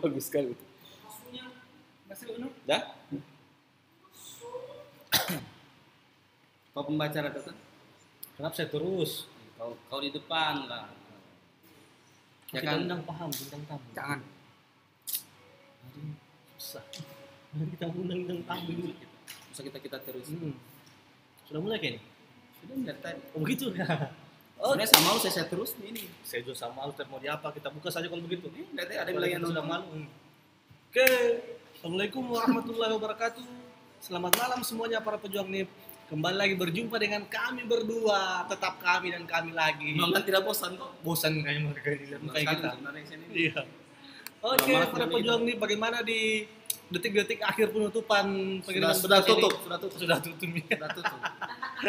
Bagus sekali. Masih Unu? Dah? Kau pembaca rata. Kenapa saya terus? Kau di depan lah. Ya Kita kan? undang paham, bintang tamu. Jangan. Aduh, susah. Mari kita undang bintang tamu dulu. Bisa kita terus. Sudah mulai kayaknya? Sudah dari tadi. Oh begitu? Sebenarnya sama lu saya terus ini. Saya juga sama lu, mau diapa? Kita buka saja kalau begitu. Dari ada bilang yang sudah malu. Oke, Assalamualaikum warahmatullahi wabarakatuh. Selamat malam semuanya para pejuang NIP. Kembali lagi berjumpa dengan kami berdua. Tetap kami dan kami lagi. Nonton tidak bosan kok. Bosan kayak mereka lihat muka kita. Sebenarnya sini. Iya. Oke, para pejuang NIP, bagaimana di detik-detik akhir penutupan pengiriman Sudah beras ini? tutup. Sudah tutup.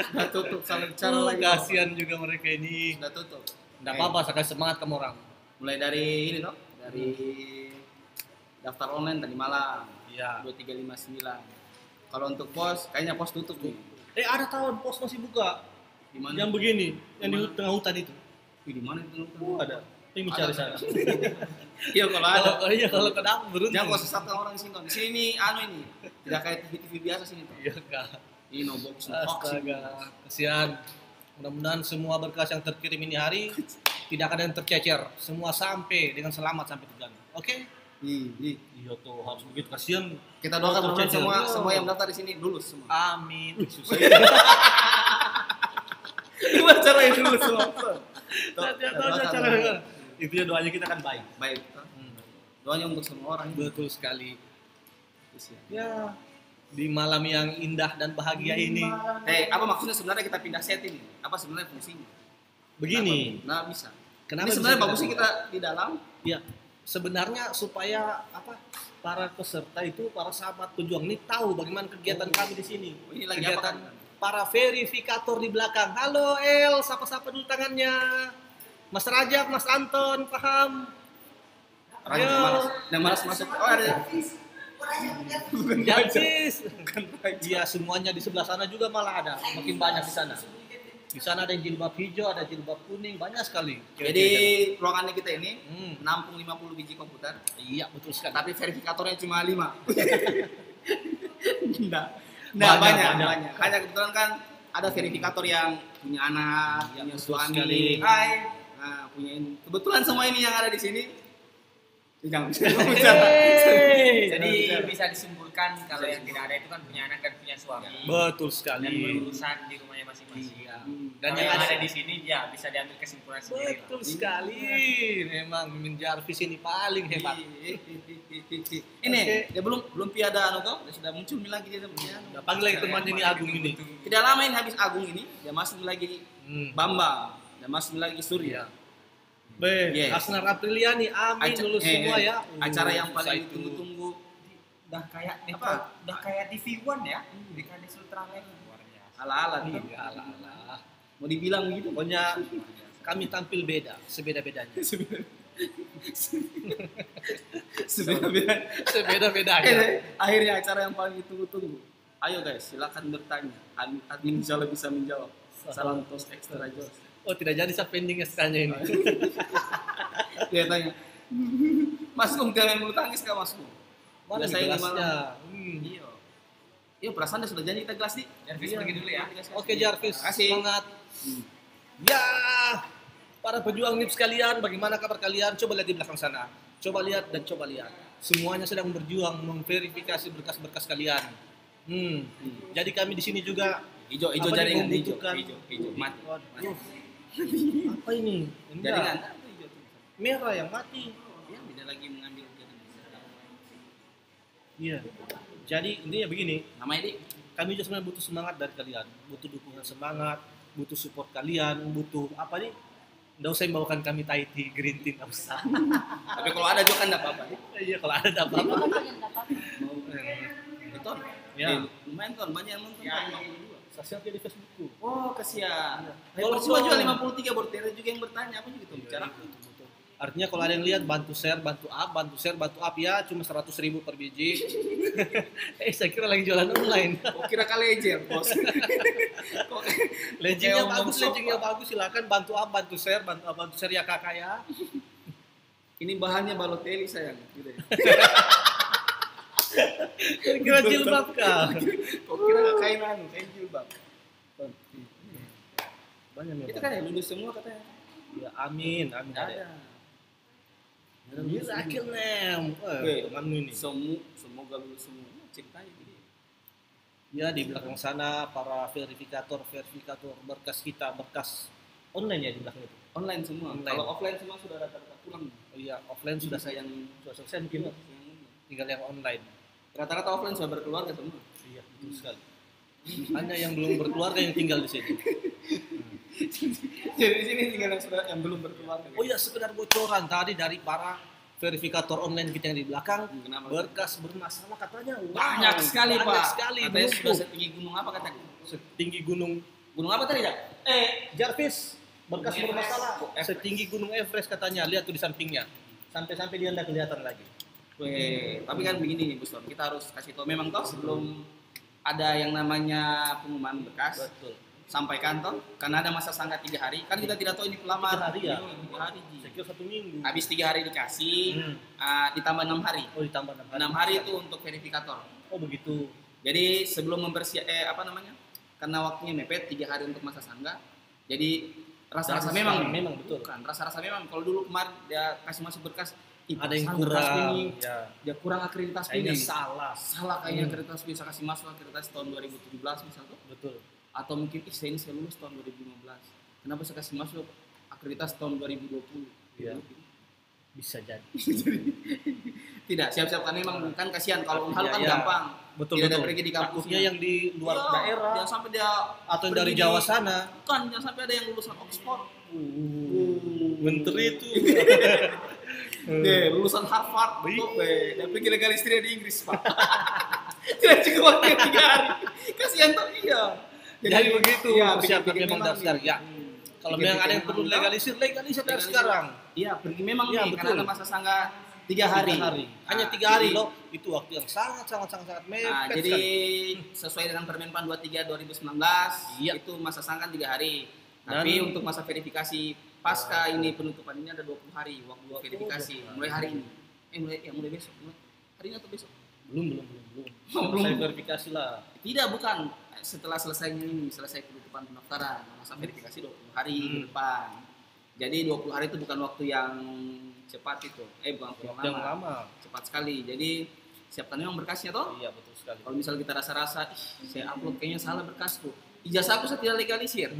Sudah tutup. Salah bicara lagi. Kasihan juga mereka ini. Sudah tutup. Enggak apa-apa, saya kasih semangat kamu orang. Mulai dari ini toh, dari daftar online tadi malam. Iya. 2359. Kalau untuk pos, kayaknya pos tutup nih. Ada tahun pos masih buka. Di mana? Yang begini, yang di Dimana? tengah hutan itu. Di mana itu? Ada. Ini cari sana. Iya kalau ada. Kalau ke dapur beruntung. Jangan kau sesatkan orang di sini. Di sini ini ini. Tidak kayak TV biasa sini tuh. Iya kak. Ini no box, no box. Astaga, kasihan. Mudah-mudahan semua berkas yang terkirim ini hari tidak ada yang tercecer. Semua sampai dengan selamat sampai tujuan. Oke? Iya tuh harus begitu, kasihan. Kita doakan Tercecer. semua yang daftar di sini lulus semua. Amin. Susah. Gimana caranya dulu semua? Cara. Itu ya doanya kita kan baik. Baik. Doanya untuk semua orang. Betul sekali. Ya, di malam yang indah dan bahagia ini. Apa maksudnya sebenarnya kita pindah set ini? Apa sebenarnya fungsinya? Begini. Nah bisa. Kenapa Ini sebenarnya bisa bagusnya kita di dalam. Ya, sebenarnya supaya para peserta itu, para sahabat pejuang ini tahu bagaimana kegiatan kami di sini. Ini lagi Kegiatan apa kan? para verifikator di belakang. Halo El, sapa-sapa dulu tangannya. Mas Rajab, Mas Anton, paham? Orang yang malas masuk. Oh ada. Jancis. Iya, semuanya di sebelah sana juga malah ada. Makin banyak di sana. Di sana ada yang jilbab hijau, ada jilbab kuning, banyak sekali. Jadi ruangannya kita ini Hmm. nampung 50 biji komputer. Iya, betul sekali. Tapi verifikatornya cuma 5. Enggak. Banyak. Banyak. Hanya kebetulan kan ada verifikator yang punya anak, Ya, punya betul suami. sekali. Hai. Nah, punya ini. Kebetulan semua ini yang ada di sini. Jangan Hey. Jadi bisa disimpulkan kalau yang tidak ada itu kan punya anak dan punya suami Betul dan sekali. berurusan di rumahnya masing-masing. Iya. Dan yang ada di sini ya bisa diambil kesimpulan sendiri. Betul sekali. Memang Mimin Jarvis ini paling hebat. Ini Oke. dia belum piada anu kau, dia sudah muncul lagi dia punya anu. Udah panggil lagi temannya ini Agung ini. Tidak lama ini habis Agung ini, dia masuk lagi Bambang, dia masuk lagi Surya. Yes. Asnar Apriliani, amin lulus semua ya. Acara yang susah paling itu. ditunggu-tunggu. Udah kayak Apa? udah kayak TV One ya, di Kadis Ultraman luar biasa. Ala-ala nih. Iya, ala-ala. Mau dibilang gitu. Pokoknya kami tampil beda, sebeda-bedanya. Sebenarnya Sebeda-bedanya. akhirnya acara yang paling ditunggu-tunggu. Ayo guys, silakan bertanya. Admin insyaallah bisa menjawab. Salam tos extra jos. Oh, tidak jadi saya pending SK-nya ini. Dia tanya, Mas Gung jangan bulu tangkis kah Mas Gung? Mana Biasanya gelasnya? Iya. Iya perasaan dia sudah janji kita gelas nih. Jarvis Iya. pergi dulu ya. Oke Jarvis, Kasih. semangat. Ya, para pejuang NIP sekalian, bagaimana kabar kalian? Coba lihat di belakang sana. Coba lihat dan coba lihat. Semuanya sedang berjuang memverifikasi berkas-berkas kalian. Jadi kami di sini juga Hijau apa nih, jaringan membutuhkan- hijau mati. Waduh. Apa ini? Jaringan. Enggak. Merah yang mati. Ya, tidak lagi mengambil jaringan. Iya. Jadi intinya begini, Nama ini kami juga sebenarnya butuh semangat dari kalian, butuh dukungan semangat, butuh support kalian, butuh apa nih? Nggak usah membawakan kami Thai tea, green tea, nggak usah. tapi kalau ada juga kan enggak apa-apa. Iya kalau ada nggak apa-apa. Mau beton. Ya. Lumayan ton, banyak yang nonton. Ya. 52. Saya di Facebookku. Oh, kasihan. Kalau Kalau cuma dong. juga 53 baru Tere juga yang bertanya apa juga bicara. Betul. Artinya kalau ada yang lihat bantu share, bantu up ya, cuma 100.000 per biji. Saya kira lagi jualan online. Oh, kira kali ejer, bos. Leggingnya Kayak bagus, ngomong leggingnya bagus, silakan bantu up, bantu share ya kakak ya. Ini bahannya Balotelli sayang. Gitu ya. Kira jilbab kah? Kok kira kain jilbab? Banyak memang. Itu kan ya lulus semua katanya. Ya, amin, amin. Ada. Miracle nem. Temanmu ini. Semoga lulus semua. Ceritanya gini. Ya, di belakang sana para verifikator berkas kita, berkas online ya di belakang itu. Online semua. Online. Kalau offline semua sudah rata-rata pulang. Oh iya, offline sudah saya yang sudah selesai mungkin. Tinggal yang online. Rata-rata offline sudah berkeluarga semua. Iya, betul sekali. Hanya yang belum berkeluarga yang tinggal di sini. Jadi di sini tinggal yang belum berkeluarga. Oh iya, sekedar bocoran tadi dari para verifikator online kita yang di belakang. Kenapa? Berkas bermasalah katanya. Wow, Banyak sekali Pak. Banyak sekali. Katanya sudah Menumpuk. setinggi gunung apa katanya? Setinggi gunung. Gunung apa tadi ya? Jarvis. Berkas Gunung bermasalah. Everest. Setinggi gunung Everest katanya. Lihat tuh di sampingnya. Sampai-sampai dia tidak kelihatan lagi. Tapi kan begini nih Bos Tom, kita harus kasih tahu memang toh sebelum ada yang namanya pengumuman berkas, Betul. sampaikan toh, karena ada masa sangka 3 hari, kan kita tidak tahu ini pelamar. 3 hari ya? 3 hari. Ji. Saya kira 1 minggu. Habis 3 hari dikasih, ditambah 6 hari. Oh, ditambah 6 hari. 6 hari itu untuk verifikator. Oh, begitu. Jadi sebelum apa namanya? Karena waktunya mepet 3 hari untuk masa sangga. Jadi rasa-rasa memang betul. Bukan, rasa-rasa memang kalau dulu kemarin dia kasih masuk berkas Ada yang berkas kurang. ini, Ya. dia kurang akreditas Kayaknya ini. salah. Kayaknya akreditas bisa kasih masuk akreditas tahun 2017 misalnya. Betul. Atau mungkin saya lulus tahun 2015. Kenapa saya kasih masuk akreditas tahun 2020? Iya. Bisa jadi. Tidak, siap-siapkan memang kan kasihan kalau unhal kan Iya. gampang. Betul, Tidak ada betul. pergi di Takutnya kampusnya yang di luar Iya, daerah jangan sampai dia atau yang pergi dari di- Jawa sana. Bukan, jangan sampai ada yang lulusan Oxford. Menteri itu. Lulusan Harvard, betul, dan pergi legal istri di Inggris, Pak. Tidak cukup waktu 3 hari. Kasihan tuh, iya. Jadi begitu, iya, persiapkan bikin memang memang daftar. nih. Ya. Kalau memang ada yang perlu legalisir dari sekarang. Iya, pergi memang Iya, nih, betul. karena ada masa sangga 3 hari. 3 hari. Hanya 3 hari loh. Itu waktu yang sangat mepet Nah, jadi sekali. sesuai dengan Permenpan 23 2019, Iya. itu masa sangka 3 hari. Dan- Tapi untuk masa verifikasi pasca ini penutupan ini ada 20 hari waktu verifikasi. 20 hari. Mulai hari ini. Mulai besok. Hari ini atau besok? Belum. Belum. Saya verifikasi lah. Tidak, bukan. Setelah selesainya ini, selesai penutupan pendaftaran, masa verifikasi 20 hari ke depan. Jadi 20 hari itu bukan waktu yang cepat itu. Bukan waktu yang Yang lama. lama. Cepat sekali. Jadi siapkan memang berkasnya toh. Iya, betul sekali. Kalau misal kita rasa-rasa, saya upload kayaknya salah berkasku. Ijazahku saya tidak legalisir.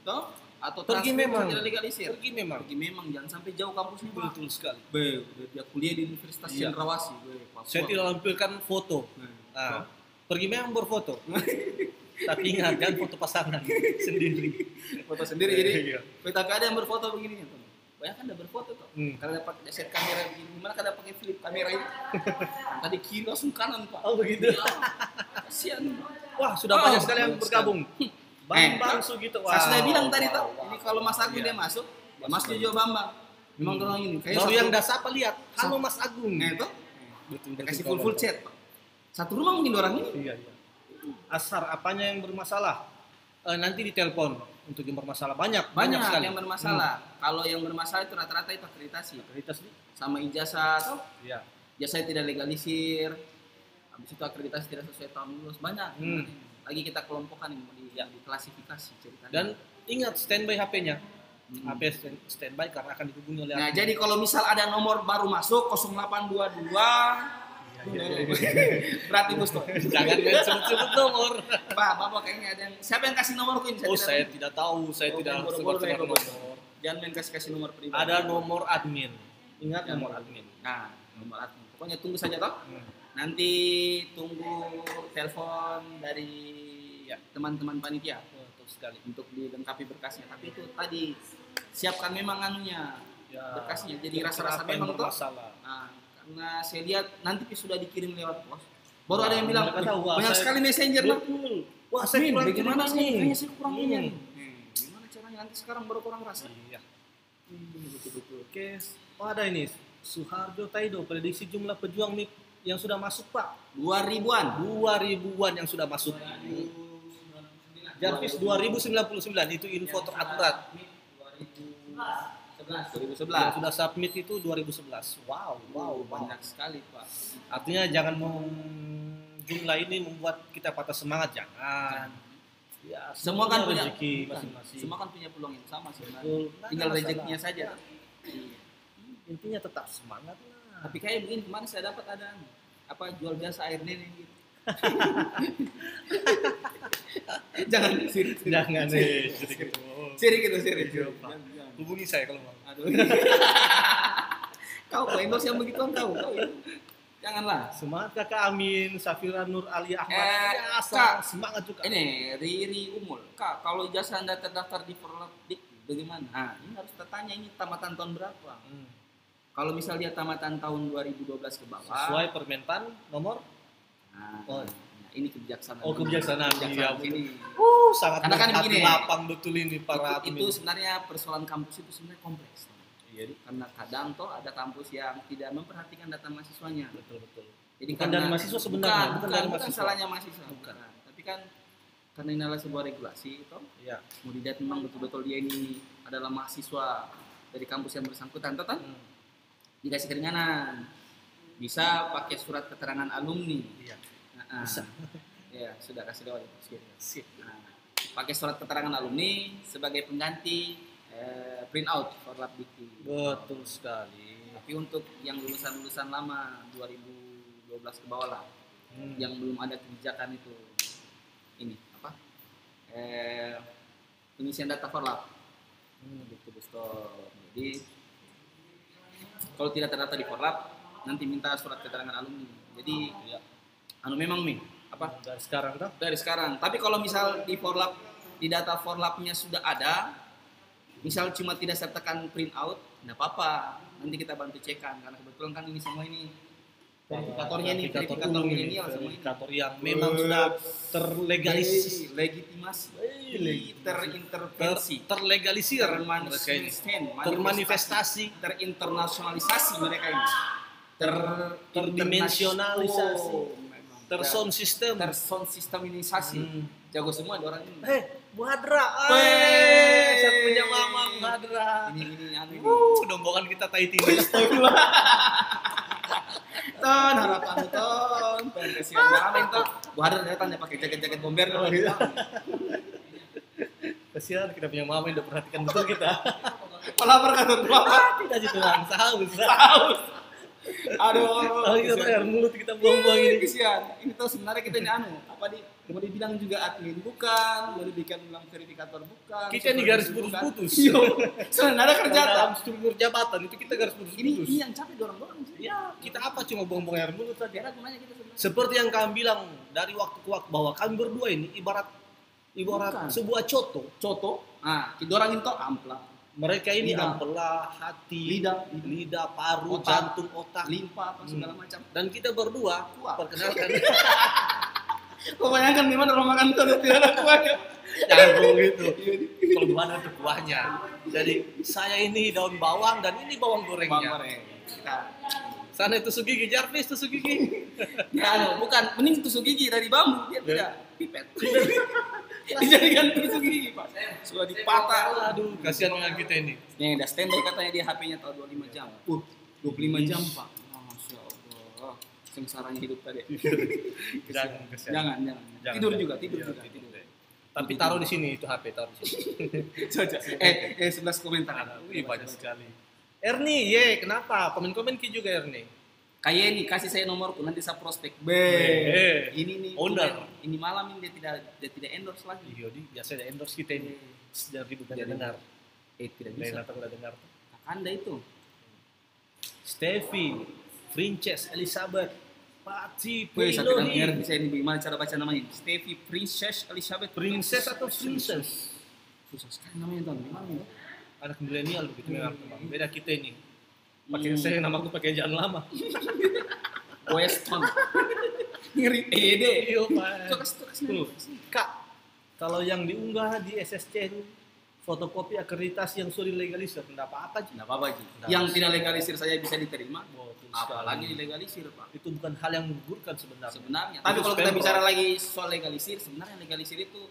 Toh? Atau Pergi transkrip memang. saya tidak legalisir. Pergi memang. Pergi memang, jangan sampai jauh kampusnya, Pak. Betul sekali. Dia kuliah di Universitas Iya. Cendrawasih. Papua. Saya tidak lampirkan foto. Nah, Pergi memang berfoto. Tapi ingat kan foto pasangan sendiri. foto sendiri jadi Iya. tapi ada yang berfoto begini ya, teman. Banyak kan ada berfoto tuh. Kalau dapat set kamera begini, gimana kalau pakai flip kamera itu? Tadi kiri langsung kanan, Pak. Oh, begitu. Iya. Kasihan. Wah, sudah banyak sekali yang bergabung. Bambang Sugito. Saya sudah bilang tadi wow, tuh, wow. ini kalau Mas Agung Iya. dia masuk dia Bambang. Memang orang ini kayak Baru satu- yang dasar apa lihat? Halo Mas Agung. itu Betul. dia kasih full chat, Pak. Satu rumah mungkin orang ini. Iya. Asar apanya yang bermasalah? Nanti ditelepon untuk yang bermasalah banyak sekali. yang bermasalah. Kalau yang bermasalah itu rata-rata itu akreditasi. Akreditasi. Sama ijazah tuh. Iya. Ijazah tidak legalisir. Habis itu akreditasi tidak sesuai tahun lulus. Banyak. Lagi kita kelompokkan yang mau diklasifikasi ceritanya. Dan ingat standby HP-nya. HP standby karena akan dihubungi oleh Nah, admin. jadi kalau misal ada nomor baru masuk 0822 berarti bos tuh. Jangan main sebut-sebut nomor. Pak, Bapak kayaknya ada yang siapa yang kasih nomorku ini? Oh, saya tidak tahu. Saya tidak boleh, sebut boleh. nomor. Jangan main kasih nomor pribadi. Ada nomor admin. Ingat Ya. nomor admin. Nah, nomor admin. Pokoknya tunggu saja toh. Nanti tunggu telepon dari Ya. teman-teman panitia Betul sekali. untuk dilengkapi berkasnya. Tapi itu tadi siapkan memang anunya Ya. berkasnya. Jadi rasa-rasa memang tuh. masalah. Nah, karena saya lihat nanti sudah dikirim lewat pos. Baru ada yang bilang, mereka tahu, wah, banyak saya- sekali messenger lah. Betul. Wah, saya Min, kurang bagaimana terima sih? nih. Kayaknya saya kurang ini. Hmm. Gimana caranya nanti sekarang baru kurang rasa? Iya. Betul-betul. Oke, oh ada ini. Suharjo Taido, prediksi jumlah pejuang MIP yang sudah masuk, Pak. 2000-an. 2000-an yang sudah masuk. Jarvis 2099 itu info terakurat. 2011. Yang sudah submit itu 2011. Wow, Banyak sekali, Pak. Artinya jangan jumlah ini membuat kita patah semangat, jangan. Ya, Semua kan punya rezeki bukan. masing-masing. Semua kan punya peluang yang sama sebenarnya. Betul. Tinggal Nggak ada rezekinya masalah. saja. Intinya tetap semangat lah. Tapi kayak begini kemarin saya dapat ada apa jual jasa air nenek gitu. Jangan sirik. Jangan sirik. sedikit. Sirik itu sirik. Iya, Pak. Jangan. Hubungi saya kalau mau. Aduh. Kau endorse yang begituan kau itu. Janganlah. Semangat Kakak Amin, Safira Nur Ali Ahmad. Kak. Biasa, semangat juga. Ini Riri Umul. Kak, kalau ijazah Anda terdaftar di Forlapdik bagaimana? Nah, ini harus tertanya ini tamatan tahun berapa? Kalau misal dia tamatan tahun 2012 ke bawah. Sesuai Permenpan nomor. Nah, Oh. ini kebijaksanaan. Oh, kebijaksanaan. Iya, ini. Sangat Karena kan berhati begini. lapang betul ini para Itu sebenarnya persoalan kampus itu sebenarnya kompleks. Iya, Karena kadang toh ada kampus yang tidak memperhatikan data mahasiswanya. betul. Jadi Bukan dari mahasiswa sebenarnya, bukan dari bukan mahasiswa. salahnya mahasiswa. Bukan. Nah, tapi kan karena ini adalah sebuah regulasi toh, Iya. mau dilihat memang betul-betul dia ini adalah mahasiswa dari kampus yang bersangkutan, toh kan? Dikasih keringanan. Bisa pakai surat keterangan alumni. Iya. Nah, Bisa. Ya, sudah kasih lewat itu. Sip. Nah, pakai surat keterangan alumni sebagai pengganti print out Forlap Dikti. Betul sekali. Tapi untuk yang lulusan-lulusan lama 2012 ke bawah lah, yang belum ada kebijakan itu, ini apa? Pengisian data Forlap. Gitu stop. Jadi kalau tidak terdaftar di Forlap, nanti minta surat keterangan alumni. Jadi Ya. memang nih apa? Dari sekarang tuh. Dari sekarang. Tapi kalau misal di Forlap, di data Forlapnya sudah ada, misal cuma tidak sertakan print out, tidak apa-apa. Nanti kita bantu cekan karena kebetulan kan ini semua ini verifikatornya ini verifikator umum ini, milenial semua ini. verifikator yang memang sudah terlegalisir, legitimasi, terintervensi, terlegalisir mereka ini, termanifestasi, terinternalisasi mereka ini, terdimensionalisasi, memang. tersound system. Tersound systemisasi. Jago semua ada orang ini. Bu Hadra, saya punya mama Bu Hadra. Ini anu ini. Dombokan kita tai tinggi. Ton harapan ton kesian banget ton. Bu Hadra datang dia pakai jaket-jaket bomber gitu. Kasihan kita punya mama yang udah perhatikan betul kita. Malah berkata tua. Tidak sih Tuhan, saus. Aduh. Kalau kita tuh air mulut kita buang-buang ini. Kesian. Ini tuh sebenarnya kita ini apa di mau dibilang juga admin bukan, mau dibilang verifikator bukan. Kita ini garis putus-putus. Iya. Soalnya ada kerja Dalam struktur jabatan itu kita garis Ini putus-putus. yang capek dorong-dorong sih. Ya, kita apa cuma buang-buang air mulut saja. Kira gunanya kita sebenarnya. Seperti yang kami bilang dari waktu ke waktu bahwa kami berdua ini ibarat Bukan. sebuah coto. Coto. Nah, kita orang itu ampla. Mereka ini Lidah. ampela, hati, Lidah. paru, Otak. jantung, otak. Limpa apa segala macam. Dan kita berdua Kuah. perkenalkan. Pokoknya kan gimana orang makan tuh tidak ada kuahnya. Jangan ngomong gitu. Kalau bukan ada kuahnya. Jadi saya ini daun bawang dan ini bawang gorengnya. Kita Sana tusuk gigi, Jarvis tusuk gigi. ya, bukan mending tusuk gigi dari bambu dia tidak pipet. Dijadikan tusuk gigi Pak. Sudah dipatah. Aduh, kasihan dengan kita ini. Yang udah standby katanya dia HP-nya tahu 25 jam. 25 jam Pak. Masya Allah. Sengsaranya hidup tadi. Jangan kasihan. Jangan. Tidur juga. Iya, tidur. Tapi taruh di sini itu HP, taruh di sini. Coba. 11 komentar. Wih, banyak sekali. Ernie, ye, kenapa? Komen-komen ki juga Ernie. Kayak ini kasih saya nomorku nanti saya prospek. Ini nih Owner. Ini malam ini dia tidak endorse lagi. Iya, biasa ada endorse kita ini. Dari bukan dengar. Tidak Lain bisa. atau nggak dengar. Anda itu. Steffi, Princess Elizabeth, Pati, Wih, saya tidak Piloni. bisa ini bagaimana cara baca namanya. Steffi Princess Elizabeth. Princess atau Princess? Susah sekali namanya tuh. Gimana ya? Anak milenial begitu memang. Beda kita ini. Pakai saya namaku pakai jangan lama. Weston. Ngeri ede. Iya, Pak. Coba kasih. Tuh, Kak, kalau yang diunggah di SSC itu fotokopi akreditasi yang sudah dilegalisir, enggak apa-apa Ji. Enggak apa-apa, Ji. Nggak Yang apa. tidak legalisir saya bisa diterima. Betul Apalagi sekali. dilegalisir, Pak. Itu bukan hal yang menggugurkan sebenarnya. Sebenarnya. Itu Tapi kalau kita spam, bicara Bro. lagi soal legalisir, sebenarnya legalisir itu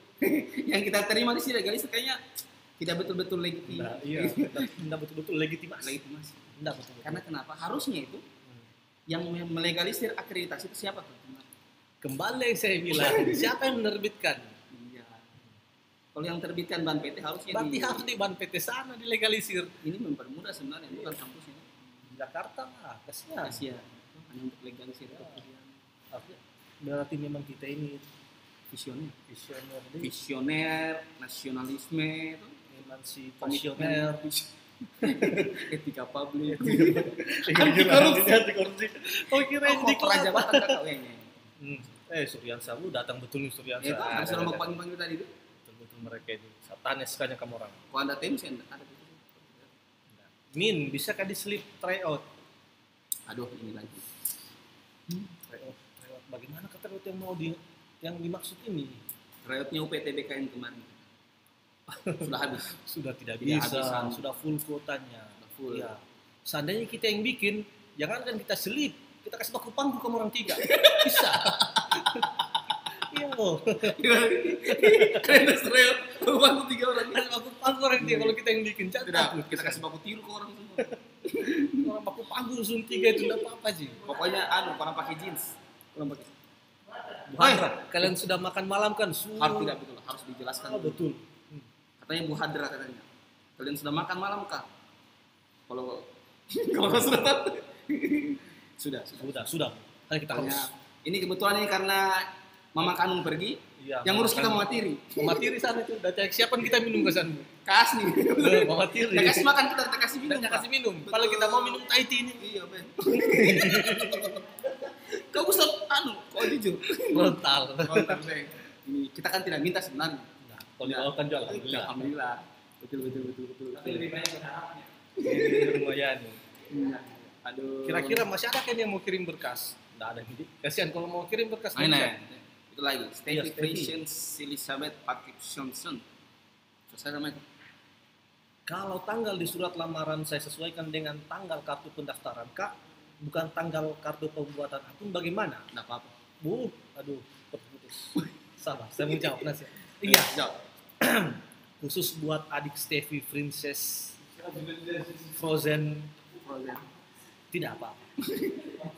yang kita terima di sini legalisir kayaknya tidak betul-betul legitim. Nah, iya, tidak betul-betul legitimasi. Legitimasi. Tidak betul. Karena kenapa? Harusnya itu yang melegalisir akreditasi itu siapa tuh? Kembali saya bilang, siapa yang menerbitkan? Iya. Kalau yang terbitkan ban PT harusnya Berarti harus di ban PT sana dilegalisir. ini mempermudah sebenarnya bukan kampus ini. Jakarta lah, kasihan. Asia hanya untuk legalisir itu. Berarti memang kita ini Visioner. visioner, Visioner, nasionalisme itu. emansipasiuner, Etika publik. anti korupsi. Oh kira Oh, di perajabatan kakak kayaknya. Suryansa, lu datang betul nih Suryansa. Ya, kan sudah mau panggil tadi itu. Betul mereka ini. Satanis sekali kamu orang. Kalau Anda tensi ada di situ. Min, bisa kan di slip tryout? Aduh, ini lagi. Tryout. Bagaimana kata tryout yang dimaksud ini? Riotnya UPTBKN kemarin. Sudah habis. Sudah tidak Tidak bisa, habisan. sudah full kuotanya. Sudah full. Ya. Seandainya kita yang bikin, jangan kan kita selip, kita kasih baku pangku ke orang 3. Bisa. Iya loh. Keren Riot. Bantu 3 orang. Kasih baku pangku orang 3 kalau kita yang bikin. Tidak, Tidak. kita kasih baku tiru ke orang semua. Orang baku pangku langsung 3 itu tidak apa-apa sih. Pokoknya orang pakai jeans. Orang pakai. Bu Hadra, kalian sudah makan malam kan? Harus tidak betul, harus dijelaskan. Oh, betul. Katanya Bu Hadra katanya. Kalian sudah makan malam kah? Kalau kalau sudah tahu. Sudah. Kan kita harus. Ini kebetulan ini karena Mama Kanung pergi, Iya, yang ngurus kita Kanung. Mama Tiri. Mama Tiri sana itu, udah cek siapa kita minum ke sana. Kas nih. Mama Tiri. Nggak kasih makan kita kasih minum. Kita Pak. kasih minum. Kalau kita mau minum Thai tea ini. Iya, Ben. Kau bisa kau jujur. Frontal. Kontak, Ben. Ini kita kan tidak minta sebenarnya. Nah, kalau dilakukan jual, alhamdulillah. Alhamdulillah. Betul. Tapi lebih banyak berharapnya. Ini lumayan. Iya. Aduh. Kira-kira masih ada kan yang mau kirim berkas? Nggak ada gitu. Kasihan kalau mau kirim berkas. Nah, nggak nah. bisa. Itu lagi. Iya, Stevie Stevie. Patience Elizabeth Patrick Johnson. Selesai namanya. Kalau tanggal di surat lamaran saya sesuaikan dengan tanggal kartu pendaftaran, Kak, bukan tanggal kartu pembuatan akun, bagaimana? Enggak apa-apa. Aduh, putus. Salah, saya mau jawab nasi. Iya, Jawab. khusus buat adik Stevie Princess Frozen, Frozen. tidak apa-apa.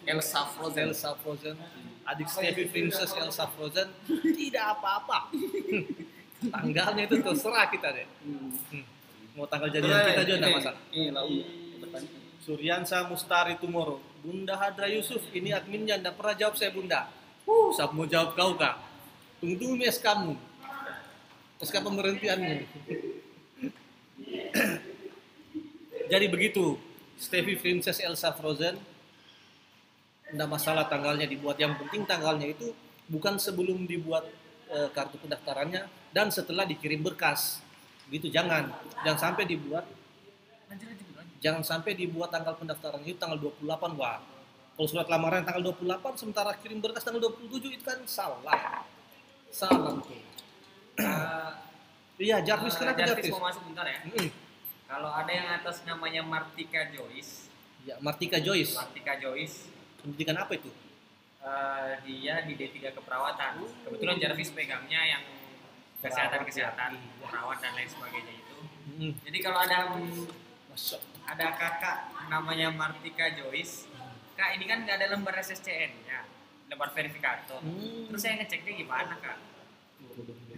Elsa Frozen. Elsa Frozen, adik Stevie Princess Elsa Frozen, tidak apa-apa. Tanggalnya itu terserah kita deh. Mau tanggal jadian kita juga enggak masalah. Ini lalu. Suryansa Mustari Tumoro, Bunda Hadra Yusuf, ini adminnya enggak pernah jawab saya Bunda. Saya mau jawab kau Kak. Tunggu mes kamu. SK pemberhentianmu. Jadi begitu, Stevie Princess Elsa Frozen, enggak masalah tanggalnya dibuat. Yang penting tanggalnya itu bukan sebelum dibuat kartu pendaftarannya dan setelah dikirim berkas. Gitu jangan sampai dibuat. Jangan sampai dibuat tanggal pendaftaran itu tanggal 28, wah. Kalau surat lamaran tanggal 28 sementara kirim berkas tanggal 27 itu kan salah. Salah tuh. Iya, Jarvis kenapa Jarvis Jarvis? mau masuk bentar ya. Kalau ada yang atas namanya Martika Joyce. Ya, Martika Joyce. Martika Joyce, Pendidikan apa itu? dia di D3 keperawatan. Kebetulan Jarvis pegangnya yang kesehatan, perawat dan lain sebagainya itu. Jadi kalau Masuk. ada kakak namanya Martika Joyce, Kak ini kan nggak ada lembar SSCN ya, lembar verifikator. Terus saya ngeceknya gimana Kak?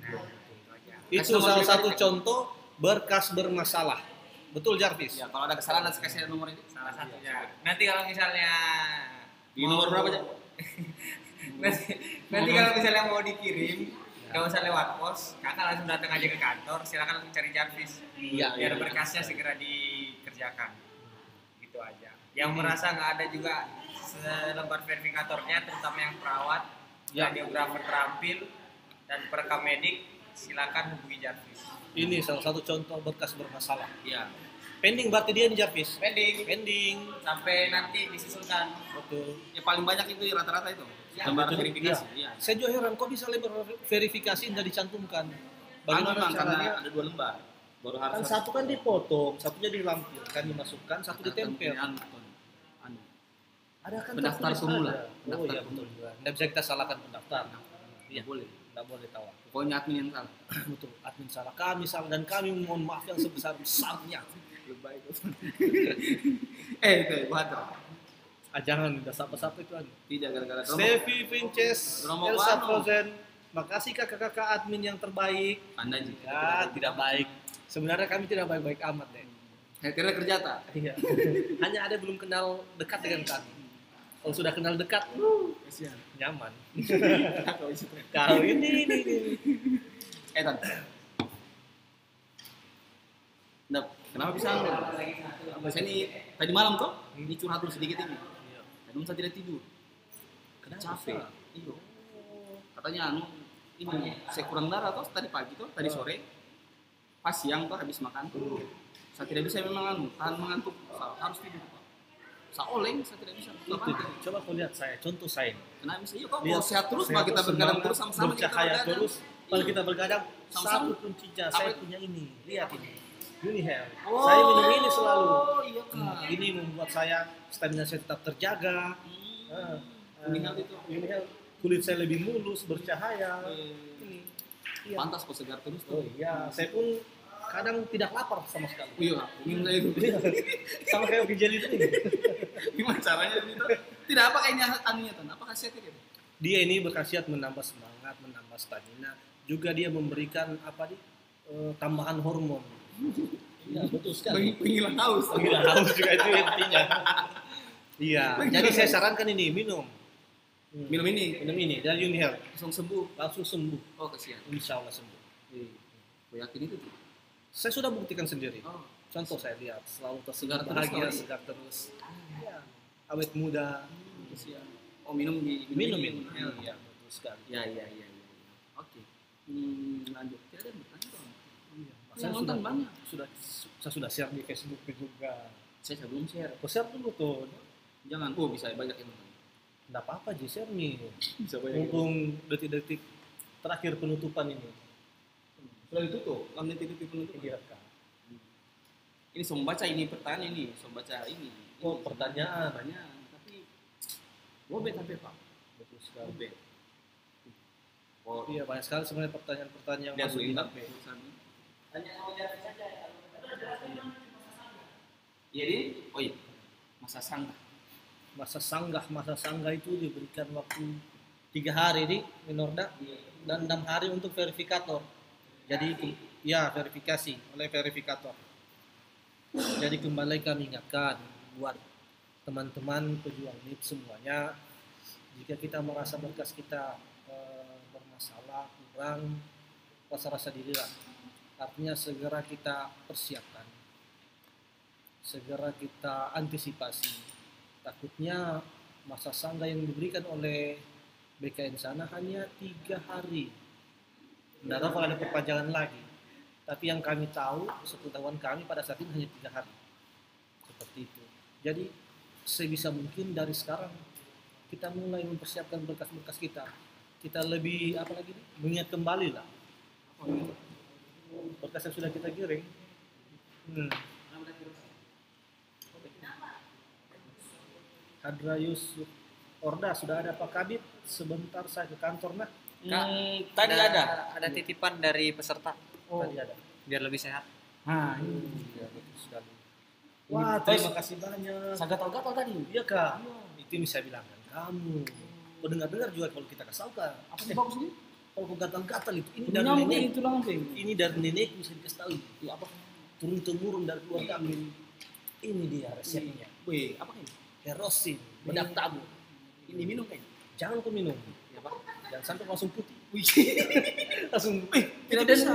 Nah, itu aja. Itu salah satu contoh berkas bermasalah. Betul Jarvis? Ya, kalau ada kesalahan nanti kasih nomor ini. Salah satunya. Nanti kalau misalnya Di nomor berapa aja? nanti kalau misalnya mau dikirim, nggak usah lewat pos, kakak langsung datang aja ke kantor, silakan cari Jarvis. Iya. Biar berkasnya segera dikerjakan. Gitu aja. Yang merasa nggak ada juga selembar verifikatornya, terutama yang perawat, radiografer terampil, dan perekam medik, silakan hubungi Jarvis. Ini salah satu contoh berkas bermasalah. Iya. Pending berarti dia nih Jarvis. Pending sampai nanti disusulkan. Betul. Ya paling banyak itu rata-rata itu. Lembar verifikasi. Iya. Saya juga heran kok bisa lembar verifikasi tidak dicantumkan. Bagaimana Karena caranya? ada 2 lembar. Baru harus Kan satu kan dipotong, satunya dilampirkan, dimasukkan, satu ditempel. Ada kan Pendaftar tertulis pemula. ada. Oh Pendaftar iya betul juga. Nggak bisa kita salahkan pendaftar. Iya boleh. Tidak boleh tawa. Pokoknya admin yang salah. Betul, admin salah, kami salah, dan kami mohon maaf yang sebesar-besarnya. Lebay itu. Itu waduh. Jangan, udah sapa-sapa itu aja. Tidak gara-gara Steffi, Vinces, Romo Elsa Wano. Frozen, makasih kakak-kakak admin yang terbaik. Anda juga. Ya, tidak baik. Sebenarnya kami tidak baik-baik amat deh. Akhirnya kerja tak? Iya. Hanya ada belum kenal dekat dengan kami. Kalau sudah kenal dekat, Kasihan. nyaman. Kau isi. Kau ini. Tan. Nah, kenapa bisa anggur? Saya ini tadi malam tuh, ini curhat dulu sedikit ini. Tadi saya tidak tidur. Capek. Iya. Katanya ini saya kurang darah tuh tadi pagi tuh, tadi sore. Pas siang tuh habis makan tuh. Saya tidak bisa memang tahan mengantuk. Harus tidur. Saya oleng, saya tidak bisa. Itu, coba kau lihat saya, contoh saya. Kenapa bisa? Yuk, kau Lihat, mau sehat terus, saya kalau kita tuh bergadang semangat, terus sama-sama kita bercahaya bergadang. terus. Kalau kita bergadang, Sama-sama. satu kuncinya Apa saya itu? punya ini. Lihat ini. Unihair. Oh, Saya minum ini selalu. Iya kan. Ini membuat saya stamina saya tetap terjaga. Unihair itu. Unihair, kulit saya lebih mulus, bercahaya. Eh, Ini. Iya. Pantas kok segar terus Oh tuh. iya, saya pun kadang tidak lapar sama sekali. Iya, minum saya itu. Sama kayak Oki Jelly itu. Gimana caranya itu? Tidak apa kayaknya anunya Tan? Apa khasiatnya gitu? Dia ini berkhasiat menambah semangat, menambah stamina. Juga dia memberikan apa nih? Tambahan hormon. Iya, betul sekali. Penghilang haus. Gila, haus juga itu intinya. Iya, jadi saya sarankan ini minum. Minum ini Minum ini dari Unihair. langsung sembuh. Langsung sembuh. Oh, kasihan. Insya Allah sembuh. Gue yakin itu tuh. Saya sudah buktikan sendiri. Oh, Contoh saya lihat selalu Segar tersegar terus bahagia, kali. segar terus. Iya. Awet muda. kasihan. Oh, minum di Minum ini. Iya, betul sekali. Ya. Oke. Lanjut. Tidak ada yang bertanya dong. Saya Yang nonton banyak. Saya sudah share di Facebook juga. Saya belum share. Kau share dulu tuh. Jangan. Oh, bisa banyak yang nonton. Nggak apa-apa Ji, share nih. Bisa Mumpung detik-detik terakhir penutupan ini. Sudah ditutup. Kan detik-detik penutup. Iya kan. Ini saya membaca ini pertanyaan ini, saya baca ini. Oh, pertanyaan. Pertanyaan, tapi lobet sampai Pak. Betul sekali. Lobet. Oh, Iya, banyak sekali sebenarnya pertanyaan-pertanyaan yang lihat masuk di dulu HP. Jadi, oh iya, masa sanggah. Masa sanggah itu diberikan waktu 3 hari nih Minorda dan 6 hari untuk verifikator. Jadi ya verifikasi oleh verifikator. Jadi kembali kami ingatkan buat teman-teman pejuang NIP semuanya, jika kita merasa berkas kita bermasalah, kurang, rasa-rasa dirilah. Artinya segera kita persiapkan, segera kita antisipasi. Takutnya masa sanggah yang diberikan oleh BKN sana hanya 3 hari. Tidak tahu kalau ada perpanjangan lagi. Tapi yang kami tahu, sepengetahuan kami pada saat ini hanya 3 hari. Seperti itu. Jadi sebisa mungkin dari sekarang kita mulai mempersiapkan berkas-berkas kita. Kita lebih apa lagi? Mengingat kembali lah. Berkas yang sudah kita kirim. Hadra Yusuf Orda, sudah ada Pak Kabit? Sebentar saya ke kantor nah. Tadi ada. Ada titipan dari peserta. Oh, tadi ada. Biar lebih sehat. Nah, Iya, betul sekali. Wah, terima kasih banyak. saya gatal-gatal tadi. Iya kak, itu yang saya bilang kan kamu. Kau dengar-dengar juga kalau kita kasih tahu kak. Apa sih bagus ini? Kalau kau gatal-gatal itu ini dari Nyambung nenek. itu langsung. Ini dari nenekku bisa dikasih tahu. Ya, apa? Turun temurun dari keluarga kami. Ini dia resepnya. Wih, apa ini? Kerosin, bedak tabur. Ini minum kan? Jangan kau minum. Ya, Pak. Jangan sampai langsung putih. Wih, Langsung tidak bisa.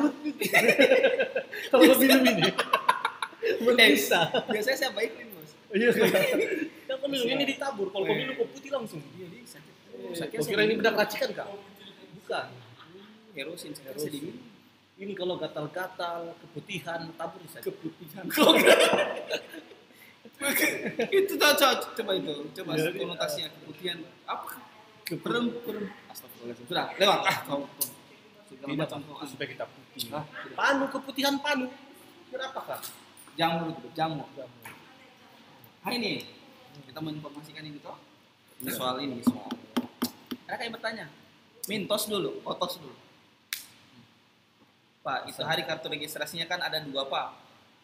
kalau kau minum ini. Belum bisa. Biasanya saya baik nih, Bos. Iya. Kalau kau minum ini ditabur. Kalau kau minum kau putih langsung. Iya, dia sakit. Kau kira ini bedak racikan kak? Bukan. Herosin, saya Herosin. diminum. Ini kalau gatal-gatal, keputihan, tabur saja. Keputihan. Itu coba itu. Coba Jadi, konotasinya keputihan. Apa? Keperem. Astagfirullahaladzim. Sudah, lewat. Kau. Segala Tidak macam kau. supaya kita putih. Ah, Panu, keputihan panu. Kenapa kak? Jamu itu, jamu. Hai nih, kita menginformasikan ini toh. Ini soal ini soal. Ada kayak bertanya. Mintos dulu, otos dulu. Pak, itu hari kartu registrasinya kan ada 2 Pak.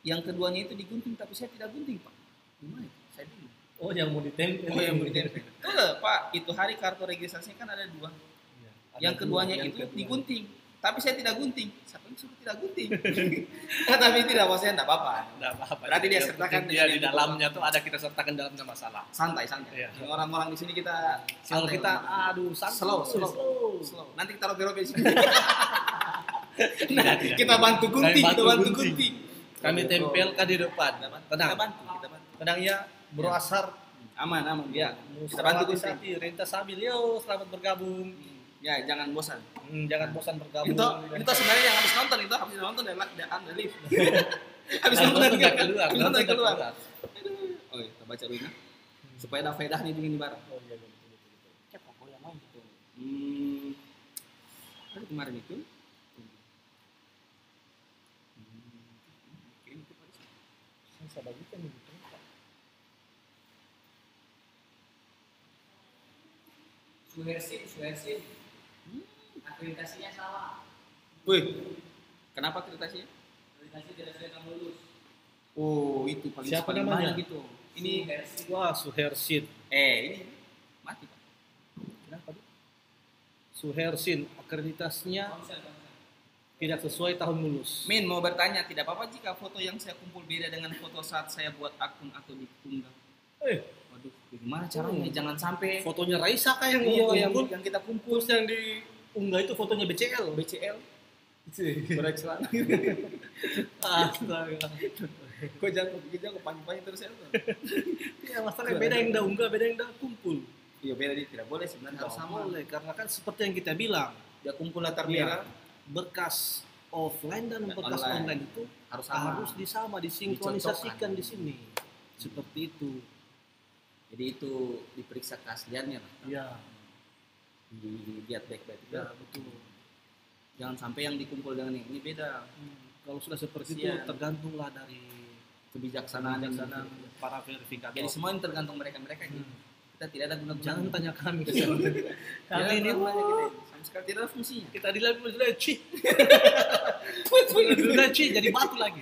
Yang keduanya itu digunting tapi saya tidak gunting Pak. Gimana? Saya bingung. Oh, yang mau ditempel. Oh yang mau ditempel. Betul Pak, itu hari kartu registrasinya kan ada 2. Iya, ada Yang keduanya yang itu kedua. digunting. Tapi saya tidak gunting. Siapa yang suruh tidak gunting? Tapi tidak, maksudnya tidak apa-apa. Nggak apa-apa. Berarti dia Yang sertakan penting dia dengan di yang dalamnya tuh ada kita sertakan dalamnya masalah. Santai. Iya. Yang orang-orang di sini kita Kalau santai, kita orang-orang. aduh santai, Slow. Nanti kita robe-robe di sini. Tidak, tidak. Kita bantu gunting, Kami kita bantu gunting. gunting. Kami tempelkan di depan. Kita bantu, Tenang. kita bantu. Tenang ya, Bro Ya. Asar. Aman. Ya, Kita bantu gunting. Sati, Renta Sabil, yo selamat bergabung. Ya, jangan bosan. Jangan bosan bergabung. Itu sebenarnya yang habis nonton itu habis nonton dan live. Habis Nonton nonton nggak keluar, Habis nonton nonton nggak keluar. keluar. Oh, kita baca dulu ya. Supaya ada faedah nih begini bareng. Oh, iya, betul. Siapa kau yang main itu? Ada kemarin itu. Oke, itu pada saat- Saya bagikan ini. Suhersin. Akreditasinya salah. Wih, kenapa akreditasinya? Akreditasi tidak sesuai dengan lulus. Oh, itu paling Siapa paling namanya? banyak gitu. Ini Wah, Suhersin. ini mati Pak. Kenapa dia? Suhersin, akreditasinya Konsel. tidak sesuai tahun lulus. Min mau bertanya, tidak apa-apa jika foto yang saya kumpul beda dengan foto saat saya buat akun atau diunggah. Waduh, bagaimana caranya? Jangan sampai Fotonya Raisa kah yang yang kumpul? yang kita kumpul Terus yang diunggah itu fotonya BCL. BCL Berat celana. Astaga. kok jangan panjang terus ya. Ya masalahnya beda yang udah unggah, beda yang udah kumpul. Iya beda dia tidak boleh sebenarnya harus Nggak sama. boleh, karena kan seperti yang kita bilang, Dia kumpul latar Iya. merah berkas offline dan Dan berkas online. online itu harus sama. harus disinkronisasikan di sini. Seperti itu. Jadi itu diperiksa keasliannya lah. Iya, Dilihat baik-baik. ya betul. Jangan sampai yang dikumpul dengan ini beda. Kalau sudah seperti itu Kasihan. tergantunglah dari Kebijaksanaan yang kebijaksanaan para verifikator. Jadi semua ini tergantung mereka-mereka ini. Hmm. Kita tidak ada guna-guna. Jangan tanya kami. Tidak Kami ada ini gunanya kita. Sama sekali tidak ada fungsinya. kita dilihat sudah ci. Sudah ci jadi batu lagi.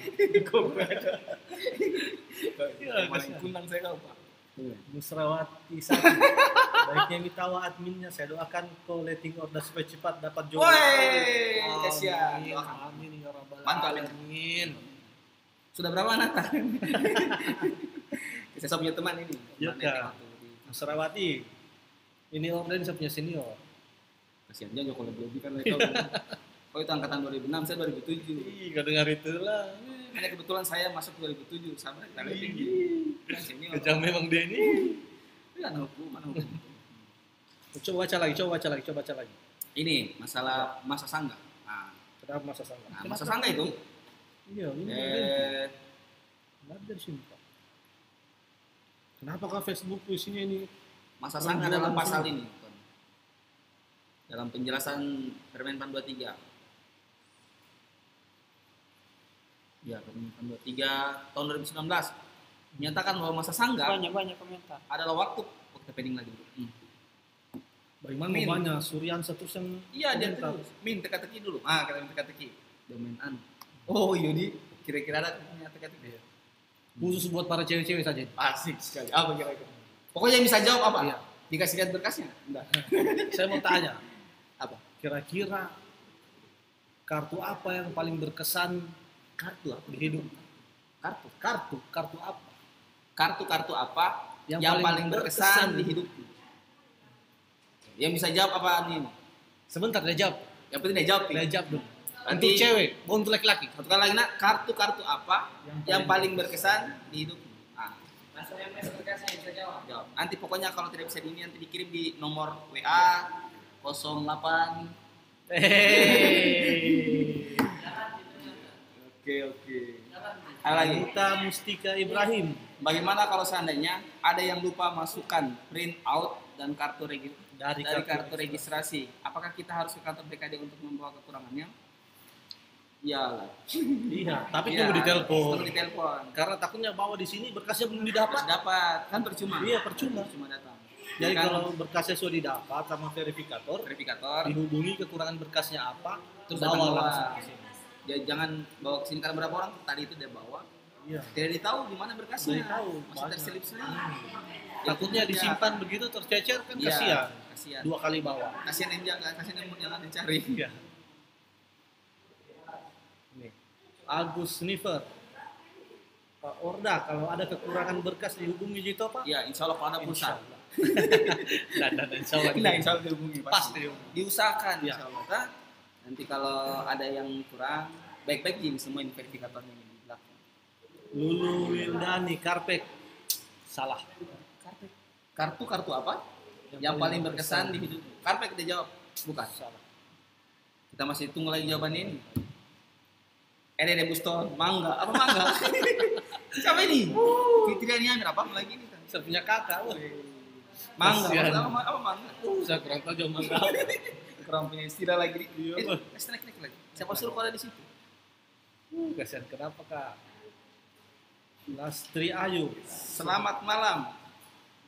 Iya, Paling kundang saya kau Pak. Musrawati Sati. Baiknya Mitawa adminnya, saya doakan collating order supaya cepat dapat jodoh. Woi, kasihan. Amin, Doakan. amin ya rabbal Bantu, Alin. alamin. Sudah berapa anak? Saya punya teman ini. Ya, Teman Kak. yang waktu di- Musrawati. Ini order saya punya senior. Kasihan aja kalau lebih kan mereka. Oh itu angkatan 2006, saya 2007. Ih, gak dengar itu lah. Hanya kebetulan saya masuk 2007 sama kita lebih tinggi. Nah, sini Kejam memang dia ini. mana hukum, mana hukum. Coba baca lagi. Ini masalah masa sangga. Nah, Kenapa masa sangka? masa sangga itu Iya, ini kenapa dari sini, Pak? Kenapa kah Facebook isinya ini? masa sangga dalam pasal ini. Ton. Dalam penjelasan Permen 23. Ya, Permen 23 tahun 2019 menyatakan bahwa masa sangga Banyak komentar. adalah waktu pending lagi. Bagaimana Min. mau banyak Suryan terus yang Iya dia komentar. terus. Min teka-teki dulu. Kita min teka-teki. Domain Oh iya di kira-kira ada punya teka-teki. Khusus buat para cewek-cewek saja. Asik sekali. Apa kira-kira? Pokoknya yang bisa jawab apa? Iya. Dikasih lihat berkasnya? Enggak. Saya mau tanya, Apa? kira-kira kartu apa yang paling berkesan Kartu apa? di hidup? Kartu. Kartu apa? Kartu apa Yang yang, paling paling berkesan berkesan di hidupku? Yang bisa jawab apa nih? Sebentar, dia jawab. Yang penting dia jawab. Pi. Dia jawab dulu. Nanti- Untuk cewek, untuk laki-laki. Satu kali lagi nak, kartu apa yang paling berkesan di hidupku? Masuk MS berkasnya bisa jawab. Jawab. Nanti pokoknya kalau tidak bisa di ini nanti dikirim di nomor WA 08. Hehehe. Oke. Ada lagi. Anita Mustika Ibrahim. Bagaimana kalau seandainya ada yang lupa masukkan print out dan kartu dari kartu registrasi? Apakah kita harus ke kantor BKD untuk membawa kekurangannya? Iyalah. Iya, tapi Iya, tunggu ditelepon. Tunggu ditelepon. Karena takutnya bawa di sini berkasnya belum didapat. Harus dapat kan percuma. Iya, percuma. Percuma datang. Jadi Kan kalau berkasnya sudah didapat sama verifikator, verifikator dihubungi kekurangan berkasnya apa, terus bawa datang langsung ke sini. jangan bawa ke sini karena berapa orang tadi itu dia bawa. Iya. Tidak ditahu di mana berkasnya. Tidak tahu, Masih banyak. terselip-selip. Takutnya Ya, disimpan begitu tercecer kan iya, kasihan. kasihan. 2 kali bawa. Kasihan yang jaga, kasihan yang jangan dicari. Iya. Nih. Agus Nifer. Pak Orda, kalau ada kekurangan berkas dihubungi Jito Pak? Ya, insya Allah kalau ada pulsa. Dan insya Allah. Nah, insya Allah dihubungi Pasti. diusahakan Ya. insya Allah. Nah, nanti kalau ada yang kurang, baik-baik gini semua ini verifikatornya ini di belakang. Lulu Wildani Karpet. Salah. Kartu apa? Yang paling berkesan di hidup. Karpet kita jawab, bukan. Salah. Kita masih tunggu lagi jawabannya ini. Dede Buston, mangga, apa mangga? Siapa ini? Fitriani Amir, apa lagi ini? Saya punya kakak. Wah. Mangga, Kasihan. apa mangga? Saya kurang tahu jauh mangga. Kurang punya istilah lagi. Iya, Bang. Naik lagi. Siapa suruh kau ada di situ? Kasihan kenapa Kak? Lastri Ayu. Selamat malam,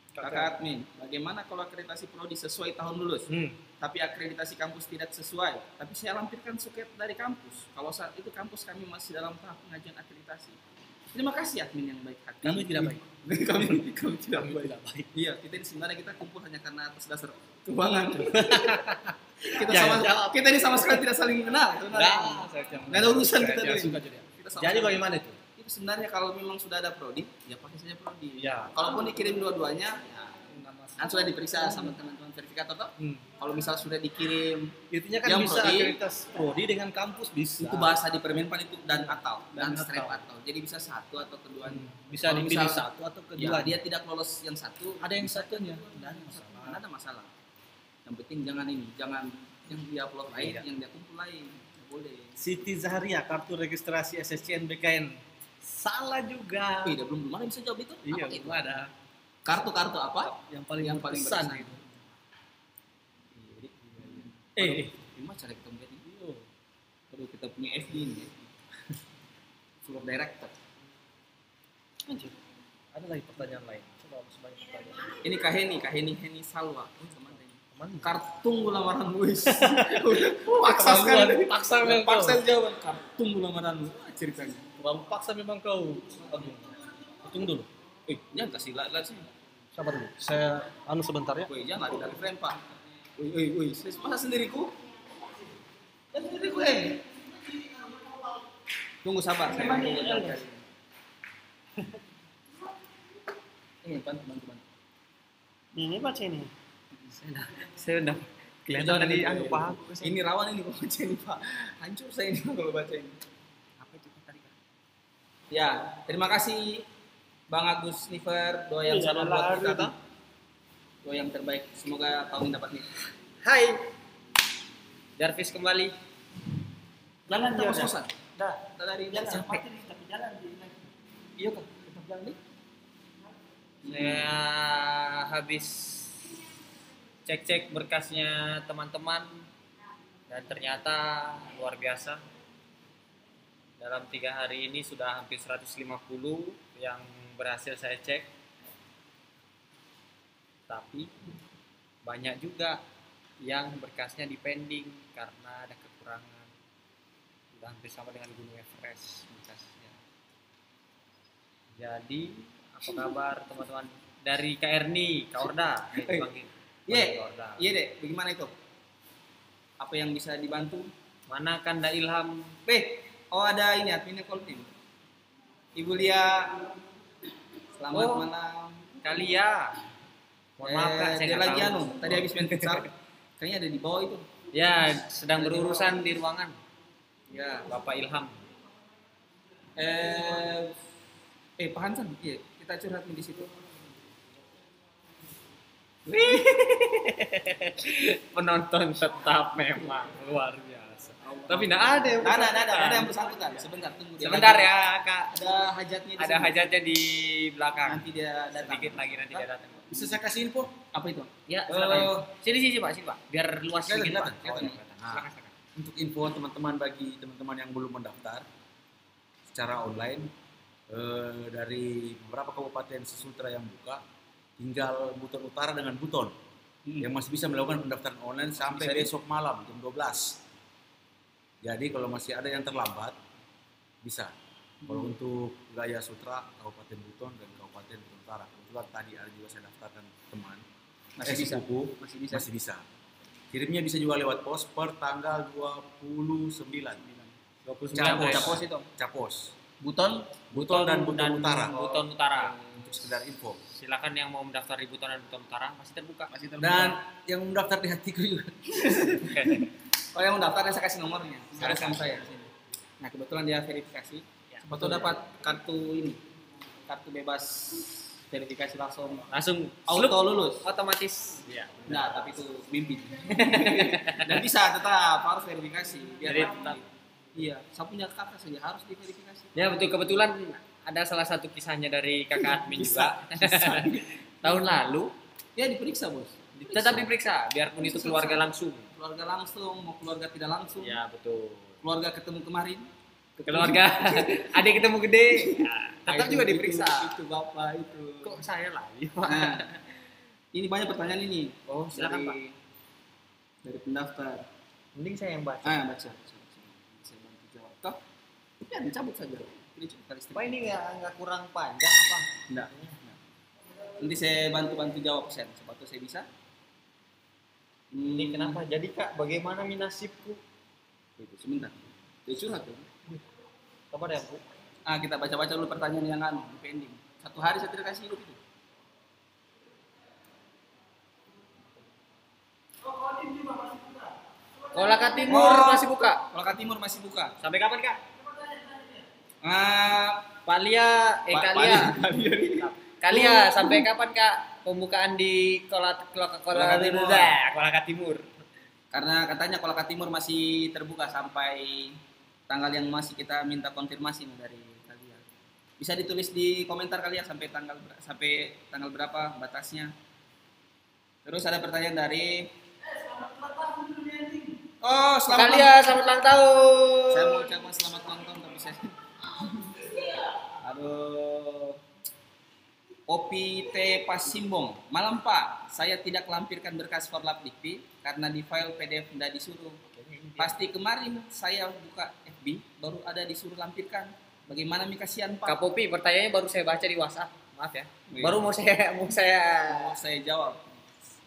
Kakak admin. Bagaimana kalau akreditasi prodi sesuai tahun lulus? Tapi akreditasi kampus tidak sesuai. Tapi saya lampirkan suket dari kampus. Kalau saat itu kampus kami masih dalam tahap pengajuan akreditasi. Terima kasih admin yang baik hati. Kami tidak baik. kami tidak Kami baik. tidak baik. Iya, kita ini sebenarnya kita kumpul hanya karena atas dasar keuangan. kita Jangan jawab. kita ini sama sekali tidak saling mengenal. sebenarnya. Nggak ada urusan kita tidak tuh. suka jadi. Kita sama Jadi sekali- bagaimana itu? Itu sebenarnya kalau memang sudah ada prodi, ya pakai saja prodi. Ya. Kalaupun dikirim dua-duanya, ya, kan sudah diperiksa sama teman-teman verifikator toh. Kalau misal sudah dikirim, Intinya kan Yang bisa prodi, akreditasi prodi dengan kampus bisa. itu bahasa di Permenpan itu dan atau dan Dan strep atau. atau. Jadi bisa satu atau kedua. Bisa Kalau dipilih misal- satu atau Ya, kedua. dia tidak lolos yang satu, Ada yang satunya. tidak ada masalah. Nggak ada masalah. Yang penting jangan ini, jangan yang dia upload lain, Iya. yang dia kumpul lain. Nggak boleh. Siti Zaharia kartu registrasi SSCN BKN. Salah juga. Udah belum ada yang bisa jawab itu? Iya, Apa itu? belum ada. Kartu-kartu apa? Yang paling Yang paling berkesan berkesan. itu. Gimana cara kita melihat ini? Iya. Perlu kita punya FD ini. Floor director. Lanjut. Ada lagi pertanyaan lain. Coba sebanyak pertanyaan. Ini Kak Heni Salwa. Oh, sama ada ini. Aman. Kartung gula maran wis. Paksa sekali. Paksa memang kau. Paksa jawaban. Kartung gula maran ceritanya. Bang paksa memang kau. Aduh. Tunggu dulu. Jangan kasih lihat sih. Sabar dulu. Saya sebentar ya. Woi, jangan dari frame, Pak. Woi, saya masa sendiriku? Dan sendiriku, Tunggu sabar, saya mau lihat. Ini bantu. Ini baca ini. Saya udah Kelihatan tadi anu Iya. paham. Ini rawan ini kalau baca ini, Pak. Hancur saya ini kalau baca ini. Apa itu tadi, Kak? Ya, terima kasih Bang Agus Nifer, doa yang Iya, selalu buat lalu, kita. Bang. Doa yang terbaik. Semoga tahun ini dapat nih. Hai. Jarvis kembali. Jalan Kita dia. kos-kosan. Dah. Kita dari Jalan sampai. mati nih, tapi jalan di. Iya, Kak. Kita jalan nih. Saya habis cek-cek berkasnya teman-teman dan ternyata luar biasa. Dalam 3 hari ini sudah hampir 150 yang berhasil saya cek. Tapi banyak juga yang berkasnya dipending karena ada kekurangan. Sudah hampir sama dengan Gunung Everest berkasnya. Jadi apa kabar teman-teman dari Kak Erni, Kak Orda? Dipanggil. Iya, Kak Orda. iya deh. Bagaimana itu? Apa yang bisa dibantu? Mana Kanda Ilham? Oh ada ini adminnya call team. Ibu Lia, selamat Oh. malam. Kali ya. Mohon maaf Kak, saya dia nggak lagi tahu. anu, tadi habis main futsal. Kayaknya ada di bawah itu. Ya, sedang berurusan di ruangan. Ya. Bapak Ilham. Pak Hansen, iya, kita curhat di situ. Penonton tetap memang luar biasa. Tapi enggak ada yang Ada yang bersangkutan. Sebentar, tunggu dia. Sebentar lagi. ya, Kak. Ada hajatnya di Ada sini. hajatnya di belakang. Nanti dia datang. Sedikit lagi nanti dia datang. Bisa saya kasih info? Apa itu? Ya, Eh, silakan. Sini Pak, sini Pak. Biar luas Kelihatan, sedikit Pak. kelihatan, kelihatan. Oh, ya, kelihatan. Nah. Silakan, silakan. Untuk info teman-teman bagi teman-teman yang belum mendaftar secara online dari beberapa kabupaten sesultra yang buka, tinggal Buton Utara dengan Buton yang masih bisa melakukan pendaftaran online sampai Bisa besok malam jam 12. Jadi kalau masih ada yang terlambat bisa. Kalau untuk wilayah Sutra, Kabupaten Buton dan Kabupaten Buton Utara, kebetulan tadi ada juga saya daftarkan teman, Masih bisa. sepupu, Masih bisa. masih bisa. Kirimnya bisa juga lewat pos per tanggal 29. 29 Capos. Capos itu. Capos. Buton. Buton dan Buton Utara. Buton Utara. Untuk sekedar info. Silakan yang mau mendaftar di Buton dan Buton Utara masih terbuka. Masih terbuka. Dan yang mendaftar di hatiku juga. Kalau yang mendaftar saya kasih nomornya. Ada sama saya di sini. Nah kebetulan dia verifikasi. Ya, Betul dapat kartu ini. Kartu bebas verifikasi langsung. Langsung Auto lulus. otomatis. Iya. Nah tapi itu mimpi. Dan bisa tetap harus verifikasi. Biar Jadi nanti- tetap. Iya. Saya punya kakak saja harus diverifikasi. Ya betul, kebetulan ada salah satu kisahnya dari kakak admin juga. Tahun lalu Ya diperiksa bos. tetap diperiksa biarpun itu keluarga langsung. Keluarga langsung mau keluarga tidak langsung. Ya betul. Keluarga ketemu kemarin. Keluarga adik ketemu gede. Nah, tetap Itu- juga diperiksa. Itu bapak itu. Kok saya lagi, Pak? Nah, ini banyak pertanyaan ini. Oh, silakan, Pak. Dari pendaftar. Mending saya yang baca. Baca. Saya bantu jawab. Toh, ya dicabut saja. Ini cuma kali Pak ini nggak kurang panjang apa? Enggak. Nanti saya bantu jawab Sen. Sebab itu saya bisa. Ini kenapa? Jadi Kak, bagaimana nasibku? Itu sebentar. Dia curhat tuh. Apa ya, Bu? Kita baca-baca dulu pertanyaan yang pending. Satu hari saya tidak kasih hidup itu. Kolaka Timur masih buka. Kolaka Timur masih buka. Sampai kapan, Kak? Ah, Palia, Kalia, sampai kapan Kak pembukaan di Kolaka Timur? Kolaka Timur. karena katanya Kolaka Timur masih terbuka sampai tanggal yang masih kita minta konfirmasi nih dari kalian. Bisa ditulis di komentar kalian sampai tanggal berapa batasnya. Terus ada pertanyaan dari selamat Kalia, selamat ulang tahun. Saya mau ucapkan selamat ulang tahun tapi saya aduh. Kopi Teh Pasimbong. Malam Pak, saya tidak lampirkan berkas Forlap Dikti karena di file PDF tidak disuruh. Pasti kemarin saya buka FB baru ada disuruh lampirkan. Bagaimana mi kasihan Kak Pak? Popi, pertanyaannya baru saya baca di WhatsApp. Maaf ya. Iya. Baru mau saya Mau saya jawab.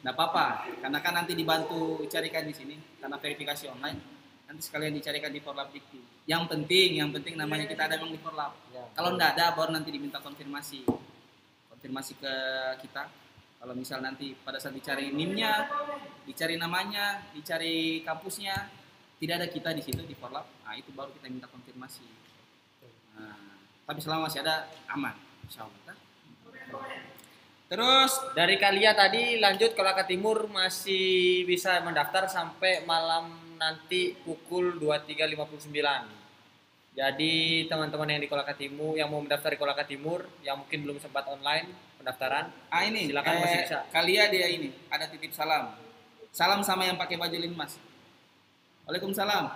Nggak apa-apa, karena kan nanti dibantu carikan di sini karena verifikasi online. Nanti sekalian dicarikan di Forlap Dikti. Yang penting namanya kita ada memang di Forlap. Ya. Kalau nggak ada baru nanti diminta konfirmasi ke kita. Kalau misal nanti pada saat dicari NIM-nya, dicari namanya, dicari kampusnya, tidak ada kita di situ di Forlap, nah itu baru kita minta konfirmasi. Nah, tapi selama masih ada aman, insya Allah. Terus Dari Kalia tadi lanjut Kolaka Timur masih bisa mendaftar sampai malam nanti pukul 23.59. Jadi teman-teman yang di Kolaka Timur yang mau mendaftar di Kolaka Timur yang mungkin belum sempat online pendaftaran, ini silakan masih bisa. Kalia dia ini ada titip salam. Salam sama yang pakai baju linmas. Waalaikumsalam.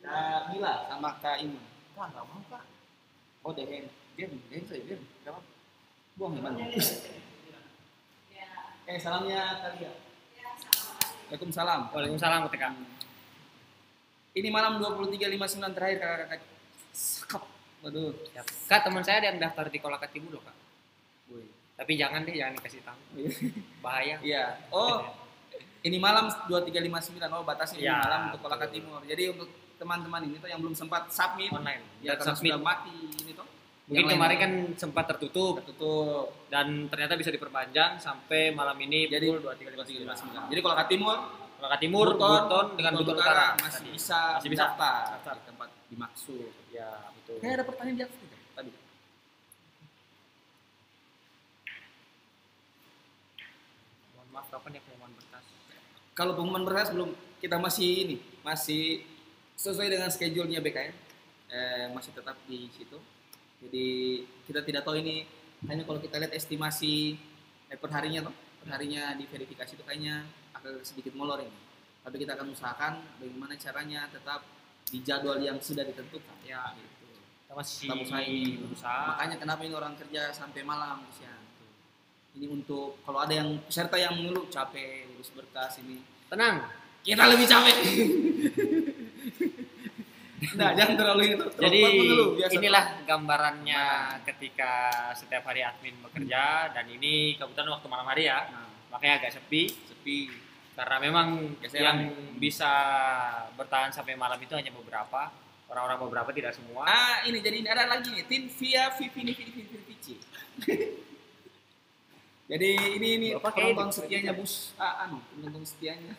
Kak Mila sama Kak Iman. Kak nggak mau Kak. Oh dehen saya dia. Kenapa? Buang ya salamnya Kalia. Waalaikumsalam. Waalaikumsalam TK. Ini malam 23.59 terakhir kakak-kakak. Sekap. Waduh. Kak, teman saya ada yang daftar di Kolaka Timur loh, Kak. Woi. Tapi jangan dikasih tahu. Bahaya. Iya. Oh. Ini malam 23.59. Oh, batasnya ini Ya, malam untuk betul. Kolaka Timur. Jadi untuk teman-teman ini tuh yang belum sempat submit Online. ya Dan karena submit. sudah mati ini tuh. Mungkin Yang kemarin lain kan sempat tertutup tertutup. dan ternyata bisa diperpanjang sampai malam ini Jadi pukul 23.59. 23.59. Jadi Kolaka Timur, Kolaka Timur, Buton dengan Buton Utara. masih Tadi. bisa Masih bisa. daftar di tempat dimaksud. Ya, betul. Kayak ada pertanyaan di atas juga tadi. Mohon maaf, kapan ya pengumuman berkas? Kalau pengumuman berkas belum, kita masih sesuai dengan schedule-nya BKN, masih tetap di situ. Jadi kita tidak tahu ini hanya kalau kita lihat estimasi perharinya di verifikasi itu kayaknya agak sedikit molor ini. Tapi kita akan usahakan bagaimana caranya tetap di jadwal yang sudah ditentukan. Ya, gitu. Kita masih Kita usahain. berusaha. Makanya kenapa ini orang kerja sampai malam, kesian. Ini untuk kalau ada yang peserta yang mengeluh capek urus berkas ini. Tenang, Kita lebih capek. Nah, jangan terlalu itu. Jadi Terlalu biasa. inilah gambarannya ketika setiap hari admin bekerja, dan ini kebetulan waktu malam hari ya, Nah, makanya agak sepi karena memang Geseran. yang bisa bertahan sampai malam itu hanya beberapa orang-orang, beberapa tidak semua. ini jadi ini ada lagi nih, Tin via Vici. Jadi ini Bapak kayak penonton hidup. setianya bus, penonton setianya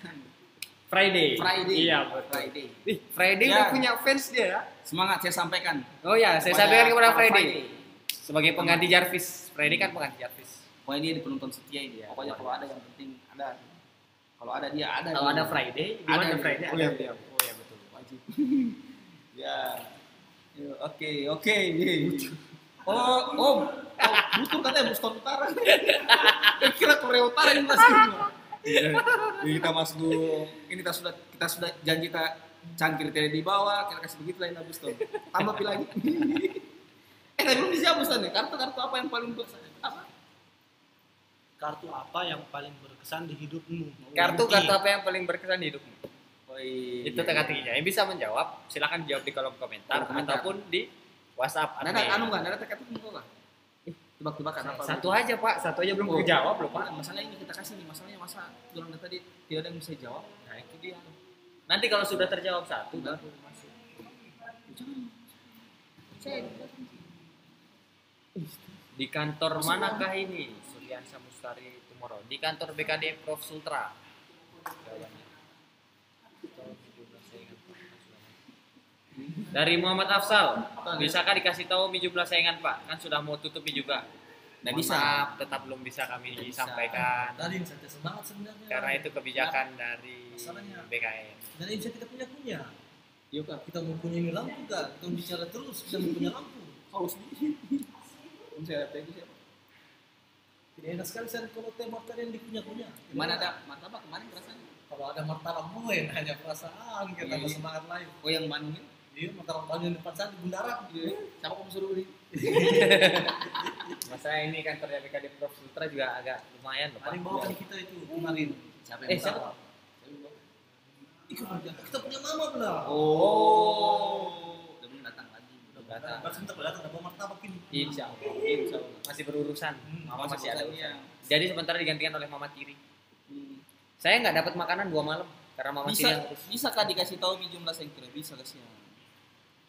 Friday. Friday. Iya betul. Friday. Friday Ya. udah punya fans dia ya. Semangat saya sampaikan. Oh ya, saya Kepada sampaikan kepada para Friday sebagai pengganti Jarvis. Friday kan pengganti Jarvis. Wah, ini penonton setia ini. Ya, Pokoknya kalau ada yang penting ada. Kalau ada dia ada. Kalau ada Friday, di mana Ada. Friday? Oh, Ada iya. dia. Oh ya betul. Wajib. Ya. Oke. Oh, butuh katanya Boston Utara. Kira Korea Utara ini masih. Iya. Kita masuk dulu. Ini kita sudah janji kita cangkir tidak di bawah, kita kasih begitu lain Boston. Tambah pilih lagi. Tapi belum bisa Boston nih. Kartu apa yang paling berkesan? Apa? Kartu apa yang paling berkesan di hidupmu? Kartu apa yang paling berkesan di hidupmu? Oh, iya. Itu teka-tekinya. Yang bisa menjawab, silakan jawab di kolom komentar Kolom komentar. ataupun di WhatsApp. Ada admin. nggak? Ada teka-teki enggak lah? Tebak-tebakan apa? Satu aja Pak, satu aja belum kejawab loh Pak. Masalah ini kita kasih nih, masalahnya masa bilang tadi tidak ada yang bisa jawab. Nah itu dia. Nanti kalau sudah terjawab satu, Udah. baru masuk. Di kantor manakah ini? Suryansa Mustari Tumoro. Di kantor BKD Prof Sultra. Jawabannya. Dari Muhammad Afsal, bisakah dikasih tahu jumlah saingan Pak? Kan sudah mau tutup juga. Nggak Mohon bisa. maaf, tetap belum bisa kami Nggak bisa. sampaikan Tadi yang saya semangat sebenarnya. karena itu kebijakan dari Masalahnya. BKN. Dan ini bisa kita punya. Iya kan? Kita mempunyai lampu kan? Kita bicara terus kita mempunyai lampu. Kau sendiri. Saya ada siapa? Tidak enak sekali saya kalau tema kalian dipunya. Mana ada martabak kemarin perasaan? Kalau ada martabak gue hanya perasaan kita Iya. semangat lain. Oh yang Bandung ini? Iya, martabak tahun yang depan saya di bundaran. Siapa kamu suruh beli? Masa ini kantornya BKD Prof Sultra juga agak lumayan loh Pak. Ada yang bawakan kita itu kemarin. Siapa Siapa? tahu? Kita punya mama belum? Oh. Udah belum datang lagi. Datang. Pas kita datang ada bawa martabak ini. Insya Allah. Masih berurusan. Mama masih ada urusan, urusan. Jadi sementara digantikan oleh Mama Tiri. Hmm. Saya nggak dapat makanan 2 malam karena Mama Tiri yang urus. Bisa kah dikasih tahu jumlah sentral? Bisa kasih.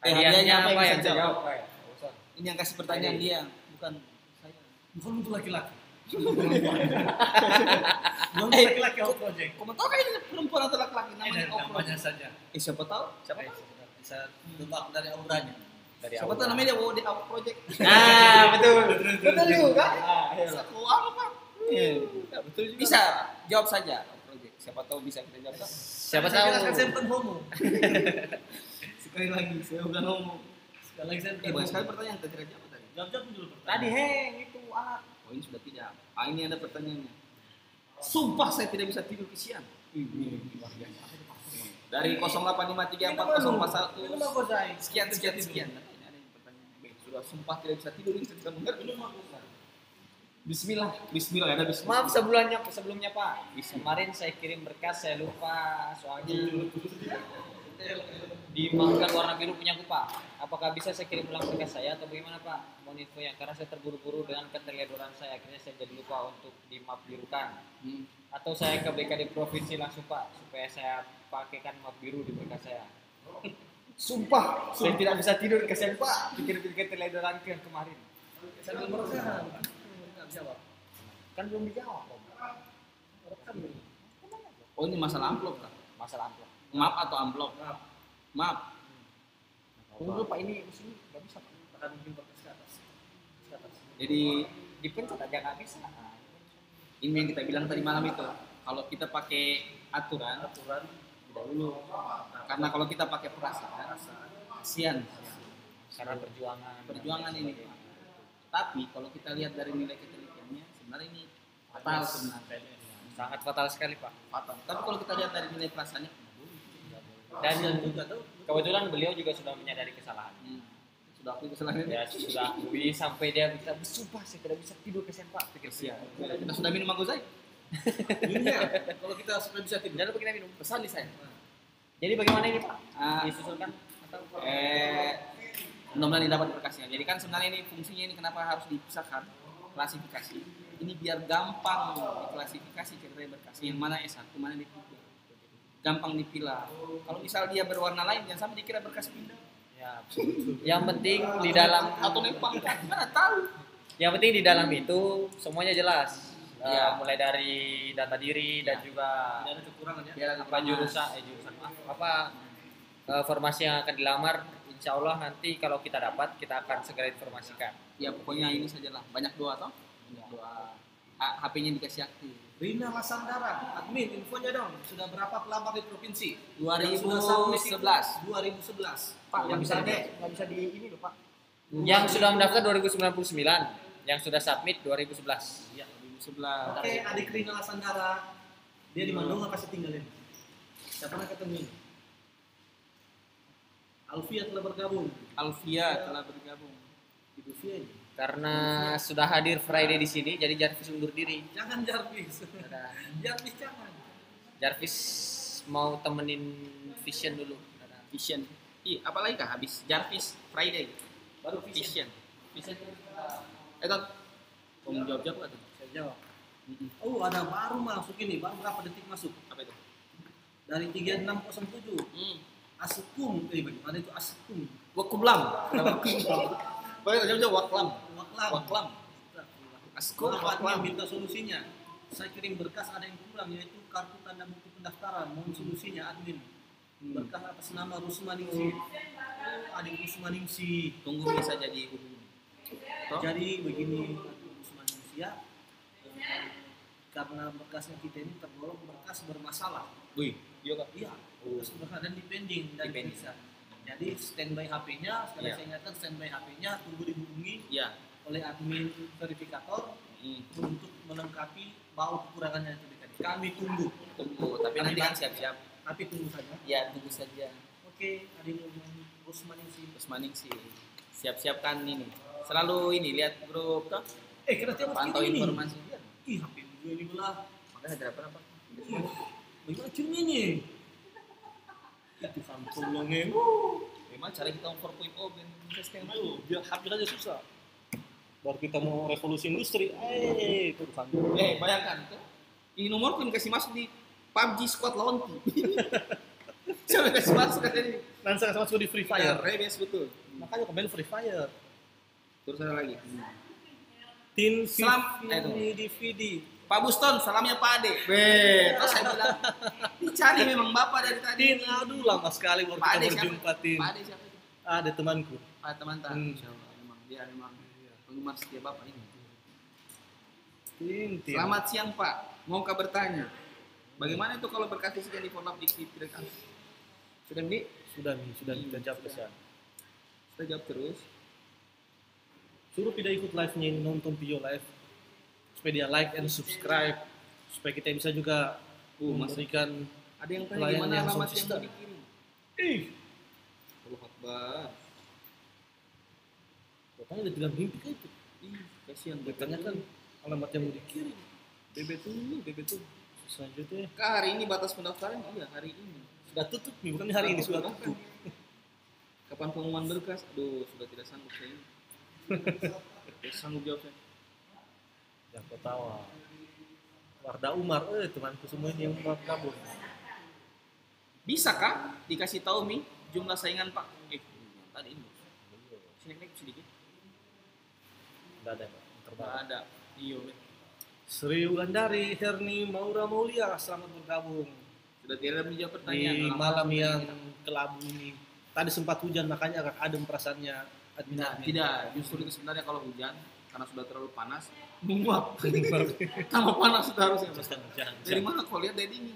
Hadiahnya apa bisa yang jawab? jawab Pak? Ya? Nggak usah. Ini yang kasih pertanyaan dia, bukan saya. Bukan untuk laki-laki. Bukan untuk laki-laki out project. Kamu tahu kan ini perempuan atau laki-laki namanya Ini Opro? namanya saja. Siapa tahu? Siapa? Bisa tebak dari auranya. Dari Siapa awal. tahu namanya dia bawa di Out Project. Nah, betul. Betul juga. Iya. Satu apa? Betul juga. Bisa jawab saja Out Project. Siapa tahu bisa kita jawab. Siapa Saya bilang, tahu. saya bukan homo. Sekali lagi saya udah ngomong. Sekali lagi saya bukan Banyak sekali homo. pertanyaan tadi jawab tadi. Jawab dulu pertanyaan. Tadi heng itu alat. Oh ini sudah tidak. Ini ada pertanyaannya. Sumpah saya tidak bisa tidur kesian. Dari 08534041 Minum apa saya? sekian. Ini ada yang pertanyaan. Sudah sumpah tidak bisa tidur ini saya tidak mengerti. Bismillah ada bismillah. Maaf sebelumnya Pak. Kemarin saya kirim berkas saya lupa soalnya dimaafkan warna biru punya aku Pak. Apakah bisa saya kirim ulang berkas saya atau bagaimana Pak? Mohon infonya karena saya terburu-buru dengan keteledoran saya akhirnya saya jadi lupa untuk dimap birukan. Atau saya ke BKD provinsi langsung Pak supaya saya pakaikan map biru di berkas saya. Sumpah, saya tidak bisa tidur kesian Pak. Pikir-pikir keteledoran ke kemarin. Saya belum merasa. Nggak bisa, Pak. Kan belum dijawab Om. Oh ini masalah amplop kan? Masalah amplop. Map atau amplop? Maaf. Map. Tunggu Pak ini sini nggak bisa Pak. Akan mungkin berkas ke atas. Ke atas. Jadi Dipencet aja nggak bisa. ini yang kita bilang tadi malam itu. Kalau kita pakai aturan dahulu. Karena kalau kita pakai perasaan, kasihan. Karena perjuangan ini. Tapi kalau kita lihat dari nilai ketelitiannya, sebenarnya ini fatal sebenarnya. sangat fatal sekali Pak. Fatal. Tapi kalau kita lihat dari nilai perasaannya, Dan kebetulan beliau juga sudah menyadari kesalahan. sudah akui kesalahannya. Ya sudah akui sampai dia bisa bersumpah saya tidak bisa tidur kesian Pak. Pikir Kasihan. Kita sudah minum mango zai. Minumnya, kalau kita supaya bisa tidur. Jangan lupa kita minum. Pesan di saya. Jadi bagaimana ini Pak? Ah, Disusulkan atau mudah-mudahan dapat berkasnya. Jadi kan sebenarnya ini fungsinya ini kenapa harus dipisahkan klasifikasi. Ini biar gampang diklasifikasi ceritanya berkas. Yang mana S1, mana D3. Gampang dipilah. Kalau misal dia berwarna lain, jangan sampai dikira berkas pindah. ya, yang penting di dalam Atau nempang kan, mana tahu. yang penting di dalam itu semuanya jelas. Ya. Mulai dari data diri dan juga Tidak ada kekurangan ya. Biar apa jurusan maaf, apa formasi yang akan dilamar. Insya Allah nanti kalau kita dapat kita akan segera informasikan. Ya pokoknya ini sajalah. Banyak doa toh. Banyak doa. HP-nya dikasih aktif. Rina Lasandara, admin infonya dong. Sudah berapa pelamar di provinsi? 2011. 2011. Pak, yang bisa nggak bisa di ini loh Pak. Yang sudah mendaftar 2099, yang sudah submit 2011. Ya, 2011. Oke, adik Rina Lasandara. Dia di Mandunga pasti tinggalin. Siapa nak ketemu? Alfia telah bergabung. Alfia telah bergabung. Ibu Fia ini. Karena sudah hadir Friday di sini, jadi Jarvis undur diri. Jangan Jarvis. Dadah. Jarvis jangan. Jarvis mau temenin Vision dulu. Dadah. Vision. Iya, apalagi kah habis Jarvis Friday. Baru Vision. Vision. Kan kamu jawab nggak tuh? Saya jawab. Oh, ada baru masuk ini. Baru berapa detik masuk? Apa itu? Dari 3607. Hmm. Asukum. Bagaimana itu asukum? Wakublam. Boleh jawab waklam. Waklam. Waklam. Askum Waklam waklam. minta solusinya. Saya kirim berkas ada yang kurang yaitu kartu tanda bukti pendaftaran. Mohon solusinya admin. Berkas atas nama Rusmaningsi. Adik Rusmaningsi. Tunggu bisa jadi hubungan. Toh? Jadi begini Rusmaningsi ya. Karena berkasnya kita ini tergolong berkas bermasalah. Wih, iya kak. Iya. Berkas bermasalah dan dipending dan Dipending. bisa. Jadi standby HP-nya, sekali Iya. saya ingatkan standby HP-nya tunggu dihubungi Iya. oleh admin verifikator untuk melengkapi bahwa kekurangannya itu tadi. Kami tunggu. Tunggu, tapi nanti kan siap-siap. Tapi tunggu saja. Ya, tunggu saja. Oke, adik Rusmaningsi. Terus maning sih. Siap-siapkan ini. Selalu ini lihat grup toh. Kenapa Pantau ini? informasi. Ih, HP gue ini belah. Makanya ada apa? Bagaimana cerminnya? Itu Samsung yang Memang cara kita 4.0 dan Aduh, biar HP aja susah. Baru kita mau revolusi industri, itu bukan. bayangkan tuh. Ini nomor pun kasih masuk di PUBG Squad lawan tim. Coba kasih masuk ke sini. Nanti saya masuk di Free Fire. Rebes betul. Makanya kembali Free Fire. Terus ada lagi. Tin Selam- DVD. Pak Buston, salamnya Pak Ade. Terus saya bilang, dicari memang Bapak dari tadi. Tin, aduh lama sekali baru Pak kita Ade siapa? berjumpa Tin. Pak Ade siapa? Ada temanku. Pak teman-teman. Hmm. Insya Allah, dia memang penggemar setia Bapak ini. Tin. Selamat siang Pak, mau kabar bertanya. Bagaimana itu kalau berkas fisik yang di forlap di direkam? Sudah di? Sudah kita jawab ke sana. Kita jawab terus. Suruh tidak ikut live-nya, nonton video live. Supaya dia like and subscribe. Supaya kita bisa juga memberikan Ada yang tanya pelayanan gimana yang alamat yang konsisten. mau dikirim? Allah Akbar. Bapaknya udah bilang mimpi kan itu. Ih, kasihan. Bertanya kan alamat yang mau dikirim. BB tuh. Selanjutnya Kak, hari ini batas pendaftaran? Iya, hari ini. sudah tutup nih, bukan hari ini sudah tutup. Kapan pengumuman berkas? Aduh, sudah tidak sanggup saya ini. Tidak sanggup jawab saya. Yang ketawa. Warda Umar, temanku semua ini yang mau kabur. Bisa kah dikasih tahu Mi jumlah saingan Pak? Tadi ini. Sini naik sedikit. Tidak ada, Pak. Nggak Terbang. ada. Iyo, Mi. Sri Wulandari, Herni, Maura Maulia, selamat bergabung Sudah tidak menjawab di pertanyaan. malam yang kelabu ini. Tadi sempat hujan, makanya agak adem perasaannya. Nah, tidak, justru itu sebenarnya kalau hujan karena sudah terlalu panas, menguap. Tambah panas sudah harusnya. Dari mana kau lihat dari dingin?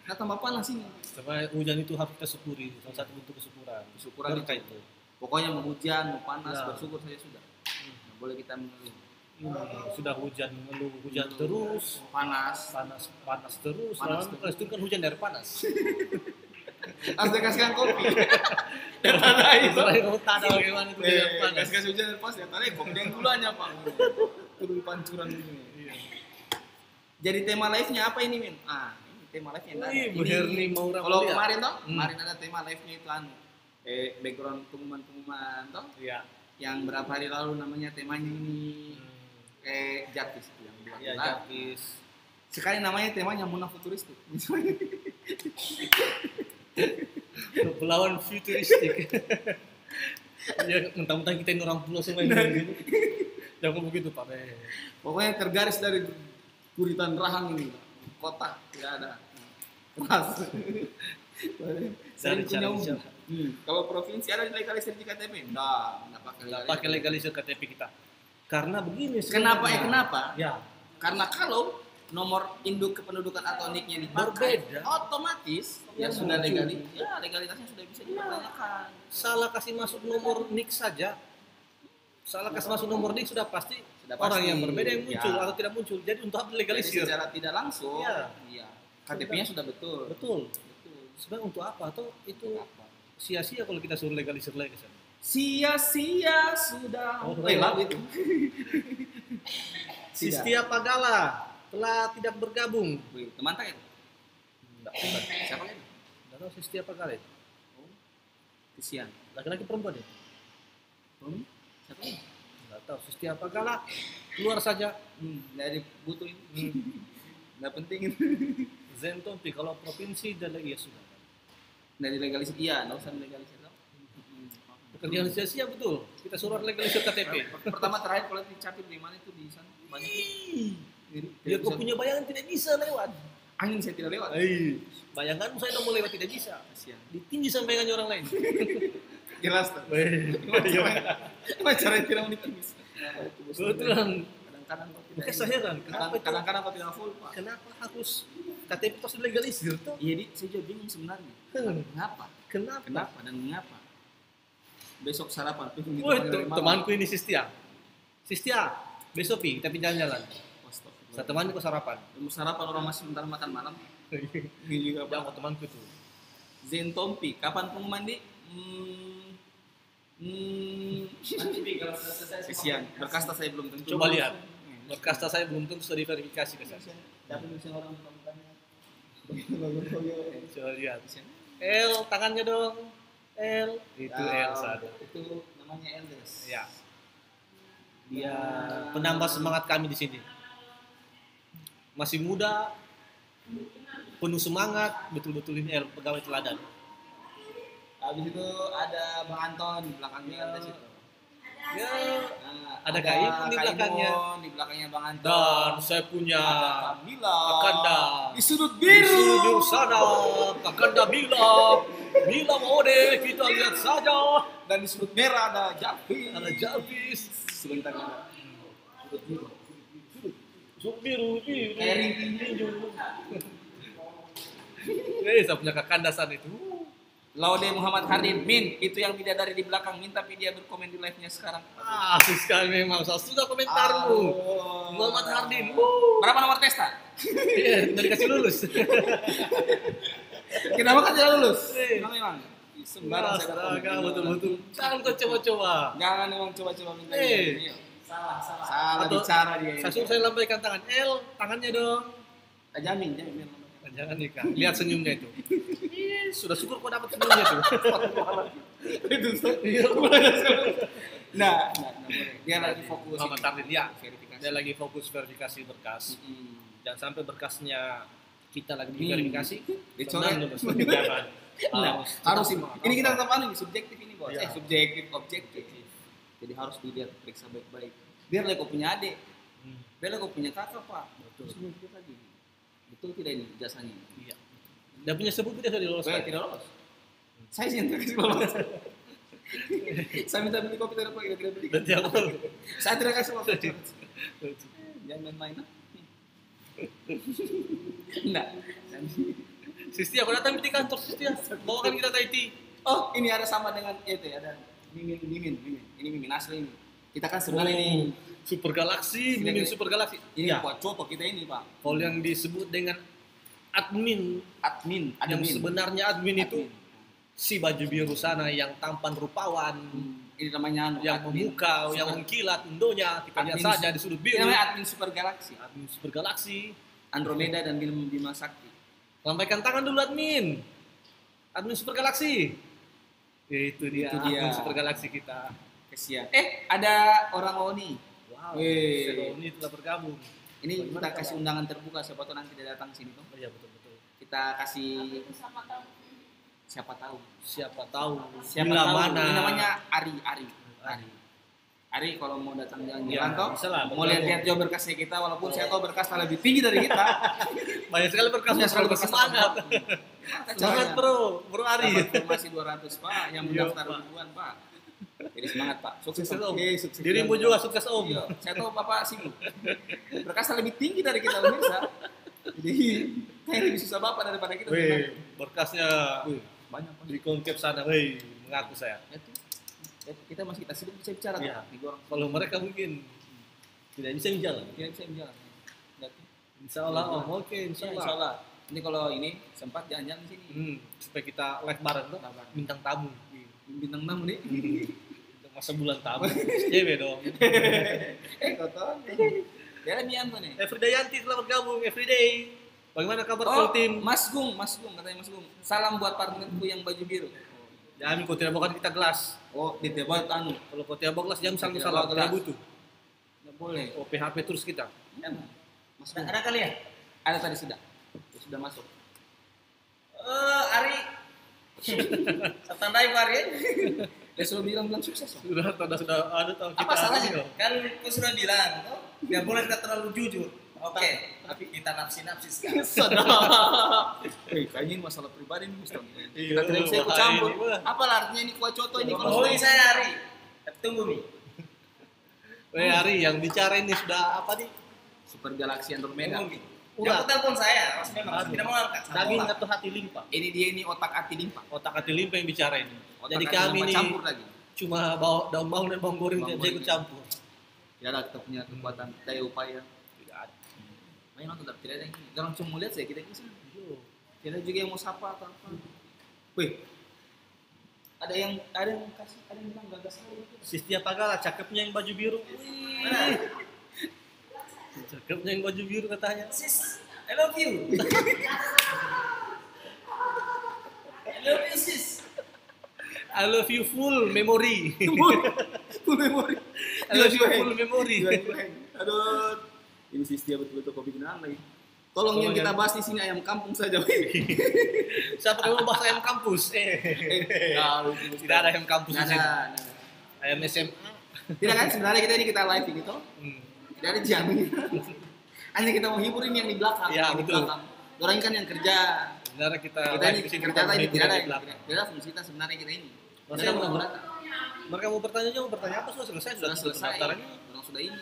Nah, tambah panas ini. Karena hujan itu harus kita syukuri, salah satu bentuk kesyukuran. Syukuran Berkah itu. itu. Pokoknya mau hujan, mau panas, Ya. bersyukur saya sudah. Nah, boleh kita mengeluh. Ini sudah hujan, mengeluh hujan terus, Panas. panas terus. Panas Nah, itu kan hujan dari panas. Harus dikasihkan kopi. Dan tanah itu. Itu kamu tanda bagaimana itu hujan panas. Kasih hujan dan pas ya. Tadi kopi yang gulanya Pak. Turun pancuran ini. Jadi tema live-nya apa ini, Min? Ini tema live-nya ada. Wih, Bu Herni mau Kalau lihat. kemarin toh, kemarin ada tema live-nya itu background pengumuman toh. Iya. Yang berapa hari lalu namanya temanya ini Jarvis itu yang buat. Iya, Jarvis. Sekali namanya temanya Muna Futuristik. Pelawan futuristik. Ya, mentang-mentang kita ini orang pulau semua ini. Jangan begitu, Pak. Pokoknya tergaris dari guritan rahang ini, kota tidak ada. Pas. Saya punya umum. Kalau provinsi ada legalisir di KTP? Nggak pakai legalisir KTP kita. Karena begini. Kenapa? Kenapa? Ya. Karena kalau nomor induk kependudukan atau NIK-nya dipakai, berbeda, otomatis ya sudah legalitasnya sudah bisa dipertanyakan. Salah kasih masuk nomor NIK saja, salah kasih masuk nomor NIK sudah pasti orang yang berbeda yang muncul atau tidak muncul. Jadi untuk apa legalisir? Jadi secara tidak langsung, iya. KTP-nya sudah betul. Betul. Sebenarnya untuk apa? Atau itu sia-sia kalau kita suruh legalisir lagi? Sia-sia sudah. Lagu itu. Sistia Pagala telah tidak bergabung. Teman tak itu? Siapa itu? Tidak tahu Sistia Pagala itu. Kesian. Laki-laki perempuan itu? Siapa ini? Tidak tahu Sistia Pagala. Keluar saja. Dari butuh ini. Nggak penting itu. Zentompi kalau provinsi dan ya sudah. Dari legalisir, iya, nggak usah legalisir. Pekerjaan sia-sia betul. Kita suruh legalisir KTP. Pertama terakhir kalau dicapin di mana itu di sana banyak. Dia kok punya bayangan tidak bisa lewat. Angin saya tidak lewat. Bayanganmu saya mau lewat tidak bisa. Kasihan. Ditinju sampai dengan orang lain. Jelas tuh. Gimana caranya tidak mau ditinju? Betulan. Kadang-kadang kok tidak. Makanya saya heran. Kadang-kadang kok tidak full, Pak. Kenapa harus KTP harus legalisir tuh? Iya, saya juga bingung sebenarnya. Kenapa? Kenapa dan mengapa? Besok sarapan. Temanku ini Sistia. Besok kita jalan-jalan. Saya temanku sarapan. Sarapan orang masih bentar makan malam. Ini juga Pak temanku tuh. Zentompi, kapan pengumuman di? Kesian. Berkas saya belum tentu. Coba lihat. Berkas saya belum tentu sudah diverifikasi ke saya. Tapi bisa orang Coba lihat. L tangannya dong. L itu L saja. Itu namanya Eldes. Ya. Dia penambah semangat kami di sini. Masih muda, penuh semangat, betul-betul ini L pegawai teladan. Habis itu ada Bang Anton di belakangnya Eldes itu. Ya, ada Kaimun di belakangnya. Di belakangnya Bang Anton. Dan saya punya Kakanda di sudut biru sana. Kakanda Mila Mode, kita lihat saja. Dan di sudut merah ada Jarvis. Sebentar ada. Sudut biru. Tinju. Saya punya Kakanda sana itu. Laude Muhammad Hardin, Min, itu yang bidadari di belakang, Min, tapi dia berkomen di live-nya sekarang. Asik sekali memang, saya suka komentarmu. Muhammad Hardin. Berapa nomor testa? Iya, dari kasih lulus. Kenapa kan tidak lulus? Memang. Sembarang saya kata betul-betul. Jangan kau coba-coba. Jangan memang coba-coba minta. Salah bicara dia. Saya suruh saya lambaikan tangan. Tangannya dong. Jamin. Jangan nikah. Lihat senyumnya itu. Sudah syukur kau dapat senyumnya tuh. Itu Nah, dia lagi fokus. Muhammad Hardin ya. Dia lagi fokus verifikasi berkas. Jangan sampai berkasnya kita lagi diverifikasi. Dicoret. Harus ini kita tetap subjektif ini, Bos. Subjektif, objektif. Jadi harus dilihat, periksa baik-baik. Biar kau punya adik. Biar kau punya kakak, Pak. Betul. Betul tidak ini jasanya? Iya. Dan punya sebut tidak lolos. Tidak lolos. Saya sih yang terkasih lolos. Saya minta beli kopi tidak beli. Saya tidak kasih lolos. Jangan main-main. Enggak. Sistia, aku datang di kantor Sistia. Bawakan kita Taiti. Oh, ini ada sama dengan itu ya, ada Mimin. Ini Mimin asli ini. Kita kan sebenarnya ini Super Galaxy, Mimin Super Galaxy. Ini buat coba kita ini, Pak. Kalau yang disebut dengan admin yang sebenarnya admin itu si baju biru sana yang tampan rupawan. Ini namanya yang memukau, yang mengkilat undonya. Kita lihat saja di sudut biru. Ini namanya admin Super Galaxy. Admin Super Galaxy. Andromeda dan Bima Sakti. Lambaikan tangan dulu admin. Admin Super Galaxy. Itu dia. Itu dia. Admin Super Galaxy kita. Kesian. Ada orang Oni. Wow. Wih. Ini telah bergabung. Ini Bagaimana kita kasih undangan terbuka, siapa tahu nanti dia datang sini tuh. Oh, iya betul. Kita kasih siapa tahu. Siapa tahu. Siapa Bila tahu. mana. Ini namanya Ari kalau mau datang jalan-jalan Ya, toh, bisa lah, mau bergabung. lihat juga berkasnya kita, walaupun saya tahu berkasnya lebih tinggi dari kita. Banyak sekali berkas Banyak sekali berkas berkas semangat. Semangat Semangat bro Ari. Dapat masih 200 Pak, yang Iya, mendaftar Pak. ribuan Pak. Jadi semangat Pak. Sukses Sukses, Om. Sukses. Dirimu juga sukses Om. Iya, saya tahu Bapak sibuk. Berkasnya lebih tinggi dari kita pemirsa. Jadi kayak lebih susah Bapak daripada kita. Wih, berkasnya Wih, banyak Pak. di konsep sana. Wih, mengaku saya. Kita masih kita sibuk bisa bicara Iya. Pak. Digoreng. Kalau mereka mungkin tidak bisa jalan. Kita bisa berjalan. Berarti Insya Allah Om. Oke, insya Insya Allah. Allah. Ini kalau ini sempat jalan-jalan di sini. Supaya kita live bareng tuh. Bintang tamu. Bintang tamu nih. Masa bulan tamu. Cewek dong. Kotor. Dia nih apa nih? Everydayanti telah bergabung. Everyday. Bagaimana kabar Oh, full tim? Mas Gung, katanya Mas Gung. Salam buat partnerku yang baju biru. Jamin kau tidak bawa kita gelas. Oh, di debat anu. Kalau kau tidak bawa gelas, jangan Tidak salah. bawa gelas. Tidak butuh. Enggak boleh. Oh, PHP terus kita. Mas Gung. Ada kali ya? Ada tadi sudah. Sudah masuk. Ari. Tandai Pak Ari. Dia sudah bilang sukses. Om. Sudah ada tahu kita. Apa salahnya? ini, loh. Kan kau sudah bilang, oh, nggak boleh kita terlalu jujur. Oke, tapi kita nafsi-nafsi sekali. Kayaknya ini masalah pribadi nih Ustaz. Iya, Kita tidak bisa ikut makanya campur. ini, Pak. Apa artinya ini kuah coto ini kalau Oh, sudah saya Ari. Tunggu nih. Weh Ari, yang bicara ini sudah apa nih? Super Galaxy Andromeda. Tunggu nih. Udah. Yang telepon saya, Mas memang Aduh. tidak mau angkat. Daging atau hati limpah? Ini dia ini otak hati limpa. Otak hati limpah yang bicara ini. Otak Jadi hati kami limpa ini campur lagi. cuma bawa daun bawang dan bawang goreng Bawang tidak ikut goreng. campur. Tidak ada kita punya kekuatan daya upaya. Tidak ada. Main nonton tapi tidak ada yang ini. Jangan cuma lihat saya kita ini sih. Tidak ada juga yang mau sapa atau apa. Wih. Ada yang bilang gagas sekali. Sistia Pagala cakepnya yang baju biru. Mana? Cakepnya yang baju biru katanya. Sis, I love you. I love you sis. I love you full memory. Full memory. I love you full memory. Aduh. Ini sih dia betul-betul kopi kenal lagi. Tolong yang kita bahas di sini ayam kampung saja. Siapa yang mau bahas ayam kampus? Tidak ada ayam kampus di sini. Nada. Ayam SMA. Tidak kan sebenarnya kita ini kita live gitu. Tidak ada jamin. Hanya kita mau hibur ini yang di belakang. Ya, yang di betul. belakang. Orang kan yang kerja. Sebenarnya kita Kita ini live di sini kerja tadi menghibur tidak ada di belakang. tidak ada fungsi kita sebenarnya kita ini. Maksudnya Kita mau- menggunakan. Mereka mau bertanya apa sudah selesai Sudah selesai. pendaftarannya. Orang sudah ini.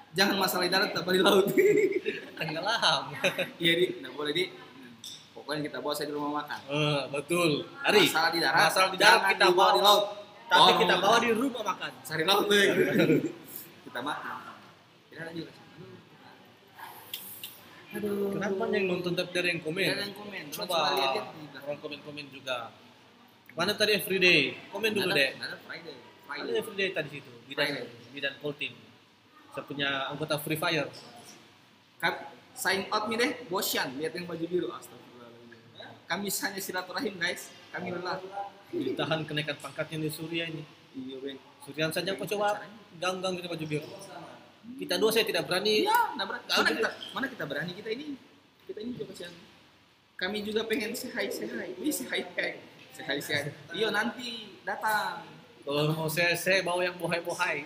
Jangan masalah di darat tapi di laut. Tenggelam. Iya di, nggak boleh di. Pokoknya kita bawa saya di rumah makan. Betul. Ari. Masalah di darat. Masalah di darat jangan kita dibawa bawa di laut. Tapi Oh, kita bawa di rumah makan. Sari laut deh. Kita makan. Tidak ada juga. Aduh. Kenapa yang nonton tapi dari yang komen? Tidak ada yang komen. Coba lihat orang komen-komen juga. Mana tadi everyday? Komen dulu deh. Ada Friday. Ada everyday tadi situ. Bidan full team. Saya punya anggota Free Fire. Sign out nih deh, Bosyan. Lihat yang baju biru. Astagfirullahaladzim. Kami hanya silaturahim guys. Kami lelah. Ditahan kenaikan pangkatnya di Surya ini. Iya bang. Surian saja kok coba gang-gang kita baju biru. Kita dua saya tidak berani. Iya, mana kita berani kita ini juga Bosyan. Kami juga pengen sehai. Wih sehai. Iya nanti datang. Kalau mau saya bawa yang bohai-bohai.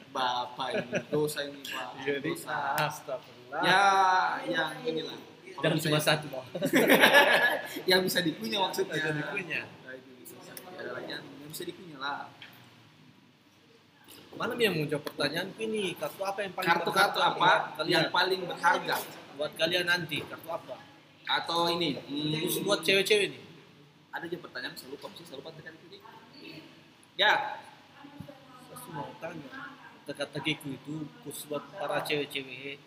Bapak ini dosa ini Pak. Dosa. Astagfirullah. Ya, yang inilah. Jangan cuma satu mau. Yang bisa dikunyah maksudnya. Bisa dikunyah. Nah, itu bisa. Ada lagi yang bisa dikunyah lah. Mana yang mau jawab pertanyaan ini? Kartu apa yang paling Kartu-kartu berharga apa buat kalian? yang paling berharga? Buat kalian nanti kartu apa? Atau ini? Terus buat cewek-cewek nih. Ada aja pertanyaan saya lupa tekan itu. Ya, Saya mau tanya. Teka-tekiku itu khusus buat para cewek-cewek.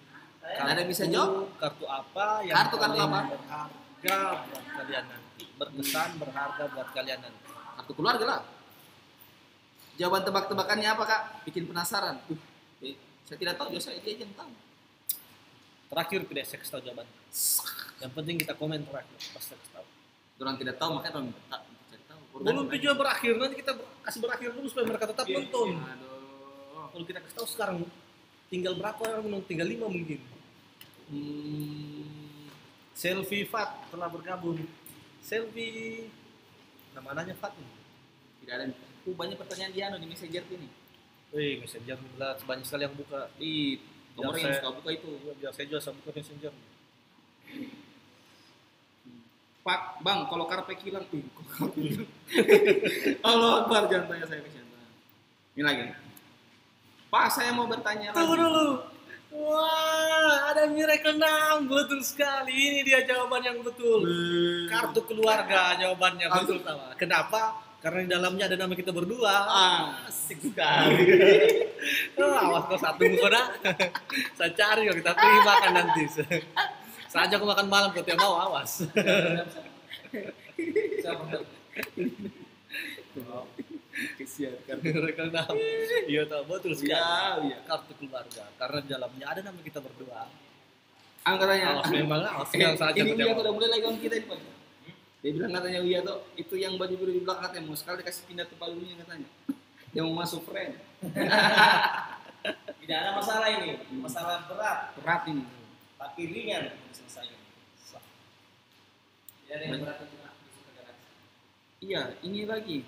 Ada yang bisa jawab? Kartu apa yang Kartu paling apa? berharga buat kalian nanti? Berkesan berharga buat kalian nanti. kartu keluarga lah. Jawaban tebak-tebakannya apa kak? Bikin penasaran. Saya tidak tahu, biasa dia yang tahu. Terakhir tidak saya kasih tahu jawaban. Yang penting kita komen terakhir pas saya kasih tahu. Orang tidak tahu makanya orang minta cari tahu. Belum tujuan berakhir, nanti kita kasih berakhir dulu supaya mereka tetap nonton. Aduh. Kalau kita kasih tahu sekarang tinggal berapa orang menonton? Tinggal 5 mungkin. Selfie Fat telah bergabung. Selfie namanya Fat ini. Tidak ada. Banyak pertanyaan di Messenger ini. Wih, Messenger lah banyak sekali yang buka. Di nomor Biar yang saya- suka buka itu. Biar saya juga buka Messenger. Pak, Bang, kalau karpet hilang, Allah Akbar, jangan tanya saya kesian. Ini lagi. Pak, saya mau bertanya Tunggu lagi. dulu. Wah, ada Miracle 6. Betul sekali. Ini dia jawaban yang betul. Kartu keluarga jawabannya betul sama. Kenapa? Karena di dalamnya ada nama kita berdua. Asik sekali. Awas kau satu muka dah. Saya cari kok kita terima kan nanti. Saja aku makan malam kau tiap mau awas. Kesian kan. Miracle 6. Iya tahu betul sekali. Iya. Kartu keluarga. Karena di dalamnya ada nama kita berdua. Katanya. Awas memang awas yang saja Ini kau Uya tiap tuh udah mau. mulai lagi sama kita ini Pak. Dia bilang katanya Uya tuh itu yang baju biru di belakang katanya mau sekali kasih pindah tempat dulunya katanya. Dia mau masuk friend. Tidak ada masalah ini, masalah berat, Berat ini. tapi ringan diselesaikan. Tidak ada yang berat juga diselesaikan. Iya, ini lagi.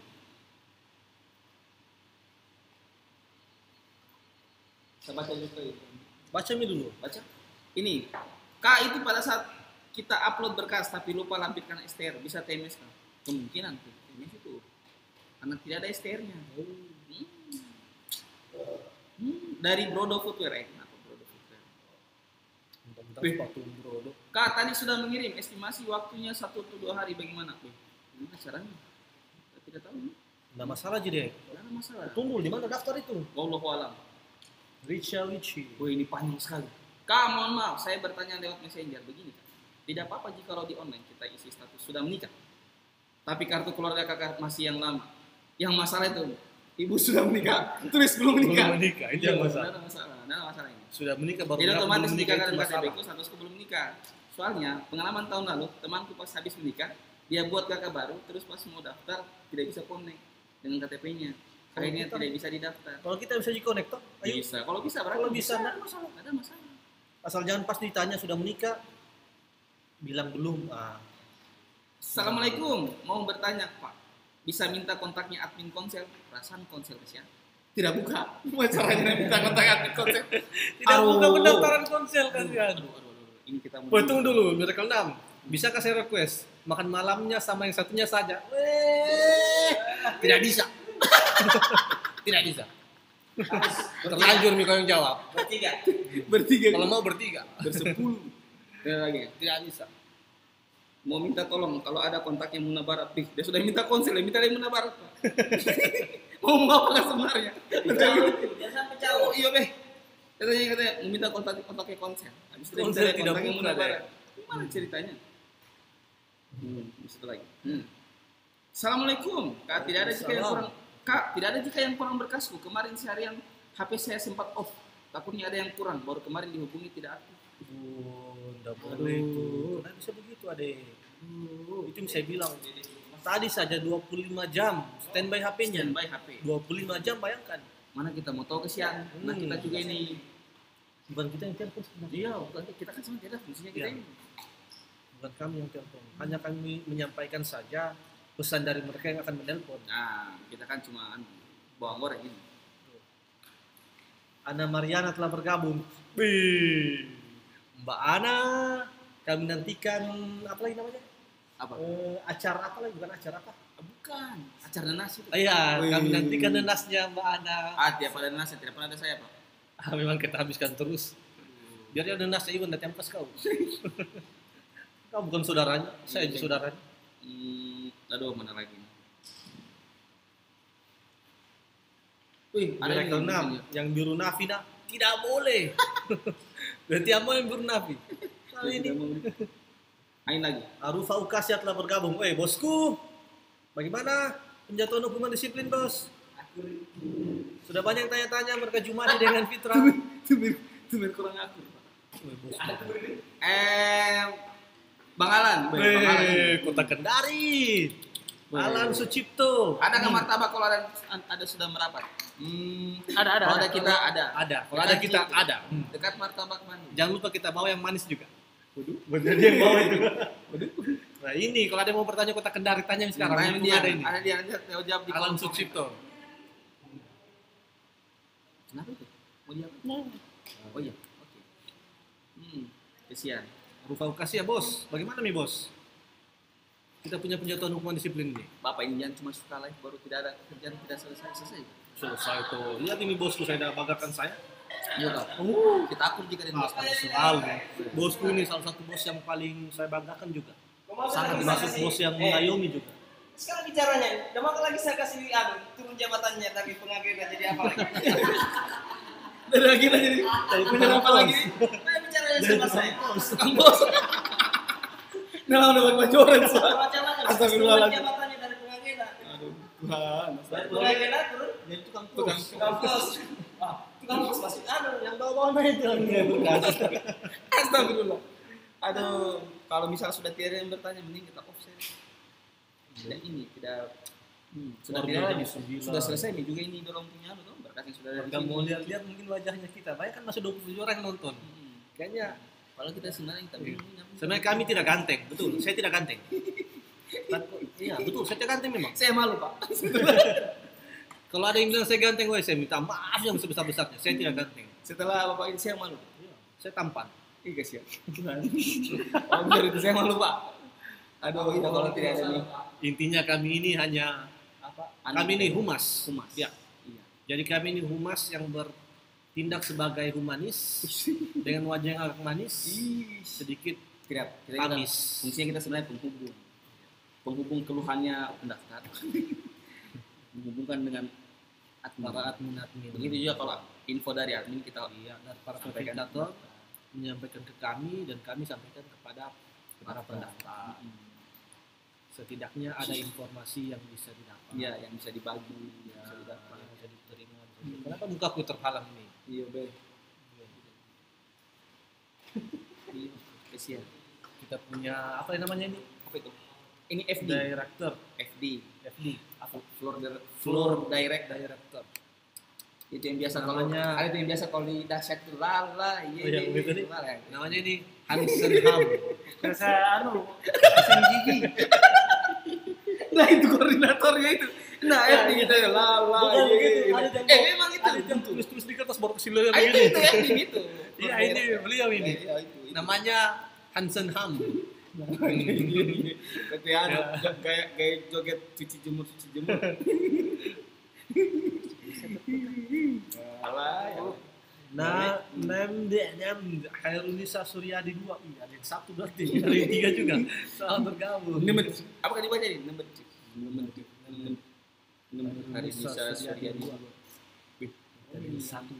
Saya baca juga itu. Baca mi dulu. Baca. Ini. Kak, itu pada saat kita upload berkas tapi lupa lampirkan STR, bisa TMS kan? Kemungkinan tuh. TMS itu. Karena tidak ada STR-nya. Dari Brodo Footwear. Kenapa Brodo Footwear? Mentang-mentang Wih. sepatu bro. Kak, tadi sudah mengirim estimasi waktunya 1 atau 2 hari bagaimana? Gimana caranya? Saya tidak tahu. Nggak masalah aja deh. Tidak ada masalah. Tunggu di mana daftar itu? Wallahu alam. Richa Lichi. Wah, ini panjang sekali. Kak, mohon maaf, saya bertanya lewat Messenger begini Kak. Tidak apa-apa jika kalau di online kita isi status sudah menikah. Tapi kartu keluarga kakak masih yang lama. Yang masalah itu, ibu sudah menikah, tulis belum menikah. Belum menikah, itu Iya, yang tidak masalah. ada masalah, tidak ada masalah ini. Sudah menikah baru Jadi berapa otomatis belum nikah itu kan masalah. KTP statusku belum menikah. Soalnya pengalaman tahun lalu temanku pas habis menikah dia buat kakak baru, terus pas mau daftar tidak bisa connect dengan KTP-nya. Akhirnya kita- tidak bisa didaftar. Kalau kita bisa di-connect toh, ayo. Bisa, kalau bisa berarti Kalau bisa, tidak nak. ada masalah, tidak ada masalah. Asal jangan pas ditanya sudah menikah, bilang belum. Assalamualaikum, mau bertanya Pak, bisa minta kontaknya admin konsel? Perasaan konsel ya? Tidak buka. Masalahnya minta kontak admin konsel. Tidak Aduh. buka pendaftaran konsel kan ya. Aduh. Ini kita mau. Tunggu dulu, Miracle 6. Bisa kasih request makan malamnya sama yang satunya saja. Tidak bisa. Tidak bisa. Terlanjur Miko yang jawab. Bertiga. Kalau mau bertiga. Bersepuluh. Dan lagi. Tidak bisa. Mau minta tolong kalau ada kontaknya Muna Barat. Dia sudah minta konsel, minta dari Muna Barat. Pak. Mau apa sebenarnya? Jangan sampai jauh. Oh iya beh. Katanya mau minta kontaknya konsel. Habis itu dia minta Konsel dari tidak kontaknya buka, Muna deh. Barat. Gimana ceritanya? Bisa lagi. Assalamualaikum. Kak, tidak ada jika yang kurang. Kak, tidak ada jika yang kurang berkasku. Kemarin seharian HP saya sempat off. Takutnya ada yang kurang. Baru kemarin dihubungi tidak aktif. Tidak boleh itu. Kenapa bisa begitu adek? Itu yang saya bilang. Tadi saja 25 jam standby HP-nya. Standby HP. 25 jam bayangkan. Mana kita mau tahu kesian. Nah kita juga ini. Bukan kita yang telepon sebenarnya. Iya, bukan kita kan sama tidak fungsinya kita Iya. ini. Bukan kami yang telepon. Hanya kami menyampaikan saja pesan dari mereka yang akan menelpon. Nah, kita kan cuma bawang goreng ini. Ana Mariana telah bergabung. Wih, Mbak Ana, kami nantikan apa lagi namanya? Apa? Acara apa lagi? Bukan acara apa? Bukan. Acar nanas itu. Iya, Wih. kami nantikan nanasnya Mbak Ana. Tiap ada nanas, tidak pernah ada saya, Pak. Memang kita habiskan terus. Biar dia ada nanasnya Iwan nanti ampas kau. Kau bukan saudaranya, saya aja saudaranya. Aduh, mana lagi? Wih, ada Miracle yang 6 yang biru Navi nak tidak boleh. Berarti apa yang biru Navi? Kali ini Ain lagi. Arufa Ukasya telah bergabung. Bosku, bagaimana penjatuhan hukuman disiplin bos? Sudah banyak tanya-tanya mereka Jumadi dengan Fitra. Tumir kurang akur, Pak. Bang Alan. Bang Alan. Kota Kendari. Alan Sucipto. Ada nggak martabak kalau ada sudah merapat? Ada. Kalau ada kita ada. Ada. Kalau ada kita ada. Dekat martabak mana? Jangan lupa kita bawa yang manis juga. Waduh, bener dia yang bawa itu. Waduh. Nah ini kalau ada yang mau bertanya Kota Kendari tanya sekarang. Tanya Mumpung dia, ada ini. ada dia jawab di Alan kolom komen. Sucipto. Kenapa itu? Mau jawab? Oh iya. Oke. Kesian. Rufa Ukasi ya bos. Bagaimana nih bos? Kita punya penjatuhan hukuman disiplin nih. Bapak ini jangan cuma suka live baru tidak ada kerjaan tidak selesai. Selesai tuh. Lihat ini bosku saya udah banggakan saya. Iya Kak. Kita akur jika dengan bos. Selalu. Bosku ini salah satu bos yang paling saya banggakan juga. Sangat termasuk bos yang mengayomi juga. Sekarang bicaranya, udah mau lagi saya kasih turun jabatannya dari pengagenan jadi apa lagi? Dari lagi jadi Dari apa lagi? Nah, bicaranya sama saya. Tukang bos. Nah, udah bacoran soal. Macam-macam. Astagfirullahaladzim. Turun jabatannya dari pengagenan. Tuhan. Dari pengagenan turun Jadi tukang Tukang tukang bos. Tukang bos masih yang bawa-bawa itu. Astagfirullah. Aduh, kalau misal sudah tidak ada yang bertanya, mending kita offset. Tidak ini, tidak sudah Luar tidak biasa, lagi. sembilan. Sudah selesai nih juga ini dorong punya tuh berkas yang sudah ada di Kita sini. mau lihat-lihat mungkin wajahnya kita. Banyak kan masih 27 orang yang nonton. Kayaknya Kalau kita sebenarnya kita bingung ini apa. sebenarnya kami tidak ganteng, betul. Saya tidak ganteng. Iya, betul. Saya tidak ganteng memang. Saya malu, Pak. Kalau ada yang bilang saya ganteng, woi, saya minta maaf yang sebesar-besarnya. Saya tidak ganteng. Setelah Bapak ini saya malu. Iya, saya tampan. Iya, kasihan. Oh, biar itu saya malu, Pak. Aduh, itu kalau tidak ada nih. Intinya kami ini hanya apa? Kami ini humas. Humas. Ya. Iya. Jadi kami ini humas yang bertindak sebagai humanis dengan wajah yang agak manis, sedikit Tidak. Kamis. Fungsinya kita sebenarnya penghubung. Penghubung keluhannya pendaftar. Menghubungkan dengan admin. para admin-admin. Begitu juga kalau info dari admin kita Iya, dan para sampaikan. verifikator menyampaikan ke kami dan kami sampaikan kepada para pendaftar. Setidaknya ada informasi yang bisa didapat. Iya, yang bisa dibagi, Ya, bisa didapat. yang bisa diterima. Kenapa mukaku terhalang ini? Iya, Ben. Iya, kasihan. Kita punya apa namanya ini? Apa itu? Ini FD. Director FD. FD. Apa? Floor direct. Director. Itu yang biasa kalau Namanya- ada itu yang biasa kalau di dahsyat tuh lala, Oh, iya, begitu nih. lala. Namanya ini Hansen Ham. Saya asing gigi. Nah, itu koordinatornya itu. Nah, FD gitu ya, lala. Bukan iya, begitu, iya. ada yang Memang itu. Ada yang tulis-tulis di kertas baru kecil begini. Itu FD gitu. Iya, ini beliau ini. Iya, itu. Namanya Hansen Ham. Tapi ada kayak joget cuci jemur. Alah, ya. Nah, nem Hairunisa Suryadi 2. Iya, ada yang satu berarti. Ada yang 3 juga. Salah bergabung. Nemen. Apakah dibaca ini? Nemen. Hari Hairunisa bisa Suryadi Suryadi. 2. Ada yang satu.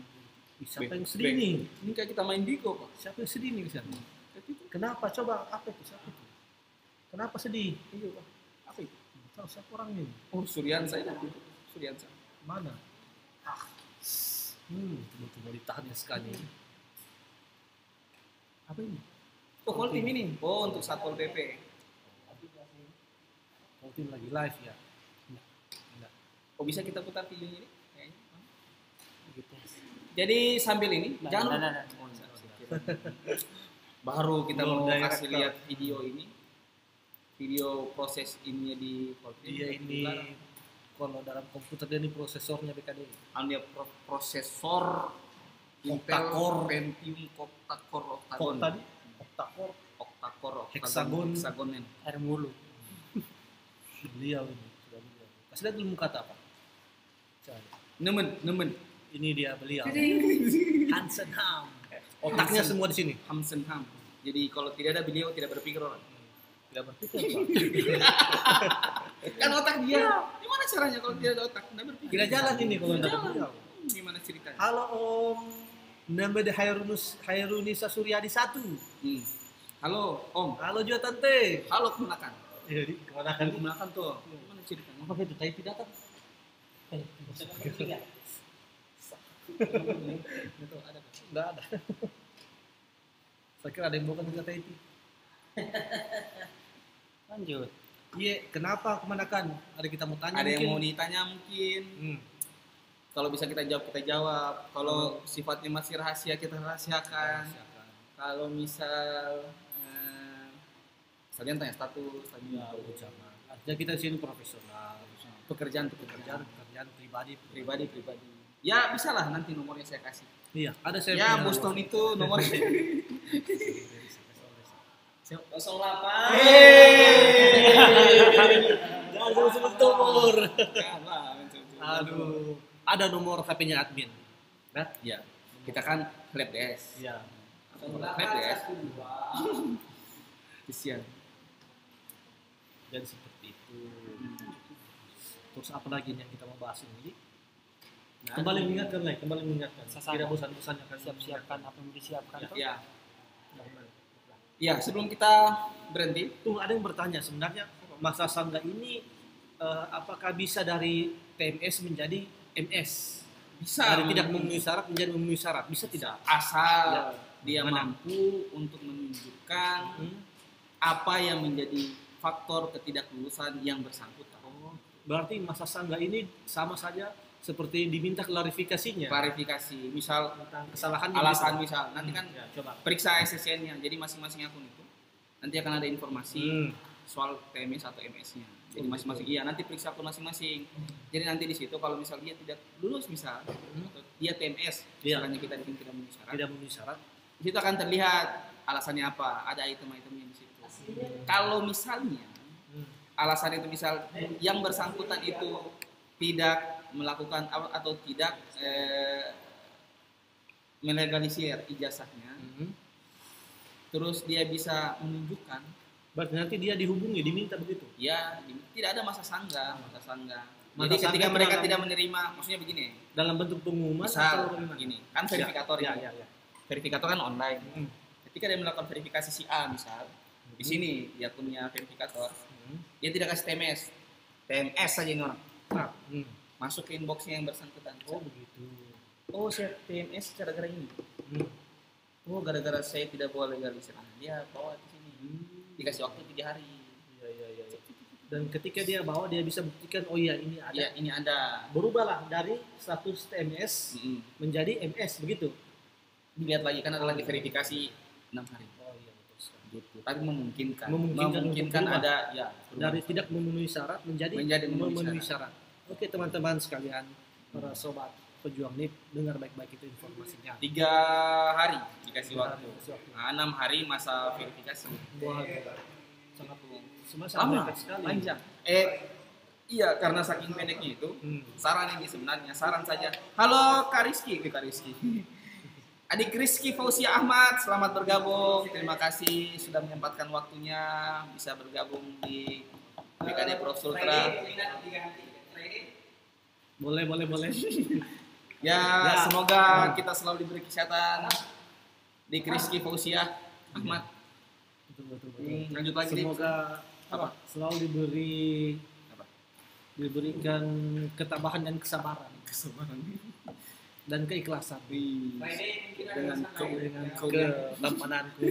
Siapa yang sedih nih? Ini kayak kita main Diko, Pak. Siapa yang sedih nih siapa? Kenapa? Coba apa itu? Siapa itu? Kenapa sedih? Iya, Pak. Apa itu? Tahu siapa orangnya? Oh, Suryansa itu. Suryansa. Mana? Betul-betul ditahan ya sekali. Apa ini? Oh, call team ini. Oh, untuk Satpol PP. Tim lagi live ya? Enggak. Oh, bisa kita putar videonya ini? Kayaknya. Gitu. Jadi sambil ini, jangan Nah. baru kita Floor mau director. kasih lihat video ini. Video proses ininya di Dia ini kalau dalam komputer dia ini prosesornya BKD. Anda prosesor Intel Octa-core. Pentium octa-core Kok tadi? Octa-core. octa-core Hexagon. hexagonen. Air mulu. Beliau ini. Sudah beliau. Kasih lihat dulu muka tak apa? Nemen Ini dia beliau. Hansen Ham. Otaknya Hansen. semua di sini. Hamsen Ham. Jadi kalau tidak ada beliau tidak berpikir orang. Tidak berpikir Pak. Kan otak dia. Gimana caranya kalau tidak ada otak? Tidak berpikir. Tidak jalan ini kalau tidak Jalan. beliau. Gimana ceritanya? Halo Om. Nama de Hairunisa Suryadi 1. Halo Om. Halo juga Tante. Halo kemenakan. Jadi kemana kan? Kemenakan tuh. Gimana ceritanya? Apa itu? Tapi datang. Nggak tahu, ada kan? Enggak ada. Saya kira ada yang bukan kata itu. Lanjut. Iya, kenapa kemanapun? Ada kita mau tanya Ada yang mau mungkin. ditanya mungkin. Hmm. Kalau bisa kita jawab, kita jawab. Kalau sifatnya masih rahasia, kita rahasiakan. Kalau misal kalian tanya status, tanya Jangan. Artinya kita di sini profesional. pekerjaan Pekerjaan pribadi. pribadi. Ya bisa lah, nanti nomornya saya kasih. Iya, ada saya. Ya punya Boston nomor. itu nomornya. 08. Jangan sebut nomor. Janganlah. Aduh, ada nomor HP-nya admin. Nah, Ya, kita kan lab desk. iya. Lab desk. Kesian. Dan seperti itu. Terus apa lagi yang kita mau bahas ini? Kembali mengingatkan. Tidak bosan-bosannya kan Siap-siapkan apa yang disiapkan tuh. Ya. Ya, sebelum kita berhenti, Tuh ada yang bertanya sebenarnya masa sangga ini apakah bisa dari TMS menjadi MS? bisa Dari tidak memenuhi syarat menjadi memenuhi syarat, bisa tidak? asal Ya. dia Mana? mampu untuk menunjukkan apa yang menjadi faktor ketidaklulusan yang bersangkutan. Berarti masa sangga ini sama saja seperti diminta klarifikasinya Klarifikasi, misal tentang kesalahan alasan misal, nanti kan ya, coba. periksa SSN-nya, jadi masing-masing akun itu nanti akan ada informasi soal TMS atau MS-nya. Jadi masing-masing, iya nanti periksa akun masing-masing. Jadi nanti di situ kalau misal dia tidak lulus misal, atau dia TMS, Iya. misalnya kita bikin tidak memenuhi syarat, Tidak memenuhi syarat. di situ akan terlihat alasannya apa, ada item-itemnya di situ. Kalau misalnya alasan itu misal yang bersangkutan itu tidak melakukan atau tidak melegalisir ijazahnya, terus dia bisa menunjukkan, Berarti nanti dia dihubungi, diminta begitu. ya tidak ada masa sangga. Masa Jadi ketika sangga mereka dalam- tidak menerima, maksudnya begini, Dalam bentuk pengumuman misal atau bagaimana? begini, kan verifikator Ya, ini, ya, ya. verifikator kan online. Ketika dia melakukan verifikasi si A misal, di sini dia punya verifikator, dia tidak kasih TMS saja ini orang. Nah, masuk ke inboxnya yang bersangkutan. Oh begitu. Oh saya TMS gara-gara ini. Oh gara-gara saya tidak bawa legalisir. Dia bawa di sini. Dikasih waktu 3 hari. Iya, iya, iya. Dan ketika dia bawa, dia bisa buktikan, oh iya ini ada. Ya ini ada. Berubahlah dari status TMS menjadi MS begitu. Dilihat lagi kan ada lagi verifikasi 6 hari. Oh iya betul sekali. Gitu. Tapi memungkinkan. Memungkinkan untuk berubah. ada ya. Dari tidak memenuhi syarat menjadi, Menjadi memenuhi memenuhi syarat. Oke teman-teman sekalian, para sobat pejuang NIP, dengar baik-baik itu informasinya. 3 hari dikasih waktu. Kasih waktu. Nah, 6 hari masa verifikasi. Wah, sangat semua sangat Lama, dekat sekali. panjang. Iya karena saking pendeknya itu. Saran ini sebenarnya, saran saja. Halo Kak Rizky. Adik Rizky Fauzia Ahmad, selamat bergabung. Terima kasih sudah menyempatkan waktunya bisa bergabung di BKD Prof Sultra. Boleh. Ya, Ya. semoga kita selalu diberi kesehatan. Di Rizky Fauzia Ahmad. Betul. Lanjut lagi. Dik. Semoga Apa? selalu diberikan ketabahan dan kesabaran dan keikhlasan Dengan dengan kau- ketampananku.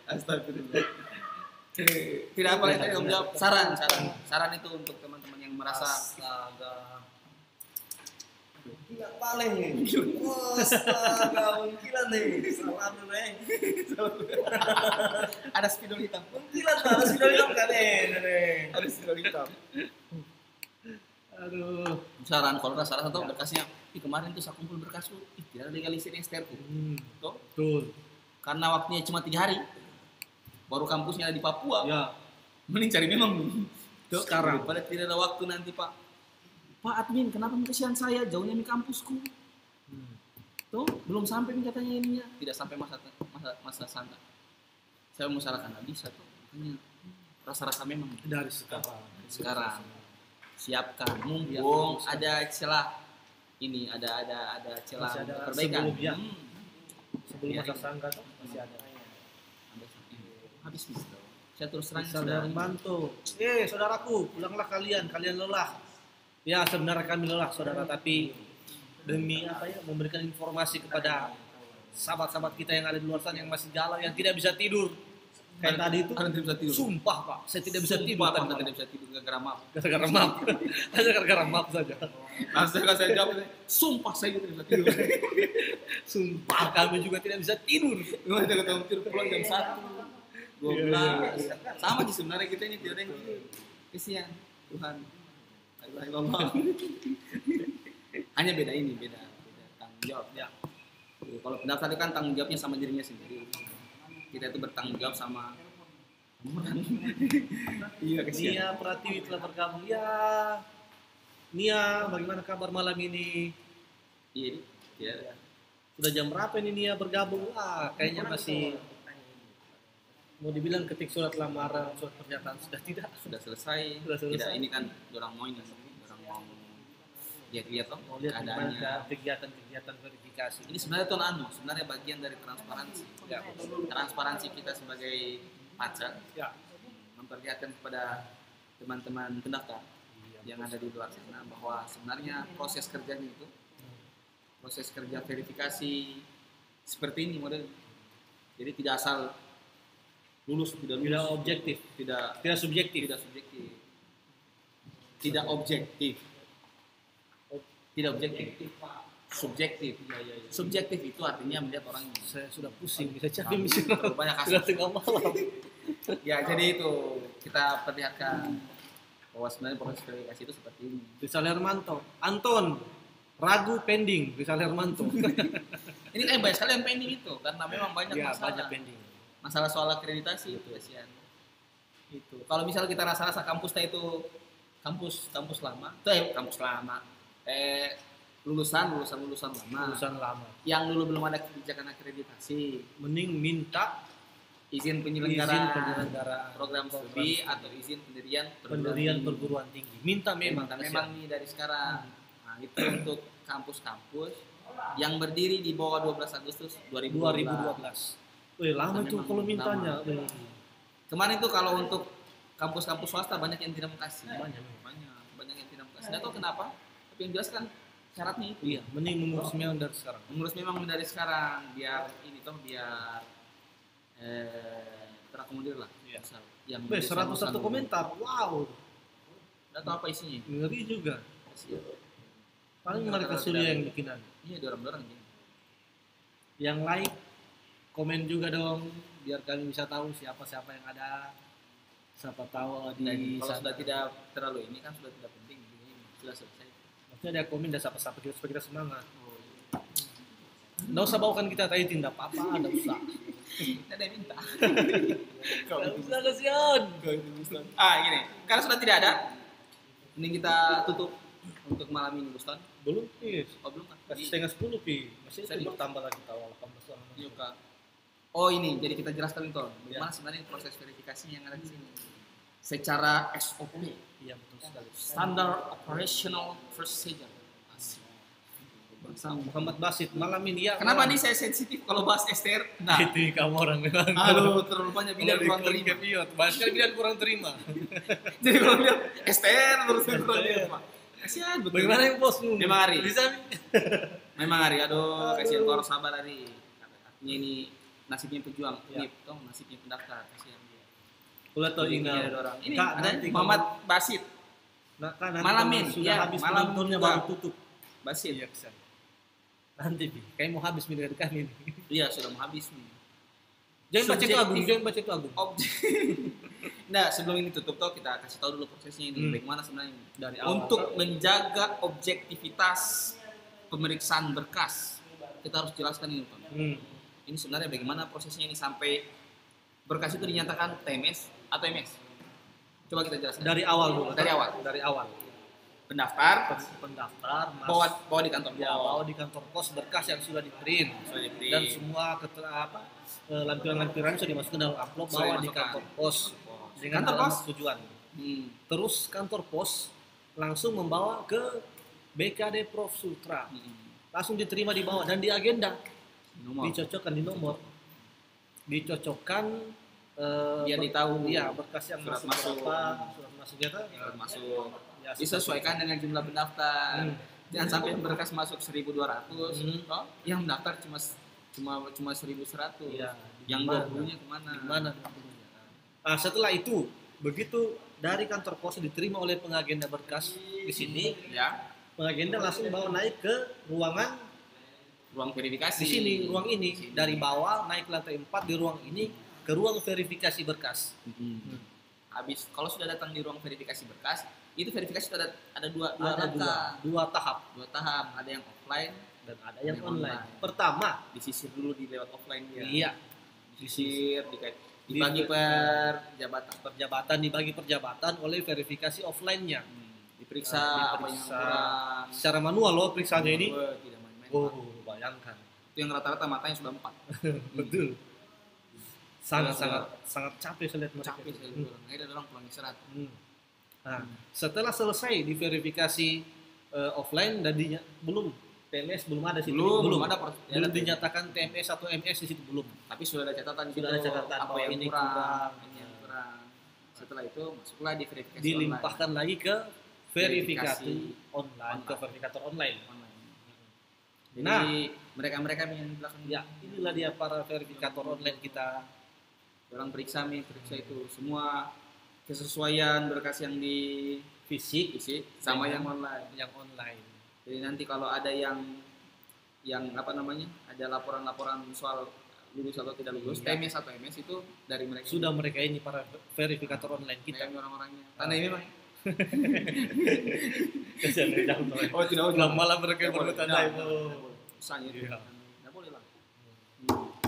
Astagfirullah. Tidak apa lagi kamu jawab. Saran itu untuk teman-teman yang merasa Gila paling nih. Astaga, mungkilan nih. Salah dulu nih. ada spidol hitam. Mungkilan lah, sudah bilang kan nih. Ada spidol hitam. Aduh. Saran kalau nggak salah satu berkasnya. Kemarin tuh saya kumpul berkas lu. Tidak ada legalisir STR-ku. Tuh. Betul. Karena waktunya cuma 3 hari. Baru kampusnya ada di Papua. Ya. Mending cari memang. Tuh, Sekarang. daripada tidak ada waktu nanti Pak. Pak admin, kenapa kesian saya jauhnya di kampusku? Tuh, belum sampai nih katanya ininya. Tidak sampai masa sangka. Saya mau salahkan nggak bisa tuh. Makanya rasa-rasa memang Dari sekarang siapkan. Mumpung ada celah ini, ada celah Masih ada perbaikan. sebelumnya. Sebelum Ya, masa ini. sangka tuh masih ada. Habis nih. Saya terus terang Bisa sudah membantu. Saudaraku, pulanglah kalian lelah. Ya sebenarnya kami lelah saudara, tapi demi apa ya memberikan informasi kepada sahabat-sahabat kita yang ada di luar sana yang masih galau, yang tidak bisa tidur. Kayak tadi itu, Ada yang tidak bisa tidur. sumpah Pak, saya tidak bisa tidur. Sumpah, tadi Pak, malam. tidak bisa tidur gara-gara map. Gara-gara map. Hanya gara-gara map saja. Langsung saya jawab, sumpah saya juga tidak bisa tidur. Sumpah kami juga tidak bisa tidur. Gimana kita ketemu tidur pulang jam 1, 12. Sama sih sebenarnya kita ini tidak ada yang tidur. Kesian Tuhan. Allah. Hanya beda tanggung jawab ya. Kalau pendaftar itu kan tanggung jawabnya sama dirinya sendiri. Kita itu bertanggung jawab sama orang. Iya, kesian. Nia Pratiwi telah bergabung. Ya, Nia, bagaimana kabar malam ini? Iya, ya. Sudah jam berapa ini Nia bergabung? Kayaknya masih mau dibilang ketik surat lamaran, surat pernyataan sudah tidak. Sudah selesai. Sudah selesai. Tidak, ini kan orang mau mau lihat toh Mau lihat keadaannya. gimana kegiatan verifikasi. Ini sebenarnya tuh sebenarnya bagian dari transparansi. Ya. Transparansi kita sebagai pajak Ya. memperlihatkan kepada teman-teman pendaftar yang ada di luar sana bahwa sebenarnya proses kerjanya itu proses kerja verifikasi seperti ini model. Jadi tidak asal lulus tidak objektif, tidak subjektif. tidak objektif subjektif. Subjektif itu artinya melihat orang. Saya sudah pusing, bisa capek Terlalu banyak kasus. sudah tengah malam. Ya, jadi itu kita perlihatkan bahwa sebenarnya proses verifikasi itu seperti ini. Rizal Hermanto, Anton, ragu pending, Rizal Hermanto. Ini kan banyak sekali yang pending itu karena memang banyak Ya, masalah. banyak pending. Masalah soal akreditasi itu kasihan. Itu. Kalau misalnya kita rasa-rasa kampusnya itu kampus lama, lulusan lama. Lulusan lama. Yang dulu belum ada kebijakan akreditasi, Mending minta izin izin penyelenggara penyelenggara program studi atau izin pendirian pendirian perguruan tinggi. Minta memang nih dari sekarang. Nah, itu untuk kampus-kampus yang berdiri di bawah 12 Agustus 2012. 2012. Wih, lama itu Memang kalau mintanya. lama. Kemarin itu kalau untuk kampus-kampus swasta banyak yang tidak kasih. Banyak yang tidak kasih. Tidak tahu kenapa, tapi yang jelas kan syaratnya itu. Iya, mending mengurus memang dari sekarang. Mengurus memang dari sekarang biar ini toh biar terakomodir lah. Iya. Misal, yang 101 komentar. Wow. Tidak tahu apa isinya. Ngeri juga. Kasihan. Paling mereka Surya yang bikinan. Iya, dorong-dorong gitu. Yang like, komen juga dong, biar kami bisa tahu siapa-siapa yang ada. Siapa tahu Dan di kalau sana. sudah tidak terlalu ini kan sudah tidak penting, ini sudah selesai. Maksudnya ada komen dan siapa-siapa kita supaya kita semangat. Nggak usah bawakan kita tadi tidak apa-apa, nggak usah. Tidak ada yang minta. Nggak usah, kasihan. Gini, karena sudah tidak ada, ini kita tutup untuk malam ini, Buston. Belum, Pis. Oh belum kan? Kasih setengah 10, Pi. Masih Serius? bertambah lagi tahu 18 orang. Iya kak. Oh ini, jadi kita jelaskan itu. Bagaimana sebenarnya proses verifikasi yang ada di sini? Secara SOP, Iya, betul sekali. Standard Operational Procedure. Asik. Bangsa. Muhammad Basit, malam ini ya. Kenapa nih saya sensitif kalau bahas STR? Nah, Itu kamu orang memang. aduh terlalu banyak bidan kurang terima. Bahas sekali bidan kurang terima. Jadi kalau bilang STR terus kurang terima. Kasihan betul. Bagaimana yang bosmu? Memang Ari. Bisa. Memang Ari, aduh kasihan kau harus sabar Ari. Artinya ini nasibnya pejuang, Ya. ini toh nasibnya pendaftar, kasihan dia. Kuliah tahu Jadi ingat. ada orang. Ini Kak, ada nanti Muhammad Basit. Nah, kan nanti Malamin, kalau sudah ya, habis malam penontonnya juga. baru tutup. Basit. Iya, kesan. Nanti, Pi. Kayak mau habis minggu depan ini. Iya, sudah mau habis nih. Jangan baca itu Subjektif. Agung, jangan baca itu Agung. Nah, sebelum ini tutup toh kita kasih tahu dulu prosesnya ini. Hmm. Bagaimana sebenarnya ini. Dari awal. Untuk menjaga objektivitas pemeriksaan berkas, kita harus jelaskan ini, Pak. Ini sebenarnya bagaimana prosesnya ini sampai berkas itu dinyatakan TMS atau MS. Coba kita jelaskan. Dari awal dulu. Dari awal. Dari awal. Pendaftar, Pendaftar, bawa di kantor. ya, bawa di kantor pos berkas yang sudah di-print. Sudah di-print. Dan semua lampiran-lampiran sudah dimasukkan dalam amplop, Sudah bawa di dimasukkan. kantor pos dengan Kantor alamat pos? tujuan. Hmm. Terus kantor pos langsung membawa ke BKD Prof Sutra, langsung diterima di bawah dan di agenda Nomor. dicocokkan di nomor, dicocokkan Biar ditahu. iya berkas yang Surat masuk masuk. berapa, surat masuknya tuh Surat masuk. ya, Disesuaikan dengan jumlah pendaftar. Hmm. Jangan sampai berkas masuk 1.200, Hmm. toh yang mendaftar cuma cuma 1.100. Iya. Yang Gimana? 20-nya kemana? Gimana? Nah, setelah itu begitu dari kantor pos diterima oleh pengagenda berkas di sini, Ya, pengagenda langsung bawa naik ke ruangan ruang verifikasi. di sini, ruang ini. Dari bawah naik ke lantai 4 di ruang ini ke ruang verifikasi berkas. Habis kalau sudah datang di ruang verifikasi berkas, itu verifikasi sudah ada dua Ada dua tahap dua tahap, ada yang offline, dan ada yang Yang online. online. Pertama, disisir dulu di lewat offline ya. iya, Disisir, dibagi per jabatan. perjabatan dibagi perjabatan oleh verifikasi offline-nya. Diperiksa Nah, apa yang diperiksa. kurang. Secara manual loh periksanya ini. Wah, tidak main-main. Oh, bayangkan. Itu yang rata-rata matanya sudah 4. Betul. Sangat capek saya lihat mereka. Capek sekali orang. Akhirnya ada orang pulang istirahat. Nah, setelah selesai diverifikasi offline dan belum TMS belum ada sih. Belum ada ya, belum dinyatakan TMS atau MS di situ belum. tapi sudah ada catatan Sudah ada catatan apa bahwa yang ini kurang, kurang. ini yang kurang. Setelah itu masuklah di verifikasi Dilimpahkan lagi ke verifikasi Verifikasi online, ke verifikator online. online. Jadi Nah. mereka yang di belakang Ya, inilah dia para verifikator online kita. orang periksa itu semua kesesuaian berkas yang di Fisik isi sama Dengan yang online. yang online. Jadi nanti kalau ada yang apa namanya, ada laporan-laporan soal lulus atau tidak lulus, Iya. TMS atau MS itu dari mereka. Sudah mereka ini para verifikator online kita. Kita orang-orangnya. Tanda ini memang. Oh, tidak Belum malah mereka Tidak boleh. bertanda Tidak itu. boleh. Usahanya itu. Iya. Tidak boleh lah.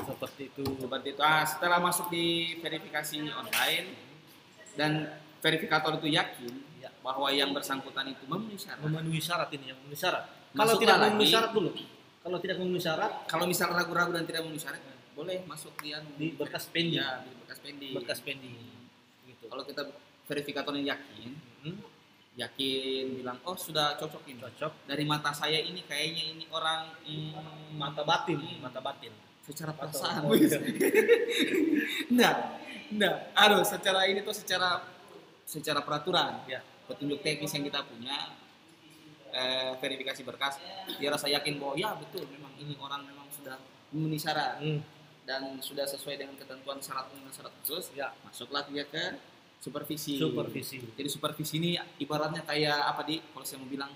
Seperti itu. Seperti itu. Setelah masuk di verifikasi online dan verifikator itu yakin Ya. bahwa yang bersangkutan itu memenuhi syarat. Memenuhi syarat ini yang memenuhi syarat. Kalau Masuklah tidak memenuhi lagi. syarat dulu. Kalau tidak memenuhi syarat Kalau misal ragu-ragu dan tidak memenuhi syarat, boleh masuk di berkas pending. Ya, di berkas pending. Berkas pending. Gitu. Kalau kita verifikatornya yakin, Hmm, bilang oh sudah cocok ini. cocok. Dari mata saya ini kayaknya ini orang Mata batin, mata batin. secara Atau- perasaan. oh, wis. iya. Enggak. Aduh, secara ini tuh secara peraturan. Ya. Petunjuk teknis yang kita punya, verifikasi berkas, dia rasa yakin bahwa ya betul memang ini orang memang sudah memenuhi syarat Hmm, dan sudah sesuai dengan ketentuan syarat umum dan syarat khusus, ya. masuklah dia ke supervisi. Supervisi. Jadi supervisi ini ibaratnya kayak apa kalau saya mau bilang,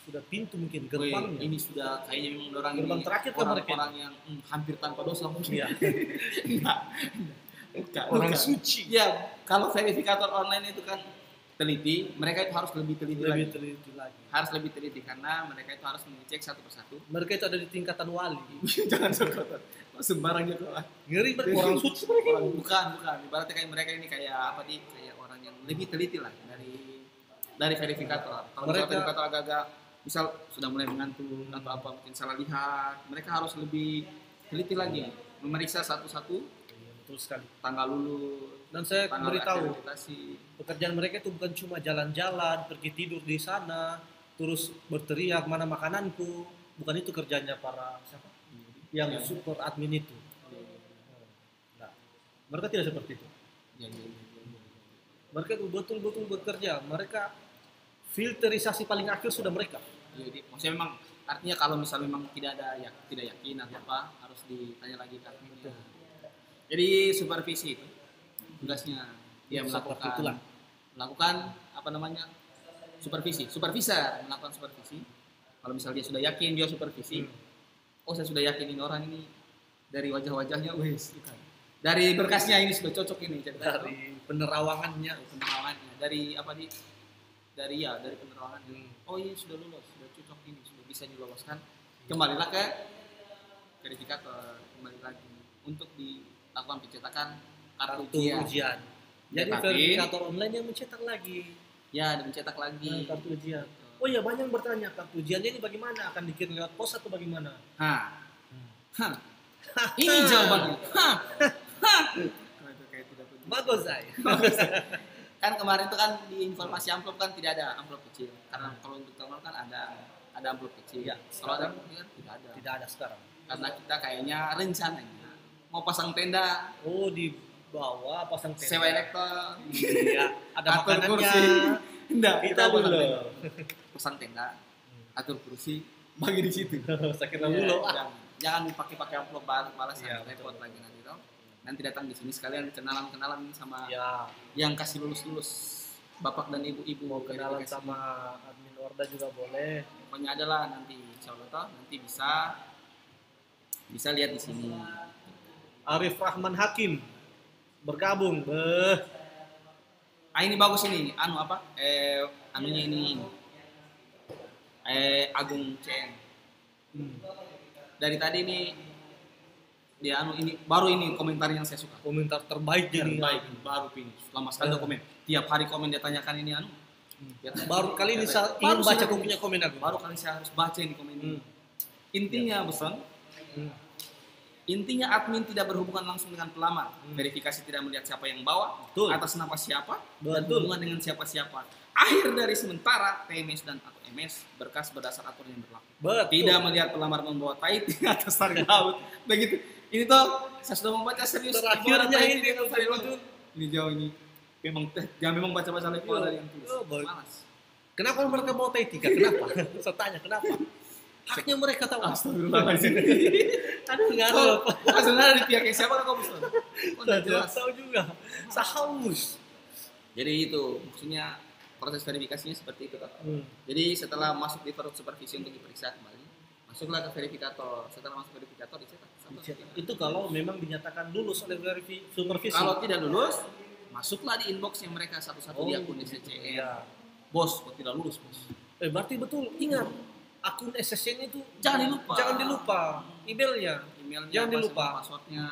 Sudah pintu mungkin "Weh, gerbangnya. ini sudah kayaknya memang orang Gerbang ini terakhir ke mereka. orang yang hampir tanpa dosa mungkin." Iya. Enggak. Orang Bukan. suci. Ya, kalau verifikator online itu kan teliti, mereka itu harus lebih teliti Lebih lagi. teliti lagi. Harus lebih teliti karena mereka itu harus mengecek satu persatu. Mereka itu ada di tingkatan wali. Jangan sembarangan. Sembarang gitu lah. Ngeri banget orang suci mereka. Bukan. Ibaratnya kayak mereka ini kayak apa kayak orang yang lebih teliti lah dari verifikator. Kalau Mereka- misalnya verifikator agak-agak misal sudah mulai mengantuk atau apa mungkin salah lihat, mereka harus lebih teliti lagi memeriksa satu-satu Iya, betul sekali. tanggal lulus, Dan saya tanggal beritahu, akreditasi. pekerjaan mereka itu bukan cuma jalan-jalan, pergi tidur di sana, terus berteriak mana makananku. Bukan itu kerjanya para siapa? Yang Ya. support admin itu. Nah, mereka tidak seperti itu. Ya. Mereka itu betul-betul bekerja. Mereka filterisasi paling akhir sudah mereka. Jadi maksudnya memang artinya kalau misal memang tidak yakin atau apa harus ditanya lagi ke adminnya. Jadi supervisi itu tugasnya dia Seperti itulah. melakukan apa namanya supervisor melakukan supervisi. Kalau misal dia sudah yakin dia supervisi, oh saya sudah yakin ini orang ini dari wajah-wajahnya, wes dari berkasnya ini sudah cocok ini Dari penerawangannya. penerawangannya dari apa dari penerawangan. Oh iya sudah lulus, sudah cocok ini, sudah bisa diloloskan. Kembalilah ke verifikator, kembali lagi untuk dilakukan pencetakan kartu Kartu ujian. ujian. Jadi Tapi- verifikator online yang mencetak lagi Ya, dan mencetak lagi. kartu ujian. Oh iya, banyak yang bertanya kartu ujiannya ini bagaimana? Akan dikirim lewat pos atau bagaimana? Hah. Hah. Ini jawabannya. Hah. Hah. Itu kayak tidak penting. Bagus, Zai. Kan kemarin itu kan di informasi amplop kan tidak ada amplop kecil. Karena kalau untuk tahun kan ada amplop kecil. Ya, Kalau ada amplop kecil kan tidak ada. Tidak ada sekarang. Karena kita kayaknya rencananya mau pasang tenda, Oh, di bawah pasang tenda. sewa elektor, Iya, ada atur makanannya. kursi. Enggak, Kita pasang dulu. tenda. Pasang tenda, atur kursi, bagi di situ. Sakit Iya, dulu. jangan. jangan pakai upload balasan, Iya, repot lagi nanti toh. Nanti datang di sini sekalian kenalan sama Ya, yang kasih lulus bapak dan ibu-ibu mau kenalan verifikasi. sama admin Orda juga boleh. Pokoknya adalah nanti insya Allah toh nanti bisa lihat di sini. Arif Rahman Hakim bergabung. Ini bagus ini anunya ini Agung CN. Dari tadi ini dia ini baru ini komentar yang saya suka. Komentar terbaik jadi Baik, baru ini. Lama sekali dia komen. Tiap hari komen dia tanyakan ini baru kali ini saya ingin Baru baca saya- punya komen aku. Baru kali saya harus baca ini komen ini. Intinya Bosan, intinya admin tidak berhubungan langsung dengan pelamar. Verifikasi tidak melihat siapa yang bawa, Betul. atas nama siapa, dan Betul. hubungan dengan siapa-siapa. Akhir dari sementara TMS dan atau MS berkas berdasar aturan yang berlaku. Betul. Tidak melihat pelamar membawa tai di atas tali laut. Begitu. Ini tuh saya sudah membaca serius. Terakhirnya Membawa tai ini di atas tali laut. betul. Ini jauh ini. Memang baca-baca level Iya. dari yang tulis. Oh, baik. Malas. Kenapa mereka bawa Taitika? Kenapa? Saya tanya kenapa? Haknya mereka tahu. Astagfirullahaladzim. Aduh nggak ada Oh, apa. sebenarnya di pihak siapa kau bisa? Oh, Saya nggak jelas. tahu juga. Saya haus. Jadi itu maksudnya proses verifikasinya seperti itu kan. Jadi setelah masuk di perut supervisi untuk diperiksa kembali, masuklah ke verifikator. Setelah masuk verifikator dicetak. Itu kalau memang dinyatakan lulus oleh supervisi. Kalau tidak lulus, masuklah di inbox yang mereka satu-satu di akun SCCN. Iya. Bos, kok tidak lulus bos? Berarti betul. Ingat, akun SSC itu Jangan dilupa. Emailnya. Emailnya, Jangan dilupa. passwordnya.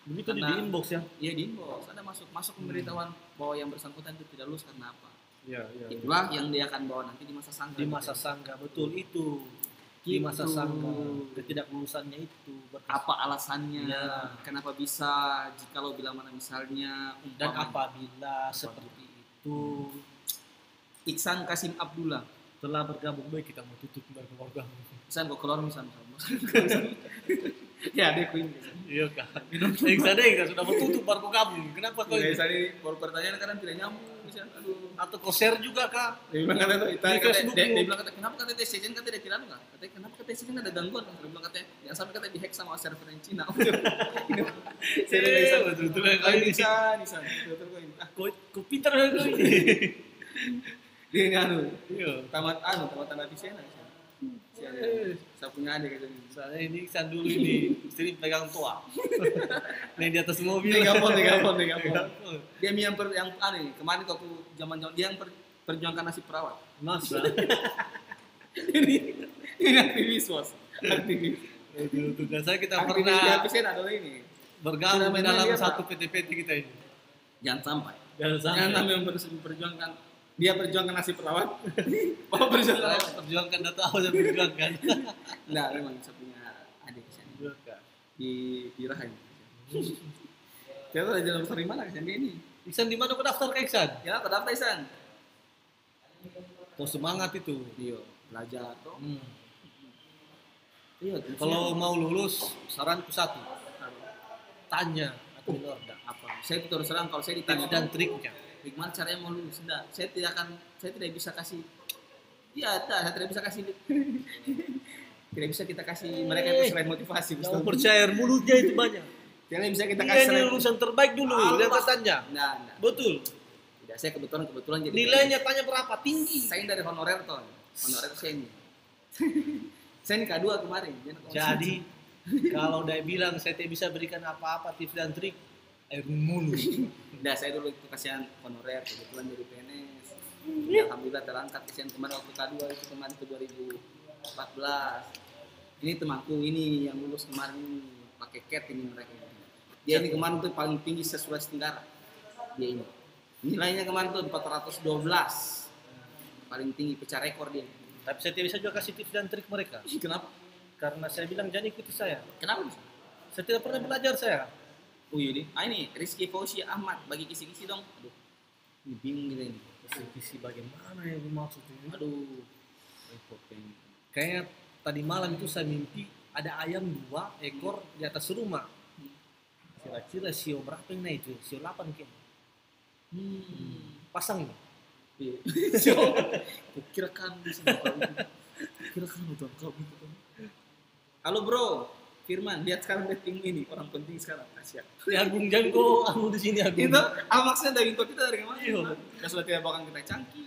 Begitu di Karena- inbox ya. Iya di inbox. Ada masuk pemberitahuan bahwa yang bersangkutan itu tidak lulus karena apa? Iya, iya. Itulah yang dia akan bawa nanti di masa sangka. Di masa sangka betul itu. Di masa Gitu. sangka ketidaklulusannya itu Apa alasannya? Ya. Kenapa bisa? Jikalau bila mana misalnya dan umpamanya apabila seperti itu Iksan Kasim Abdullah. telah bergabung baik kita mau tutup bergabung. Iksan kok keluar misalnya. Ya, dia queen. Iya kan. Yang sudah mau tutup baru gabung. Kenapa kau Iya, tadi baru pertanyaan kadang tidak nyambung misalnya. Aduh. atau kau share juga kak? Dia bilang kata itu, Di Facebook dia lu. bilang kata kenapa kata TCN kata dia tidak nggak? Katanya kenapa kata TCN ada gangguan? Dia bilang katanya jangan sampai kata dihack sama server yang Cina. Saya udah bisa betul-betul kau kau ini. bisa, betul kau ini. Kau pintar kau ini. Dia ini Iya. tamat anak Visena. Saya punya adik gitu. Soalnya ini Iksan dulu ini istri pegang tua. Nih di atas mobil. Negapon. Negapon. Dia yang aneh kemarin waktu zaman-zaman dia yang perjuangkan nasib perawat. Masa. Ini aktivis bos. Aktivis. Itu tugas saya kita Aktivis di pernah Visena adalah ini. bergabung Sudah dalam dia, satu Pak. PT-PT kita ini. Jangan sampai. Jangan Jangan sampai memperjuangkan dia perjuangkan nasib perawat. Oh perjuangkan. Saya perjuangkan atau apa saya perjuangkan. Enggak, memang saya punya adik di sana di Rahim. Kita ada jalan besar di mana Iksan dia ini? Iksan di mana kau daftar ke Iksan? Ya, ke daftar Iksan. Kau semangat itu. Iya, belajar tuh. Iya, Kalau mau lulus, saranku satu, tanya admin Orda apa? Saya terus terang kalau saya tips ditanya dan triknya. gimana caranya mau lulus? Enggak, saya tidak bisa kasih. Iya, saya tidak bisa kasih. Tidak bisa kita kasih mereka itu selain motivasi. Yang percaya mulutnya itu banyak. Tidak bisa kita Dia kasih ini selain. lulusan terbaik dulu, lihat tanya. Nah, Betul. tidak. Saya kebetulan jadi. Nilainya tanya berapa? Tinggi. Saya dari honorer tuh. Honorer saya ini. Saya ini K2 kemarin. Jadi kalau dia bilang saya tidak bisa berikan apa-apa tips dan trik, air mulu. Nah, saya dulu itu kasihan honorer, kebetulan jadi PNS. Alhamdulillah terangkat kasihan kemarin waktu K2 itu kemarin ke 2014. Ini temanku ini yang lulus kemarin pakai CAT ini mereka. Dia ini kemarin tuh paling tinggi se-Sulawesi Tenggara. Dia ini. Nilainya kemarin tuh 412. Paling tinggi pecah rekor dia. Tapi saya tidak bisa juga kasih tips dan trik mereka. Kenapa? Karena saya bilang jangan ikuti saya. Kenapa bisa? Saya tidak pernah belajar saya. Oh iya nih. Ini Rizky Fauzi Ahmad bagi kisi-kisi dong. Aduh. Ini bingung gitu ini. Visi bagaimana yang dimaksud ini? Aduh. Repot kayaknya. Kayaknya tadi malam itu saya mimpi ada ayam 2 ekor di atas rumah. Kira-kira sio berapa yang naik itu? Sio 8 kayaknya. Pasang nih. Iya. Kukira kan bisa kira kan udah kau gitu kan. Halo bro, Firman, lihat sekarang ratingmu ini orang penting sekarang Asia. Ya Agung jangan kok anu di sini Agung. Itu maksudnya dari info kita dari kemana? Iya. Ya sudah tidak bakal kita cangki.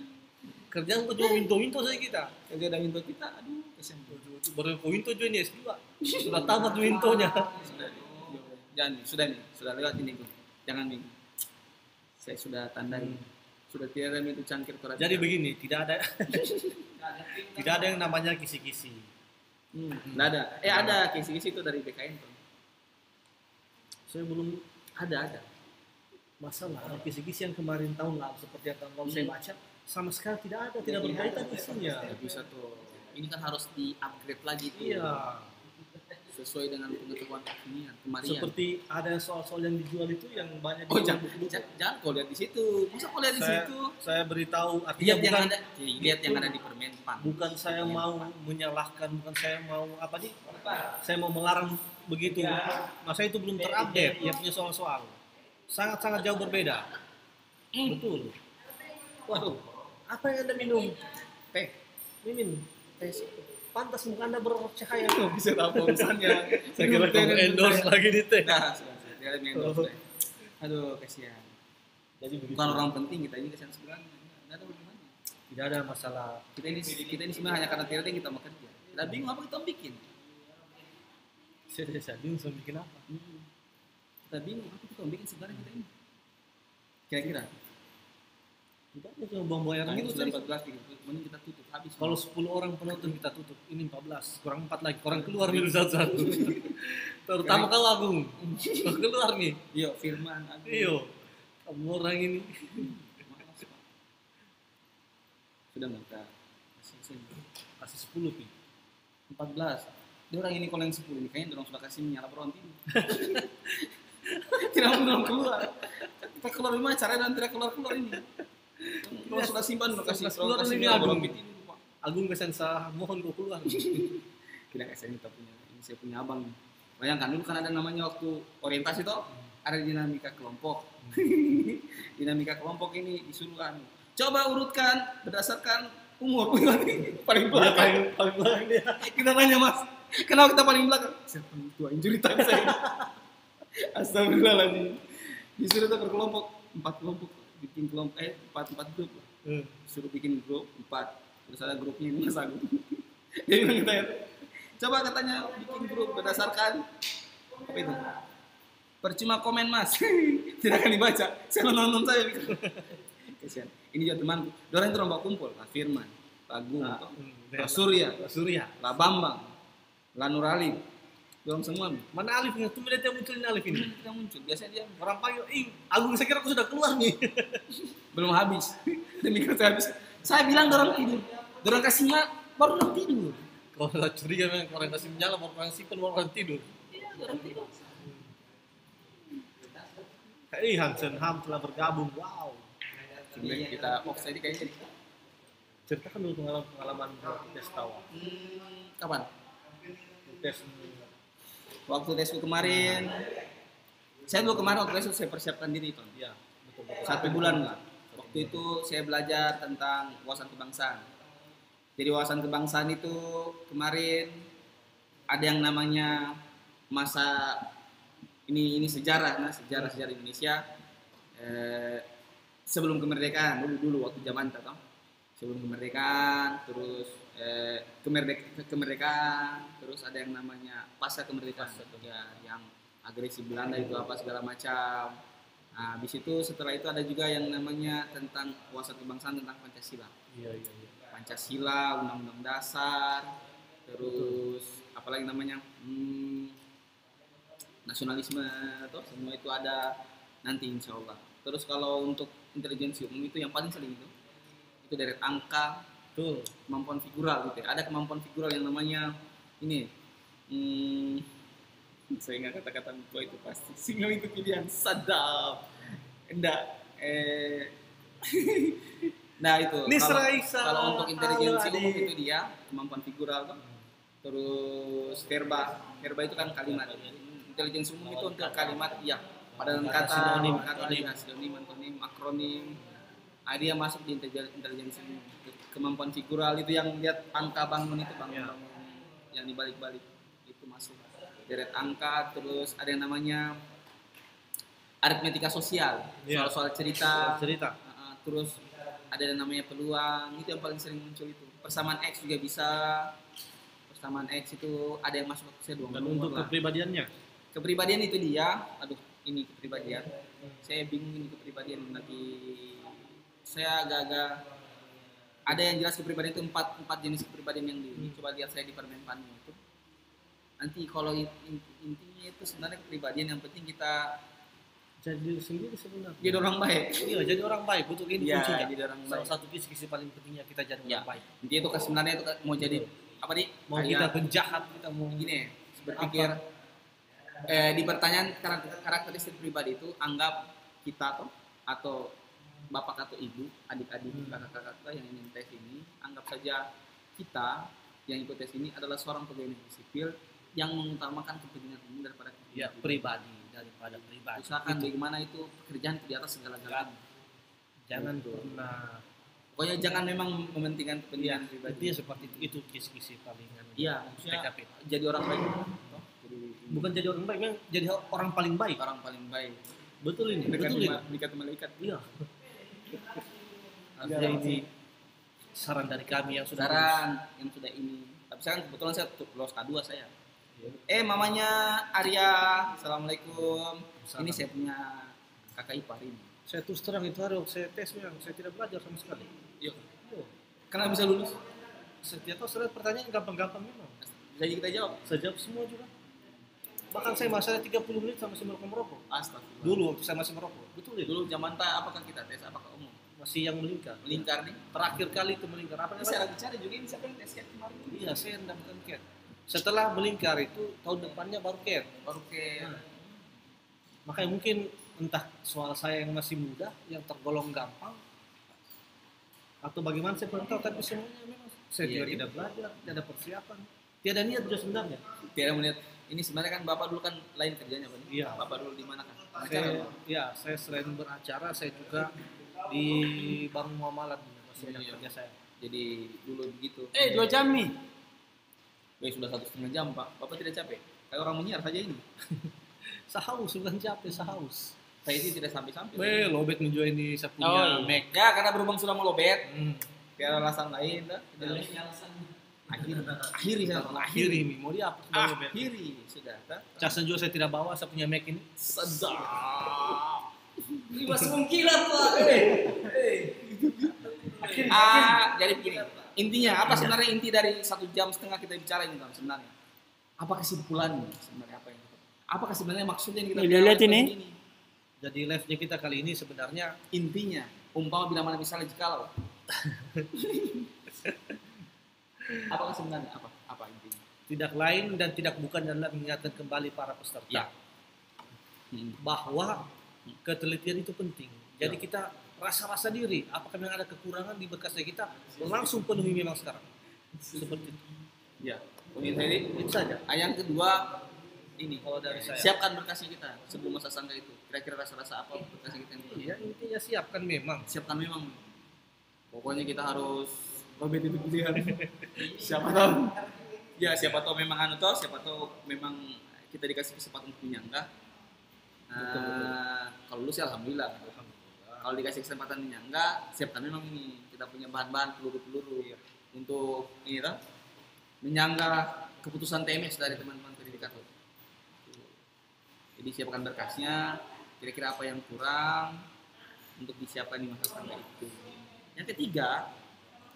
Kerjaan kok cuma winto-winto saja kita. Kerja dari info kita, aduh kasihan. Baru winto juga ini S2. Sudah tamat wintonya. Sudah nih, sudah lewat ini tuh. Jangan bingung. Saya sudah tandai. Sudah tidak ada itu cangkir koran. Jadi begini, tidak ada yang namanya kisi-kisi. Nggak ada. Ada kisi-kisi itu dari BKN tuh. Saya belum Ada. masalah kisi-kisi yang kemarin tahun lalu seperti yang tahun lalu saya baca sama sekali tidak berkaitan isinya. Tidak bisa tuh. Ini kan harus di-upgrade lagi tuh. Iya. Sesuai dengan pengetahuan kekinian, kemarian. Seperti ada soal-soal yang dijual itu yang banyak Oh jangan kau lihat di situ. Masa kau lihat di situ? Saya beritahu artinya Lihat yang ada di Permenpan. bukan saya mau menyalahkan, bukan saya mau saya mau melarang begitu. Masa itu belum terupdate, ya punya soal-soal sangat-sangat jauh berbeda. Betul. Waduh, apa yang Anda minum? Teh. Minum teh. Pantas muka Anda bercahaya. Bisa tahu urusannya. Saya kira kamu endorse lagi di teh. Nah, sudah. Dia ada endorse. Aduh, kasihan. Jadi Bukan orang penting kita ini kasihan sebenarnya. Enggak ada hubungannya. tidak ada masalah. Kita ini sebenarnya hanya karena tidak kita mau kerja. Kita bingung apa kita mau bikin. Saya bingung mau bikin apa. Kita bingung apa kita mau bikin sebenarnya kita ini. Kira-kira. Tidak ada cuma buang bayaran Itu itu sudah tadi. 14 gitu. Mending kita tutup habis. Kalau 10 orang penonton kita tutup, ini 14, kurang 4 lagi, orang keluar nih satu-satu. Terutama kalau Agung, kau keluar nih. Iya, Firman. Iyo, kamu orang ini. Sudah mereka Kasih 10 pi. 14. Dia orang ini kalau yang 10 ini kayaknya dorong sudah kasih nyala peron ini. Tidak mau dorong keluar. Kita keluar rumah cara dan tidak keluar ini. Kalau sudah simpan udah kasih keluar kasih ini nyala Agung. peron ini. Agung kesan sah, mohon kau keluar. Tidak kasih kita punya. Ini saya punya abang. Bayangkan dulu kan ada namanya waktu orientasi toh, ada dinamika kelompok. Dinamika kelompok ini disuruh kan. Coba urutkan berdasarkan umur. Paling belakang. Paling belakang dia. Kita tanya Mas, kenapa kita paling belakang? Saya paling tua, injury time saya. Astagfirullahaladzim. Disuruh tuh berkelompok, 4 kelompok, bikin kelompok, 4 grup lah. Suruh bikin grup 4, terus ada grupnya ini Mas Agung. Dia bilang kita ya, coba katanya bikin grup berdasarkan apa itu? Percuma komen Mas, tidak akan dibaca. Saya nonton saya bikin. Kasihan. Ini juga teman, orang itu rombak kumpul, Pak Firman, Pak Agung, Pak Surya, Pak Bambang, Pak Nurali, dorong semua. Mana Alif nih? Tuh melihat yang muncul ini Alif ini. Yang muncul, biasanya dia Orang panggil, Agung saya kira aku sudah keluar nih. belum habis. Demi saya habis. Saya bilang dorong tidur, dorong kasihnya baru dorong tidur. Kalau nggak curiga memang orang kasih menyala, orang simpen, orang tidur. Iya, dorong tidur. Hansen Ham telah bergabung, wow. Sebenarnya kita offside kayaknya. Ceritakan dulu pengalaman tes tawa. Kapan? Tes Waktu tesku kemarin. Saya dulu kemarin waktu tes saya persiapkan diri Ton. ya, betul. 1 bulan lah. Waktu itu saya belajar tentang wawasan kebangsaan. Jadi wawasan kebangsaan itu kemarin ada yang namanya masa ini sejarah, sejarah Indonesia sebelum kemerdekaan dulu waktu zaman itu, sebelum kemerdekaan, terus kemerdekaan, terus ada yang namanya pasca kemerdekaan, ya, yang agresi Belanda itu apa segala macam. Nah, habis itu setelah itu ada juga yang namanya tentang wawasan kebangsaan tentang Pancasila. Iya. Pancasila, Undang-Undang Dasar, terus apalagi namanya nasionalisme, atau semua itu ada nanti insya Allah. Terus kalau untuk intelijensi umum itu yang paling sering itu deret angka, Betul. kemampuan figural gitu ya. Ada kemampuan figural yang namanya ini. Saya ingat kata-kata tua itu pasti. Single itu pilihan sadap. Enggak. Nah itu. Kalau untuk intelijensi umum itu dia kemampuan figural kan. Terus verba itu kan kalimat. Intelijensi umum itu untuk kalimat ya. Padanan kata, sinonim, antonim, akronim. Dia masuk di intelijensi umum. Kemampuan figural itu yang lihat angka bangun itu bangun yang dibalik-balik itu deret angka, terus ada yang namanya aritmetika sosial, Iya. soal-soal cerita, Cerita. terus ada yang namanya peluang, itu yang paling sering muncul itu. Persamaan X juga bisa, persamaan X itu ada yang masuk ke saya dua Dan untuk lah. kepribadiannya, Kepribadian itu dia, aduh ini kepribadian, saya bingung ini kepribadian lagi, saya agak-agak, ada yang jelas kepribadian itu empat jenis kepribadian yang di, coba lihat saya di permenpannya itu. Nanti kalau intinya itu sebenarnya kepribadian yang penting kita jadi diri sendiri sebenarnya. jadi orang baik. Iya, jadi orang baik. Betul ini Iya, kuncinya. jadi orang Salah baik. satu kisi-kisi paling pentingnya kita jadi Ya. orang baik. Intinya itu kan sebenarnya itu kan mau jadi apa nih? Mau kita penjahat, kita mau gini, berpikir di pertanyaan karakteristik pribadi itu anggap kita atau bapak atau ibu, adik-adik, kakak-kakak kita yang ingin tes ini, anggap saja kita yang ikut tes ini adalah seorang pegawai negeri sipil yang mengutamakan kepentingan umum daripada ya kepentingan pribadi daripada pribadi. Usahakan bagaimana itu pekerjaan itu di atas segala-galanya. Jangan pernah. Pokoknya jangan memang mementingkan kepentingan pribadi. Dia seperti itu kisi-kisi palingan. Iya, maksudnya PKP. jadi orang baik. Bukan jadi orang baik, memang jadi orang paling baik. Orang paling baik. Betul ini, betul ini. Dekat malaikat. Iya. Artinya ini saran dari kami yang sudah Saran yang sudah ini. Tapi sekarang kebetulan saya lolos K2 saya. Mamanya Arya, assalamualaikum. Ini saya punya kakak ipar ini. saya terus terang itu hari waktu saya tes memang saya tidak belajar sama sekali. Yuk. Oh, Kenapa bisa lulus? setiap tahu saya pertanyaan gampang-gampang memang. Jadi kita jawab. Saya jawab semua juga. Bahkan saya masalah 30 menit sama si merokok. Astagfirullah. Dulu waktu saya masih merokok. Betul ya? Dulu zaman apakah kita tes apakah umum? Masih yang melingkar. Melingkar nih. Terakhir kali itu melingkar. Apa Saya namanya? lagi cari juga ini siapa yang tes cat kemarin? Iya, saya mendapatkan cat. Setelah melingkar itu tahun depannya baru cat. Baru ke Makanya mungkin entah soal saya yang masih muda, yang tergolong gampang, atau bagaimana saya belum tahu. Tapi semuanya memang saya Iya, juga iya. tidak belajar, tidak ada persiapan, tiada niat juga sebenarnya. tidak melihat ini sebenarnya kan bapak dulu kan lain kerjanya Pak. Iya. Bapak dulu di mana kan? Saya selain beracara, saya juga di bank muamalat masih banyak Iya. kerja saya. Jadi dulu begitu. 2 jam nih. Sudah 1,5 jam Pak. Bapak tidak capek? Kayak orang menyiar saja ini. Sahaus, bukan capek, sahaus. Saya ini tidak sampai-sampai. Lobet menjual ini saya punya Oh, Mac. Ya karena berhubung sudah mau lobet, Hmm. kayak alasan lain dah. Akhiri saya Akhiri ini, mau dia apa sudah lobet. Akhiri sudah. Casan juga saya tidak bawa, saya punya Mac ini. Sedap. Ini masih mengkilat Pak. Jadi begini. Intinya apa sebenarnya inti dari 1,5 jam kita bicara ini Bang sebenarnya? Apa kesimpulannya sebenarnya apa sebenarnya maksudnya yang kita Lihat bicara ini. Jadi live-nya kita kali ini sebenarnya intinya umpama bila mana misalnya jikalau apa sebenarnya apa intinya? tidak lain dan tidak bukan adalah mengingatkan kembali para peserta Ya. bahwa ketelitian itu penting. Jadi kita rasa-rasa diri, apakah memang ada kekurangan di berkasnya kita langsung penuhi memang sekarang. Seperti itu. Ya. Ini Itu saja. yang kedua ini Kalau dari saya. siapkan berkasnya kita sebelum masa sangka itu. Kira-kira rasa-rasa apa berkasnya kita yang Iya, intinya siapkan memang. siapkan memang. Pokoknya kita harus lobet itu pilihan. Siapa tahu. Ya siapa tahu memang siapa tahu memang kita dikasih kesempatan untuk menyangga. Kalau lu sih alhamdulillah. Kalau dikasih kesempatan menyangga, siapkan memang ini kita punya bahan-bahan peluru-peluru untuk ini lah menyangga keputusan TMS dari teman-teman verifikator. Jadi siapkan berkasnya, kira-kira apa yang kurang untuk disiapkan di masa standar itu. Yang ketiga,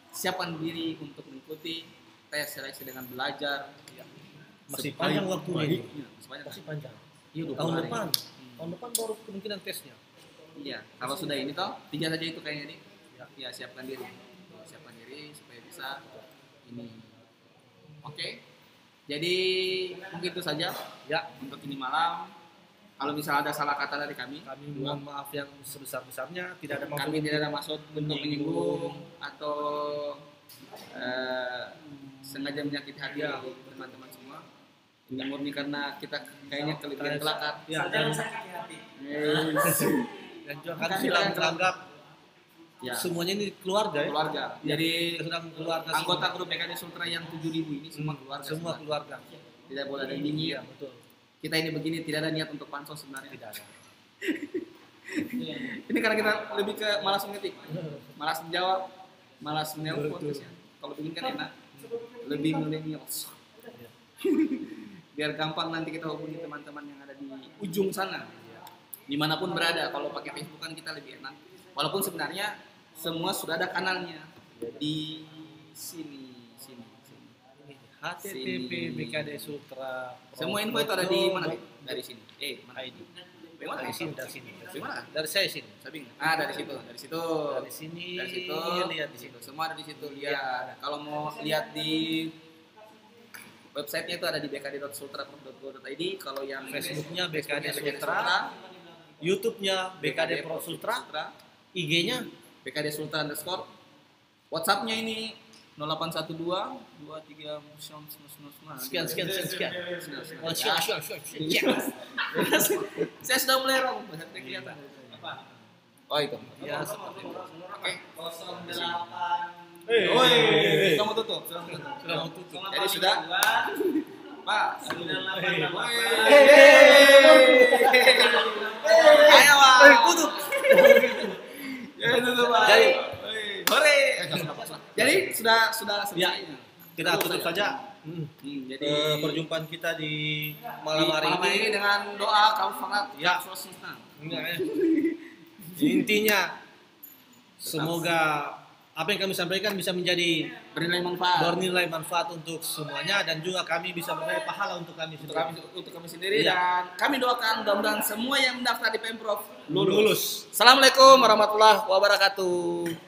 siapkan diri untuk mengikuti tes seleksi dengan belajar. Masih panjang waktunya ini. Masih Masih panjang. Iya, 20 Tahun hari. depan. Tahun depan baru kemungkinan tesnya. Iya, kalau sudah ini toh 3 saja itu kayaknya nih. Ya siapkan diri. Siapkan diri supaya bisa ini. Oke. Jadi mungkin itu saja Ya, untuk ini malam. Kalau misalnya ada salah kata dari kami, kami mohon maaf yang sebesar-besarnya, tidak ada maksud kami tidak ada maksud untuk menyinggung atau sengaja menyakiti hati teman-teman semua. Ini murni karena kita kayaknya kelitian kelakar. Ya, Jangan sakit hati. dan juga kan Bukan, sedang bukan. menganggap Ya, semuanya ini keluarga ya. keluarga. Jadi Sedang keluarga anggota grup PKD Sultra yang 7.000 ini semua keluarga. semua keluarga. tidak boleh ada yang nyinyir. Iya, betul. Kita ini begini tidak ada niat untuk pansos sebenarnya. Tidak ada. Ini karena kita lebih ke malas mengetik, malas menjawab, malas menelpon. Kalau begini kan enak, lebih milenials. Biar gampang nanti kita hubungi teman-teman yang ada di ujung sana, dimanapun berada. Kalau pakai Facebook kan kita lebih enak. Walaupun sebenarnya semua sudah ada kanalnya di sini. HTTP BKD Sultra. Semua info itu ada di mana? Dari sini. Mana ID. Dari mana? Dari sini. Dari mana? Dari saya sini. Dari situ. Dari sini. Dari situ. Lihat di situ. Semua ada di situ. Lihat. Kalau mau lihat di websitenya itu ada di bkd.sultra.go.id. Kalau yang Facebooknya BKD Sultra, YouTube-nya BKD Pro Sultra, IG-nya BKD Sultra _ WhatsApp-nya ini 0812 23 sekian. Oh, siap. Saya sudah mulai wrong, kelihatan. Oh itu. Ya, seperti itu. Oke. 08. Sudah mau tutup. Jadi sudah. Pak. Ayo, Pak. Tutup. Ya tutup, Pak. Hore. Jadi sudah selesai. Ya, kita tutup saja. Jadi Perjumpaan kita di malam hari ini dengan doa kafarat. Ya. Intinya semoga apa yang kami sampaikan bisa menjadi bernilai manfaat untuk semuanya, dan juga kami bisa bernilai pahala untuk kami sendiri. Iya. Dan kami doakan mudah-mudahan semua yang mendaftar di Pemprov lulus. Assalamualaikum warahmatullahi wabarakatuh.